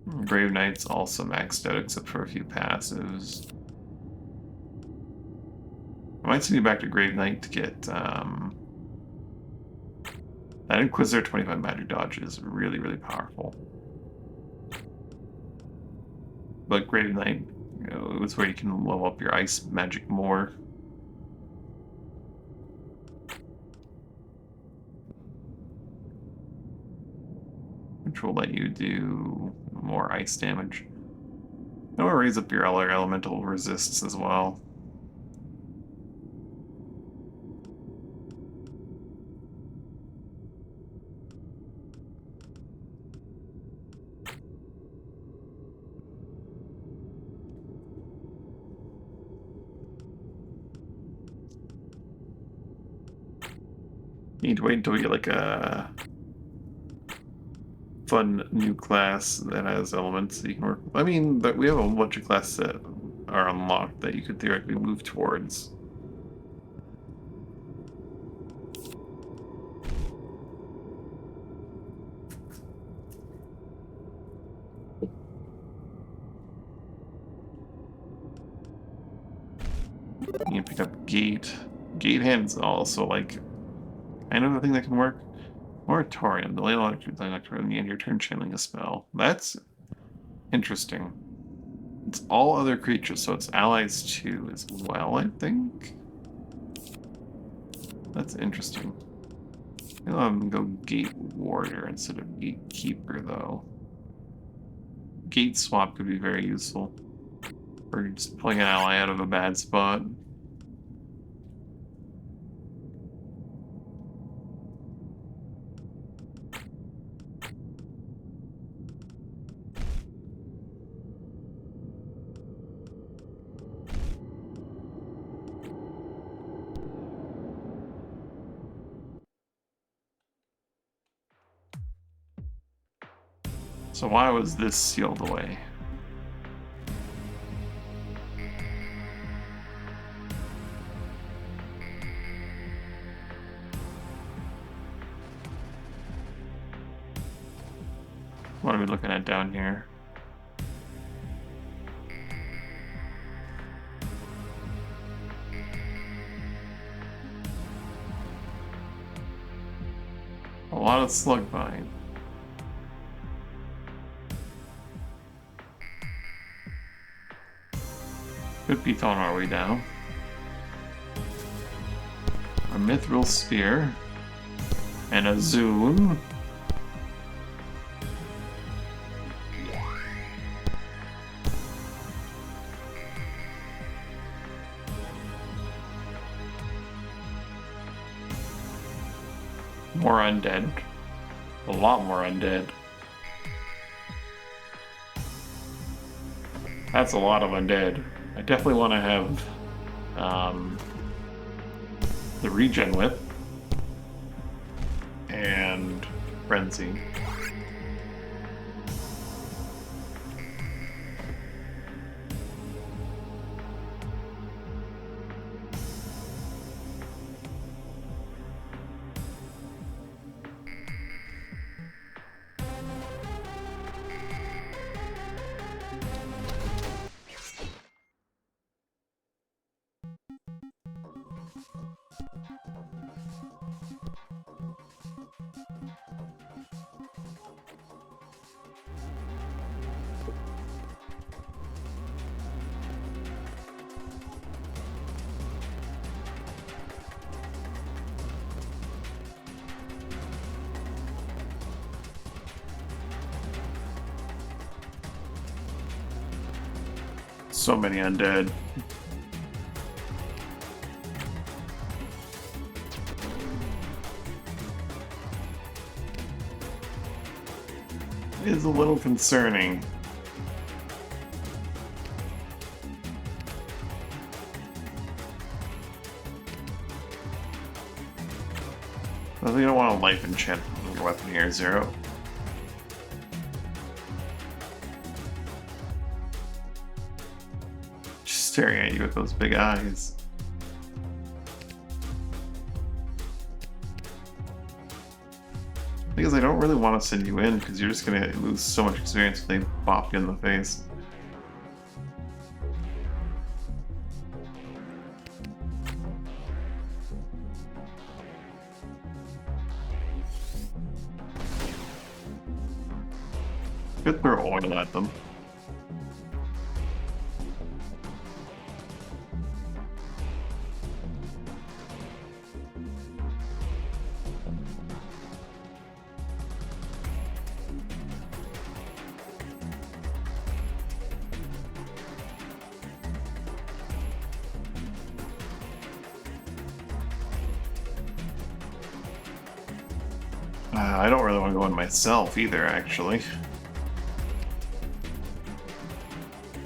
Speaker 1: Brave Knight's also maxed out except for a few passives. I might send you back to Grave Knight to get that Inquisitor 25 magic dodge is really, really powerful. But Grave Knight, you know, it's where you can level up your ice magic more. Which will let you do more ice damage. And will raise up your other elemental resists as well. You need to wait until we get like a fun new class that has elements that you can work with. I mean, but we have a bunch of classes that are unlocked that you could theoretically move towards. You can pick up Gate. Gate Hand's also like kind of a thing that can work. Moratorium. The late electric at the end of your turn channeling a spell. That's interesting. It's all other creatures, so it's allies too as well, I think. That's interesting. I'll have him go Gate Warrior instead of Gatekeeper, though. Gate Swap could be very useful. Or just pulling an ally out of a bad spot. So why was this sealed away? What are we looking at down here? A lot of slug buying. Could be throwing our way down. A Mithril Spear. And a Zune. More undead. A lot more undead. That's a lot of undead. I definitely want to have the regen whip and frenzy. So many undead. It is a little concerning. I think I don't want a life enchant on your weapon here, Zero. Just staring at you with those big eyes. Because I don't really want to send you in, because you're just going to lose so much experience if they bop you in the face. Could throw oil at them. I don't really want to go in myself either, actually.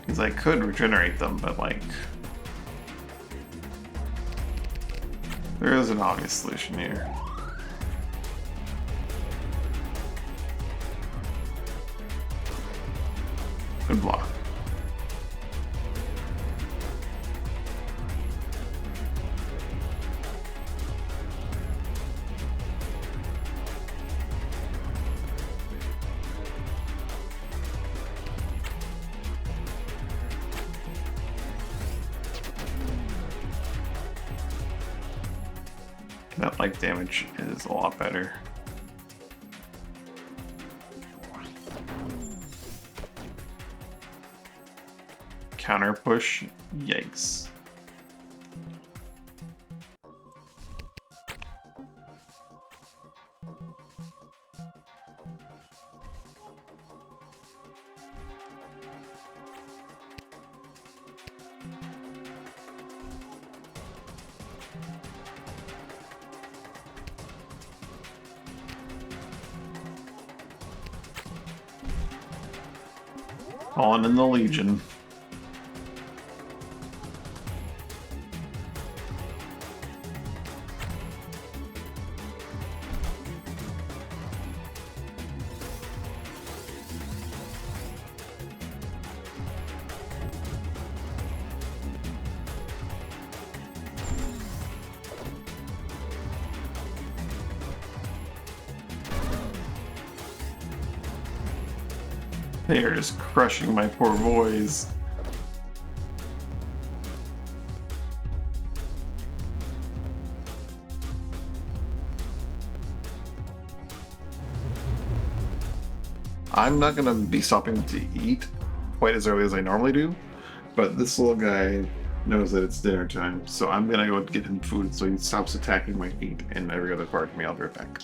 Speaker 1: Because I could regenerate them, but like... there is an obvious solution here. Good block. That life damage is a lot better. Counter push, yikes. On in the Legion. They are just crushing my poor boys. I'm not gonna be stopping to eat quite as early as I normally do, but this little guy knows that it's dinner time, so I'm gonna go get him food so he stops attacking my feet and every other part of me. I'll be right back.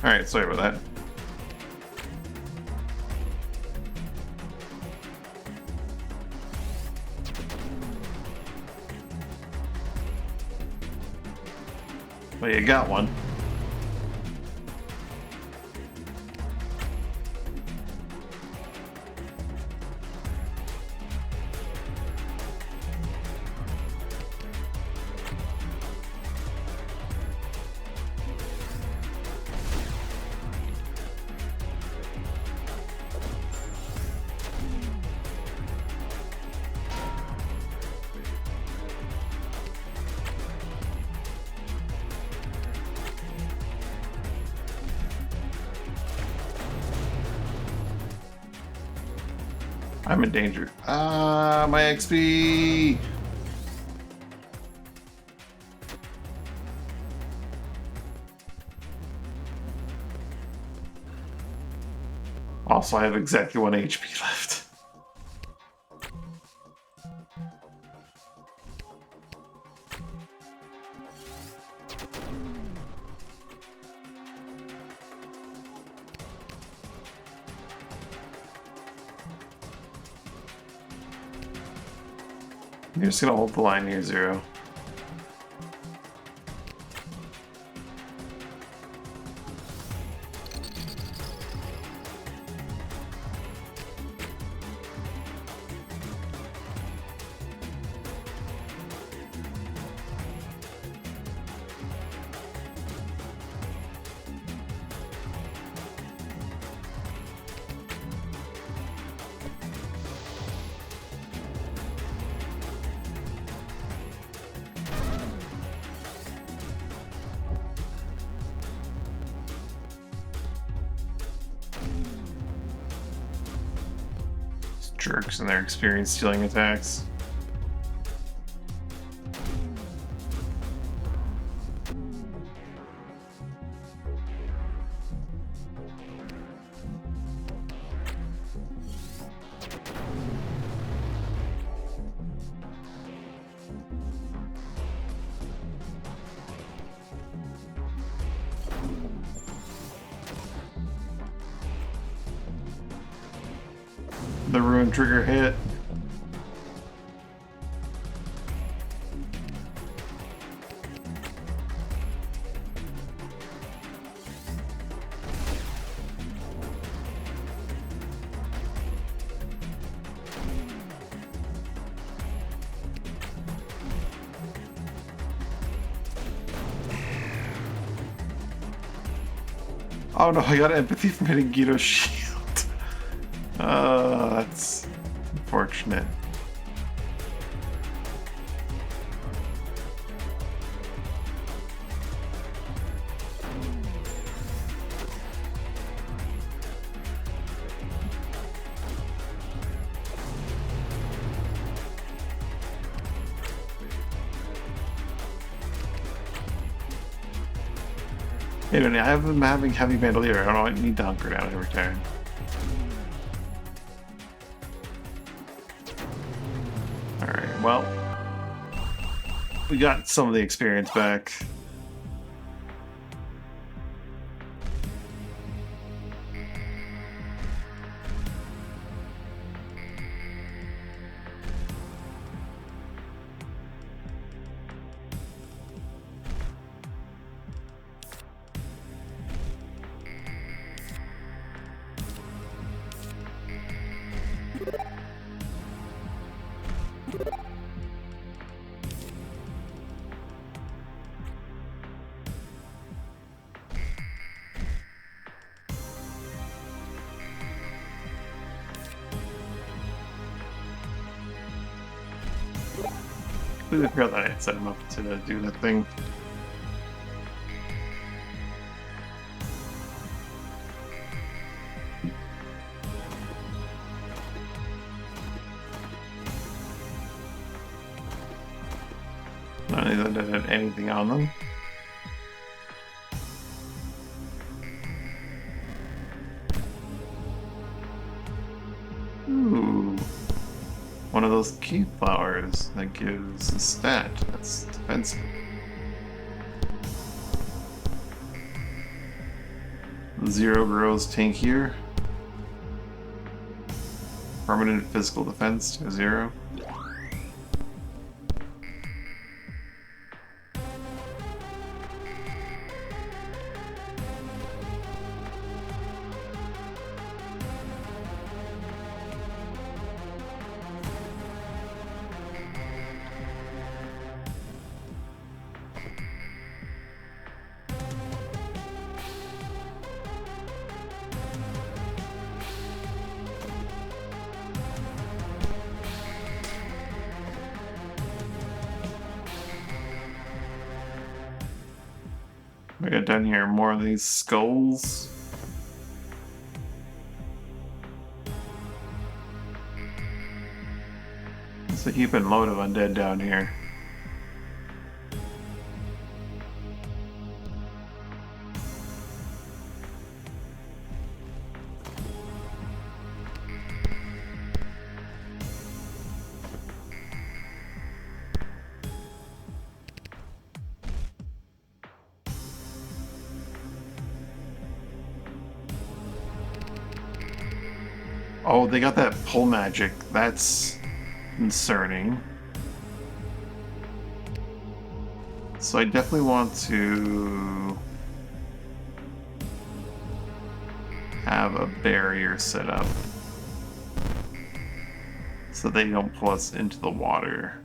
Speaker 1: Alright, sorry about that. Well, you got one. I'm in danger. Ah, my XP! Also, I have exactly 1 HP left. You're just gonna hold the line near 0. Jerks and their experience stealing attacks. The ruin trigger hit. Oh no, I got empathy from hitting Guido's shield. That's unfortunate. Anyway, I have been having heavy bandolier. I don't know, I need to hunker down every time. Alright, well, we got some of the experience back. I forgot that I had set him up to do that thing. None of them had anything on them. Ooh. One of those key flowers that gives a stat that's defensive. 0 grows tankier. Permanent physical defense to 0. We got down here more of these skulls. It's a heaping load of undead down here. Oh, they got that pull magic. That's concerning. So I definitely want to have a barrier set up so they don't pull us into the water.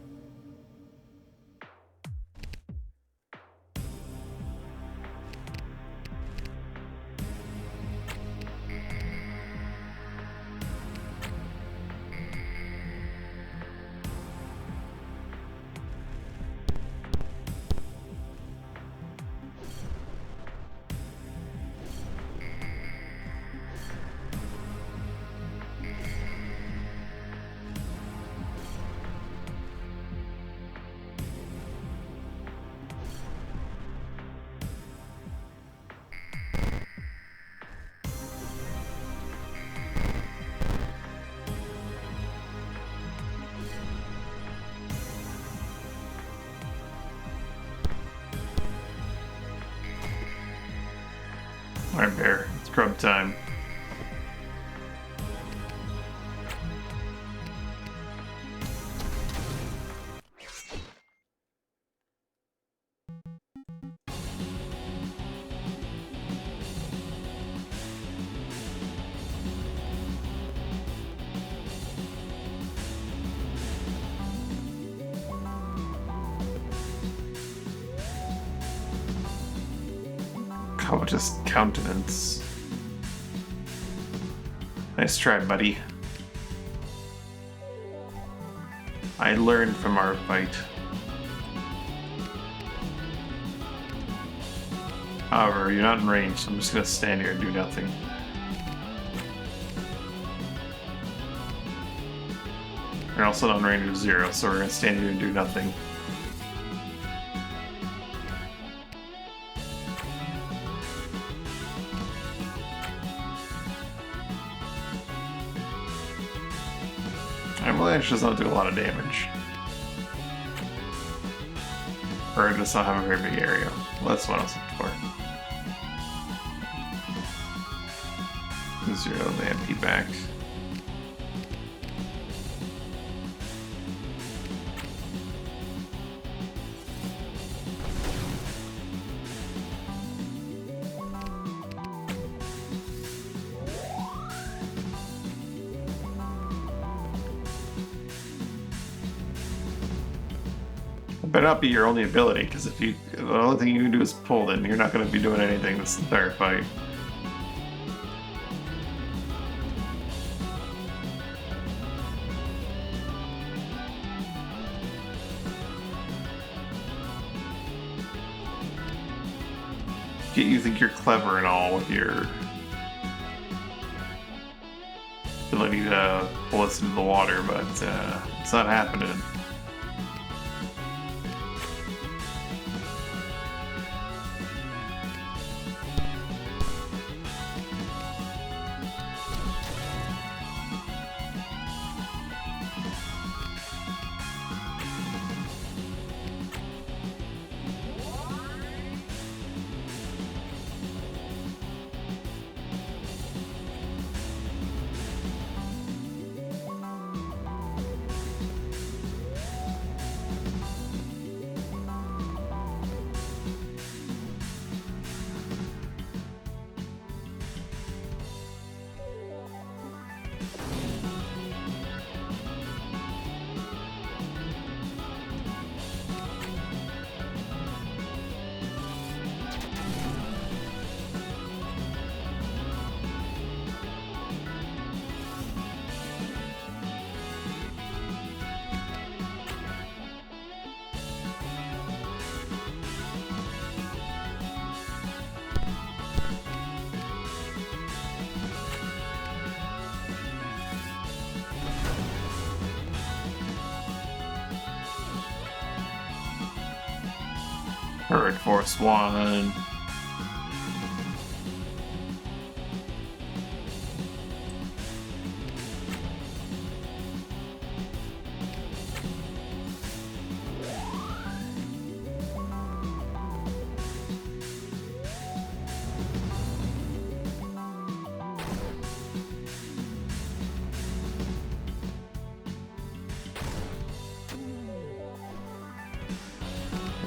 Speaker 1: Alright, bear. It's grub time. Covetous countenance. Nice try, buddy. I learned from our fight. However, you're not in range, so I'm just gonna stand here and do nothing. You're also not in range of 0, so we're gonna stand here and do nothing. Avalanche does not do a lot of damage. Or it does not have a very big area. Well, that's what I was looking for. 0 the MP back. It better not be your only ability, because if the only thing you can do is pull, then you're not going to be doing anything this entire fight. You think you're clever and all with your ability to pull us into the water, but it's not happening. Turret Force 1.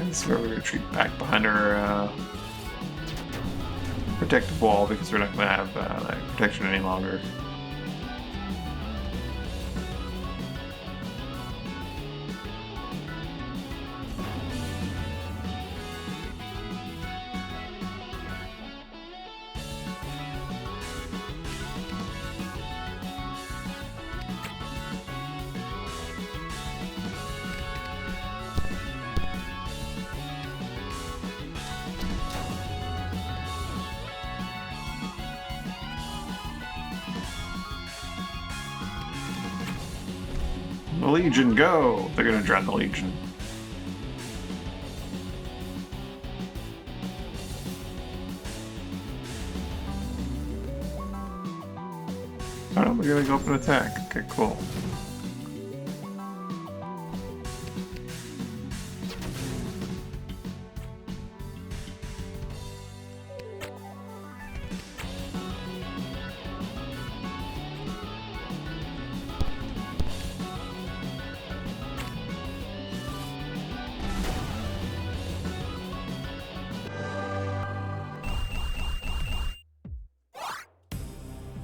Speaker 1: This is where we retreat back behind our protective wall because we're not going to have that protection any longer. The Legion, go! They're gonna drown the Legion. Oh no, we're gonna go up and attack. Okay, cool.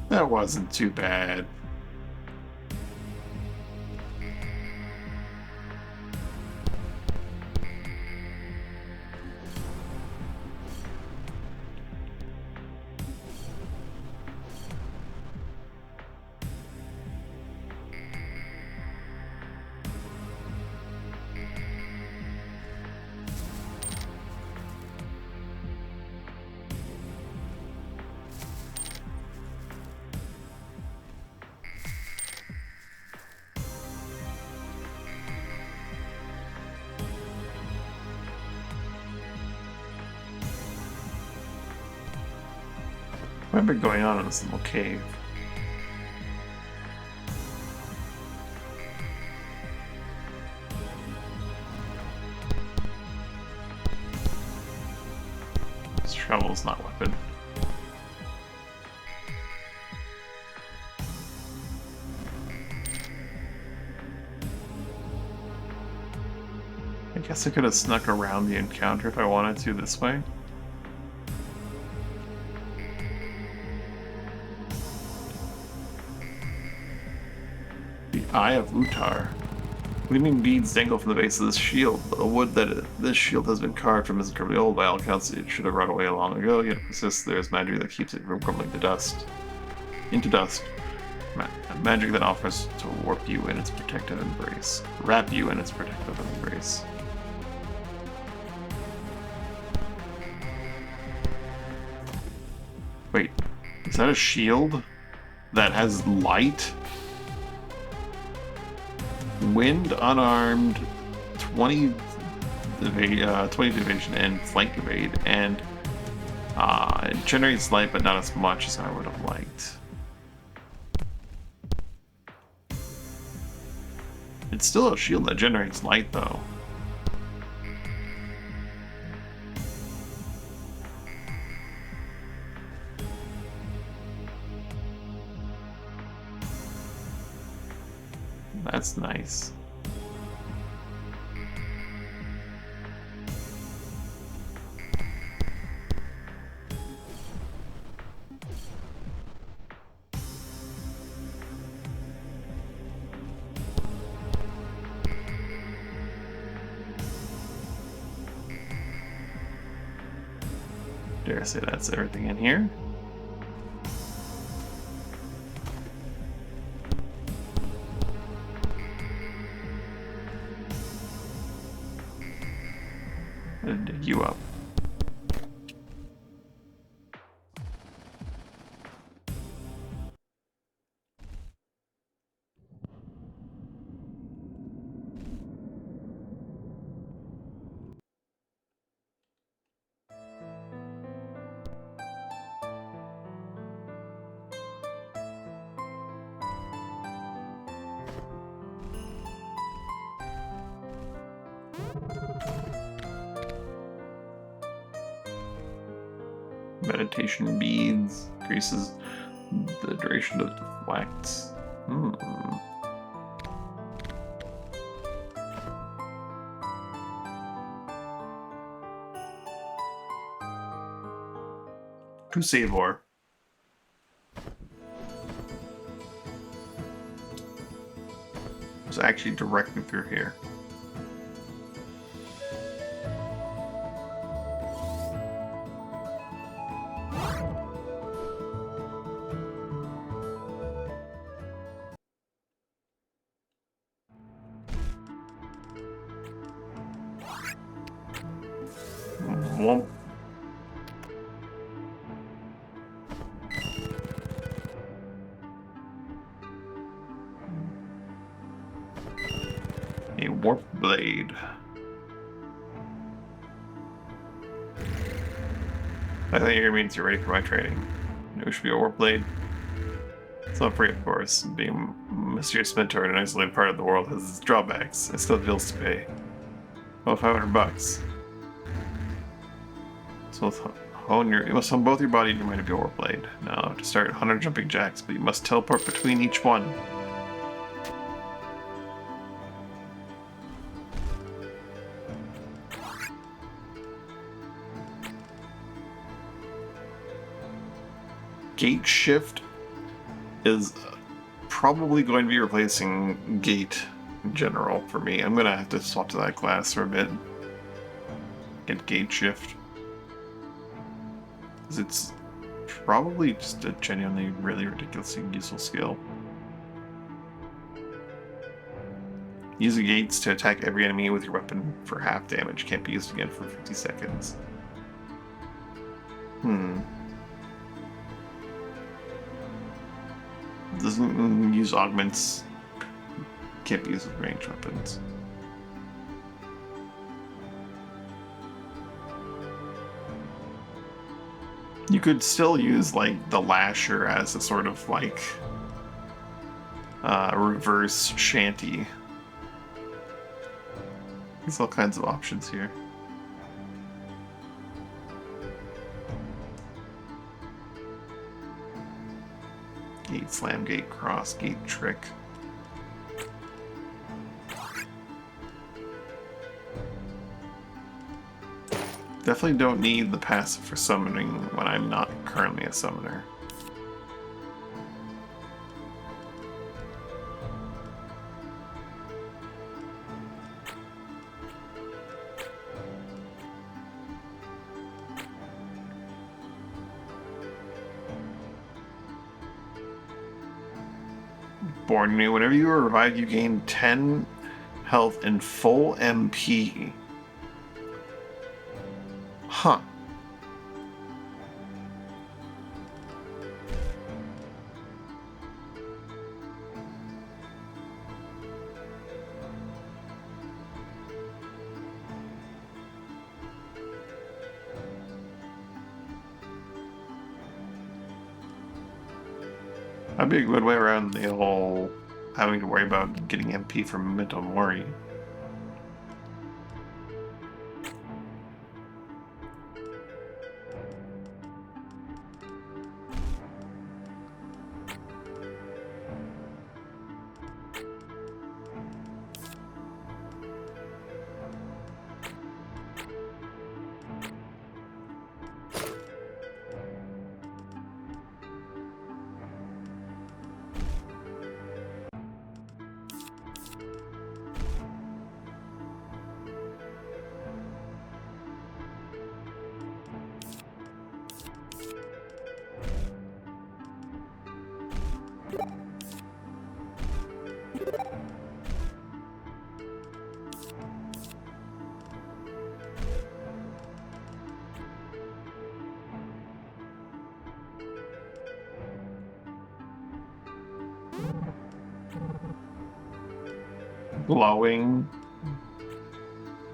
Speaker 1: That wasn't too bad. What have been going on in this little cave? This shovel's not a weapon. I guess I could have snuck around the encounter if I wanted to this way. Eye of Utar. Gleaming beads dangle from the base of this shield. The wood that this shield has been carved from is incredibly old. By all accounts, it should have rotted away long ago, yet it persists. There is magic that keeps it from crumbling to dust. Into dust. Magic that offers to warp you in its protective embrace. Wrap you in its protective embrace. Wait, is that a shield that has light? Wind, unarmed, 20 evasion and flank evade, and it generates light, but not as much as I would have liked. It's still a shield that generates light, though. That's nice. Dare say that's everything in here. I'm gonna dig you up. Meditation beads increases the duration of deflects. To Savor. It's actually directly through here. Womp. A warp blade. I think it means you're ready for my training. It should be a warp blade. It's not free, of course. Being a mysterious mentor in an isolated part of the world has its drawbacks. I still have bills to pay. Well, $500. So you must hone both your body and your mind to be a warp blade. Now, to start 100 jumping jacks, but you must teleport between each one. Gate shift is probably going to be replacing gate in general for me. I'm gonna have to swap to that class for a bit. Get gate shift. Because it's probably just a genuinely really ridiculously useful skill. Use the gates to attack every enemy with your weapon for half damage. Can't be used again for 50 seconds. Doesn't use augments. Can't be used with ranged weapons. You could still use like the lasher as a sort of like reverse shanty. There's all kinds of options here. Gate slam, gate cross, gate trick. Definitely don't need the passive for summoning when I'm not currently a summoner. Born new. Whenever you are revived, you gain 10 health and full MP. Huh. That'd be a good way around the whole having to worry about getting MP from Memento Mori. Glowing.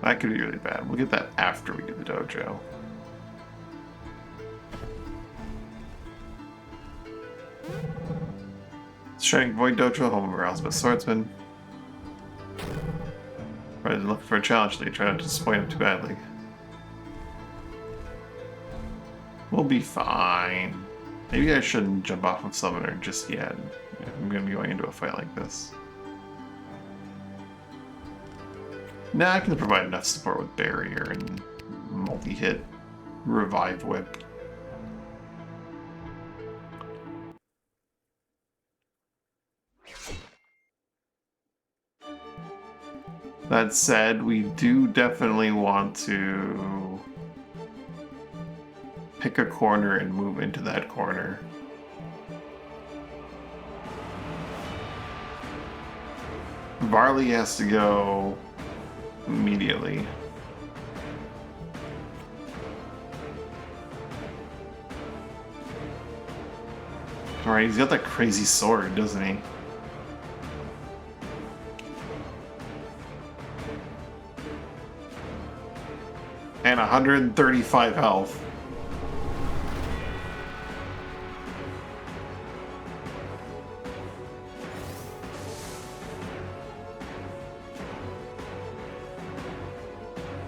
Speaker 1: That could be really bad. We'll get that after we get the dojo. Shining Void Dojo, home of Elspeth Swordsman. Rather than looking for a challenge, they try not to disappoint him too badly. We'll be fine. Maybe I shouldn't jump off of Summoner just yet. I'm gonna be going into a fight like this. Nah, I can provide enough support with Barrier and multi-hit Revive Whip. That said, we do definitely want to pick a corner and move into that corner. Varley has to go immediately. Alright, he's got that crazy sword, doesn't he? And 135 health.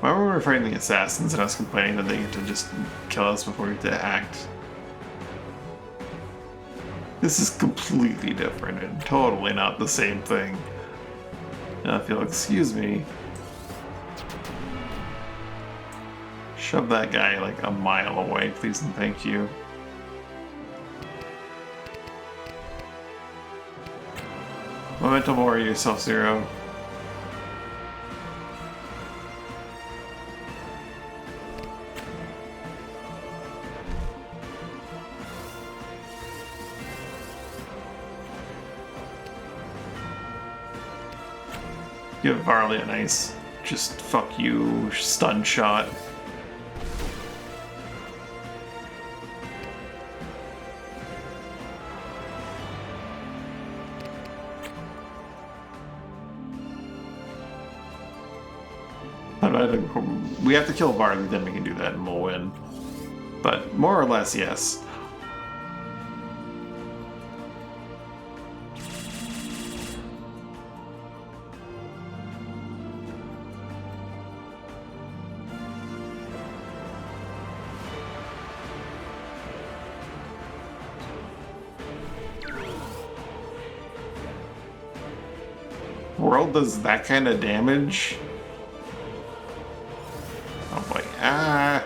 Speaker 1: Why were we fighting the assassins and I was complaining that they get to just kill us before we have to act? This is completely different and totally not the same thing. Now if you'll excuse me, shove that guy like a mile away, please and thank you. Memento Mori yourself, Zero. Give Varley a nice, just fuck you, stun shot. We have to kill Varley, then we can do that and we'll win. But more or less, yes. World does that kind of damage? Oh boy. Ah!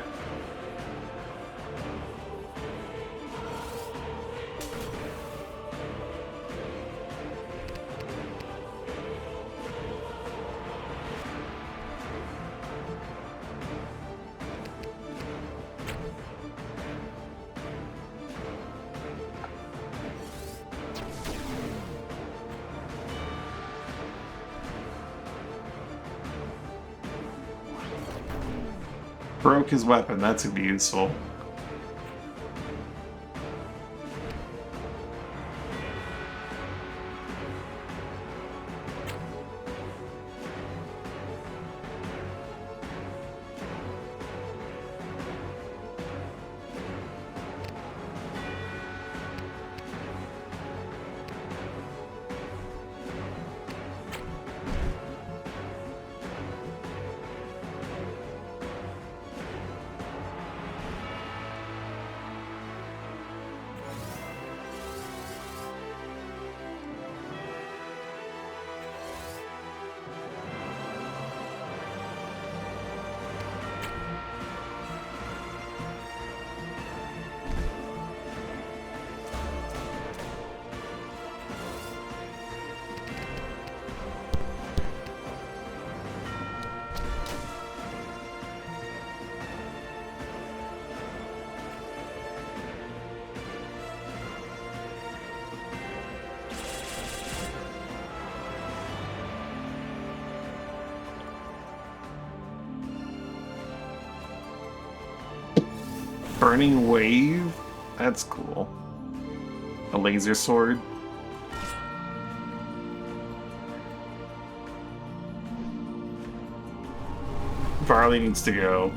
Speaker 1: Broke his weapon, that's gonna be useful. Burning Wave? That's cool. A laser sword. Varley needs to go.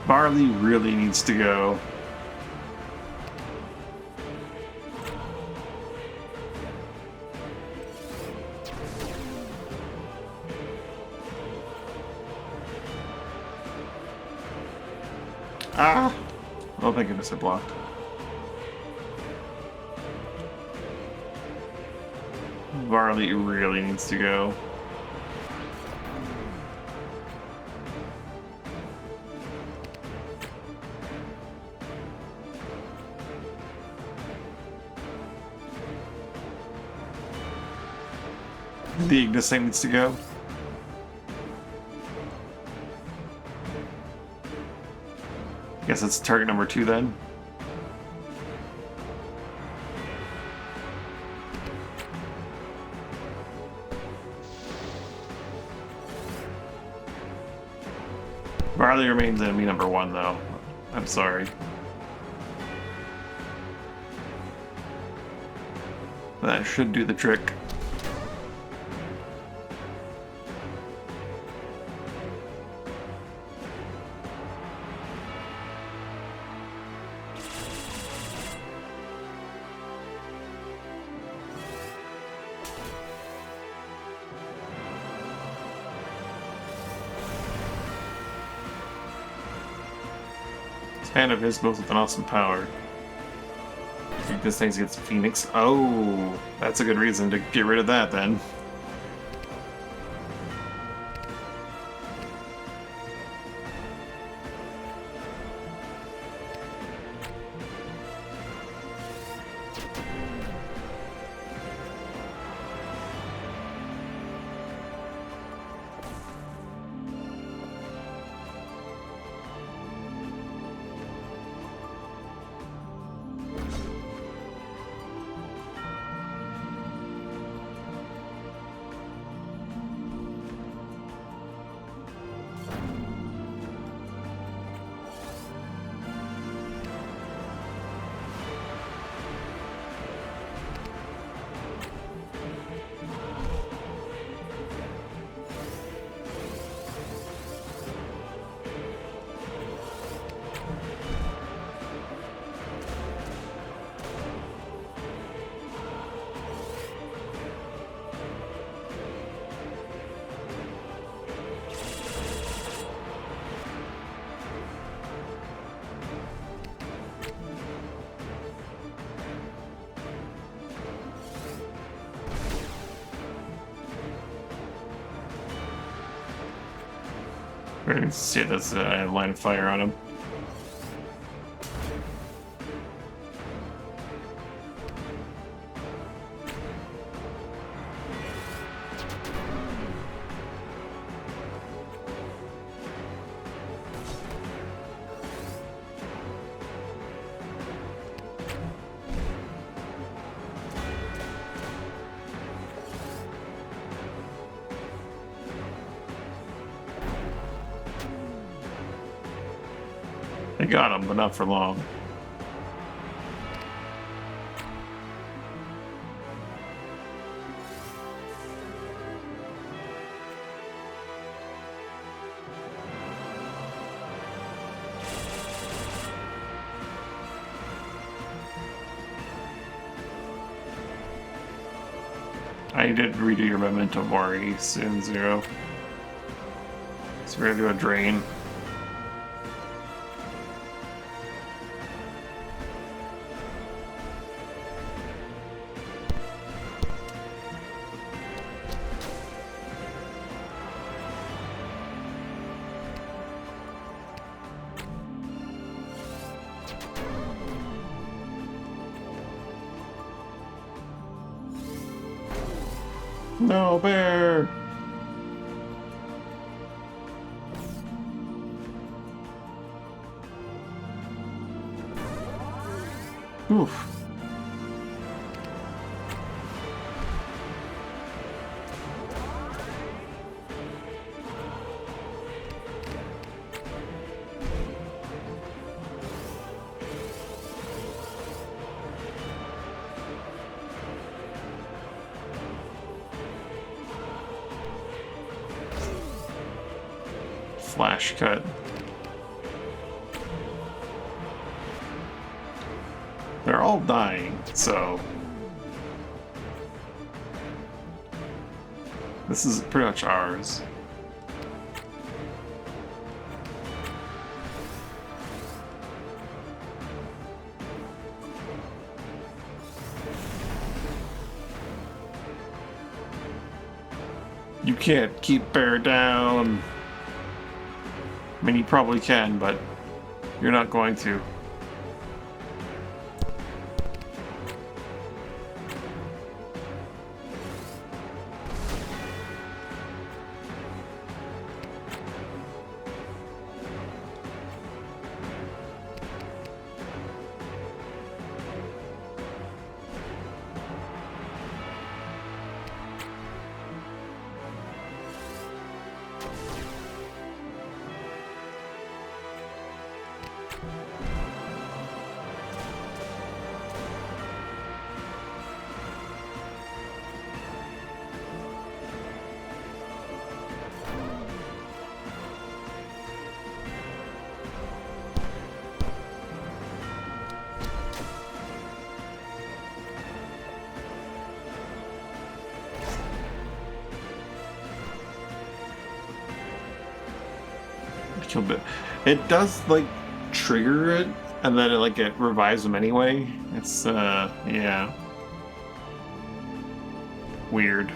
Speaker 1: Varley really needs to go. Ah! Oh, thank goodness I blocked. Varley really needs to go. The Ignis thing needs to go. Guess it's target number 2 then. Barley remains enemy number 1 though. I'm sorry. That should do the trick. Fan of his moves with an awesome power. This thing gets Phoenix. Oh, that's a good reason to get rid of that then. Let's see, that's a line of fire on him. They got him, but not for long. I did redo your Memento Mori soon, Zero. So we're gonna do a drain. No, bear! Oof. Flash cut. They're all dying, so this is pretty much ours. You can't keep bear down. I mean, you probably can, but you're not going to. Killed it. It does like trigger it, and then it revives them anyway. It's yeah, weird.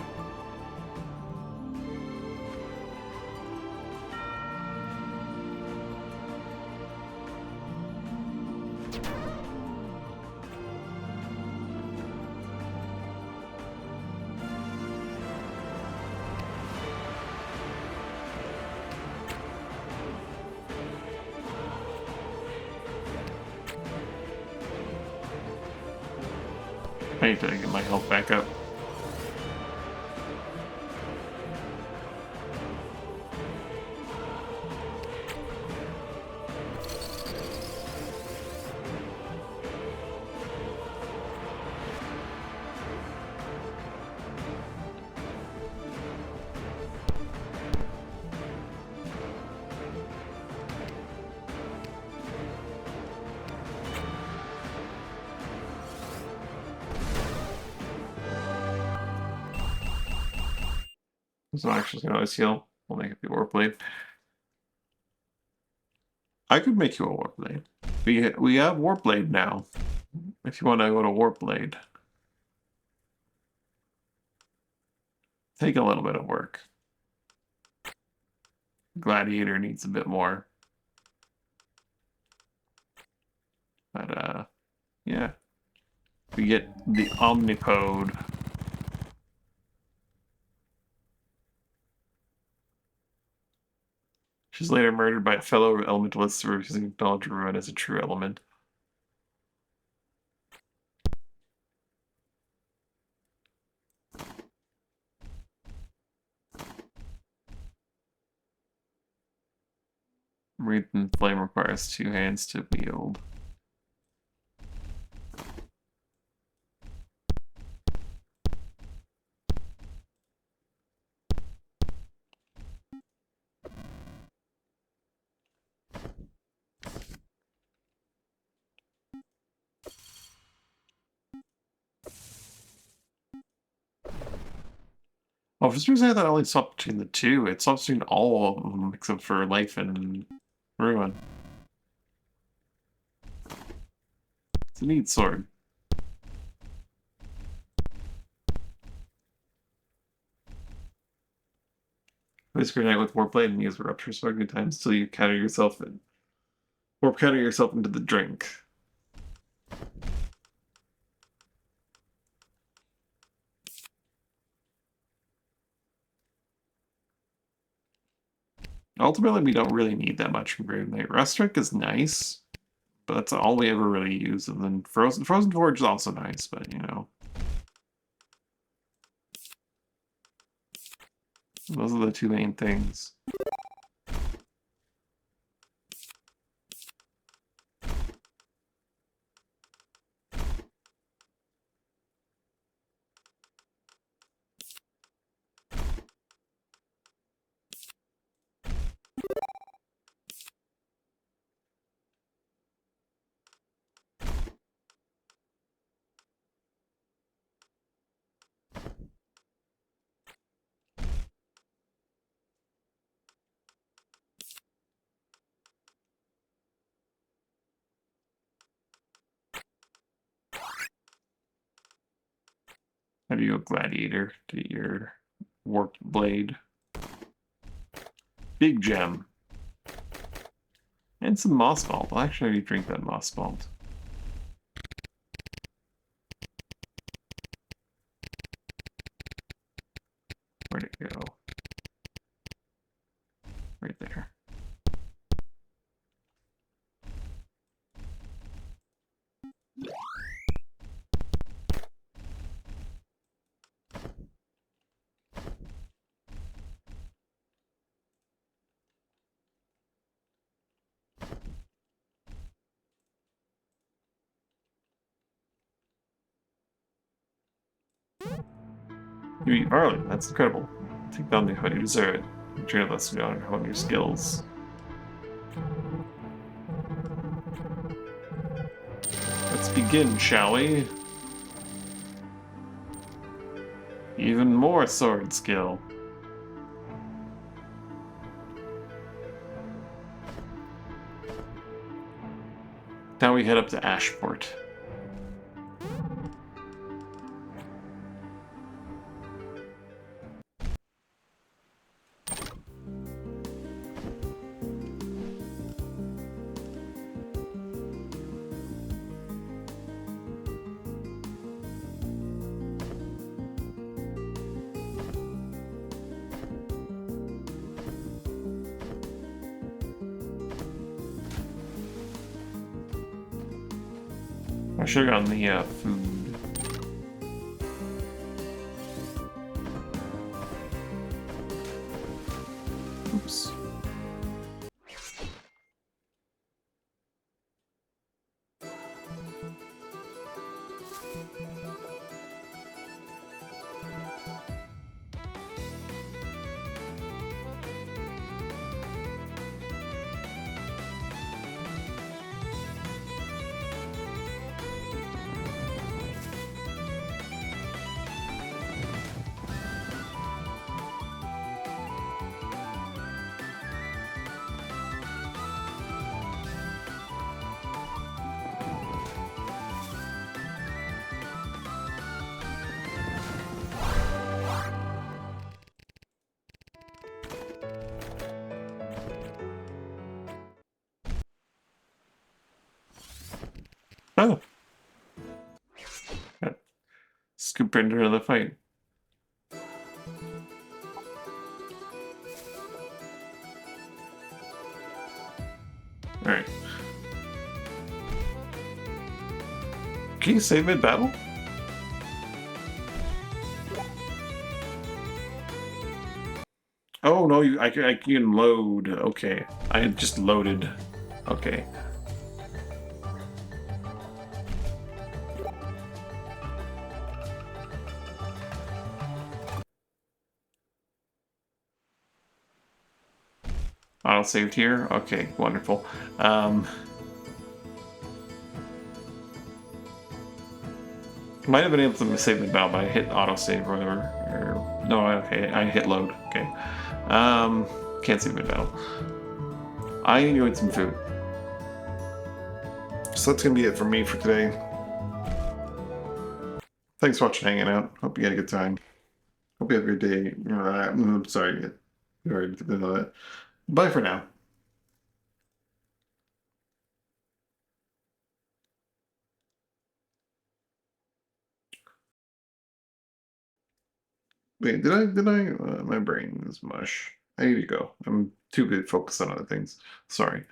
Speaker 1: I need to get my health back up. So actually, gonna heal. We'll make it the warp blade. I could make you a warp blade. We have warp blade now. If you want to go to warp blade, take a little bit of work. Gladiator needs a bit more. But yeah. We get the Omnipode. She's later murdered by a fellow elementalist for refusing to acknowledge Ruin as a true element. Wreath and Flame requires 2 hands to wield. Oh, for some reason I thought it only swapped between the two. It swaps between all of them except for Life and Ruin. It's a neat sword. Place grenade with Warp Blade and use Rupture so many times until you counter yourself in. Warp counter yourself into the drink. Ultimately, we don't really need that much from Grenade. Rust Strike is nice, but that's all we ever really use. And then Frozen Forge is also nice, but you know. Those are the two main things. How do you go Gladiator to your Warped blade. Big gem. And some moss malt. I'll actually drink that moss malt. Where'd it go? Right there. You eat barley. That's incredible. Take down the honey. You deserve it. Train a lesson on hone your skills. Let's begin, shall we? Even more sword skill. Now we head up to Ashport. I should have gotten the food. Oops. Oh. Scoop into the fight. Alright. Can you save mid-battle? Oh no, I can load. Okay. I just loaded. Okay. Auto saved here? Okay, wonderful. Might have been able to save the battle, but I hit autosave or whatever. Or, no, okay, I hit load. Okay. Can't save the battle. I enjoyed some food. So that's gonna be it for me for today. Thanks for watching, hanging out. Hope you had a good time. Hope you have a good day. I'm sorry. You already did that. Bye for now. Wait, my brain is mush. I need to go. I'm too good focused on other things. Sorry.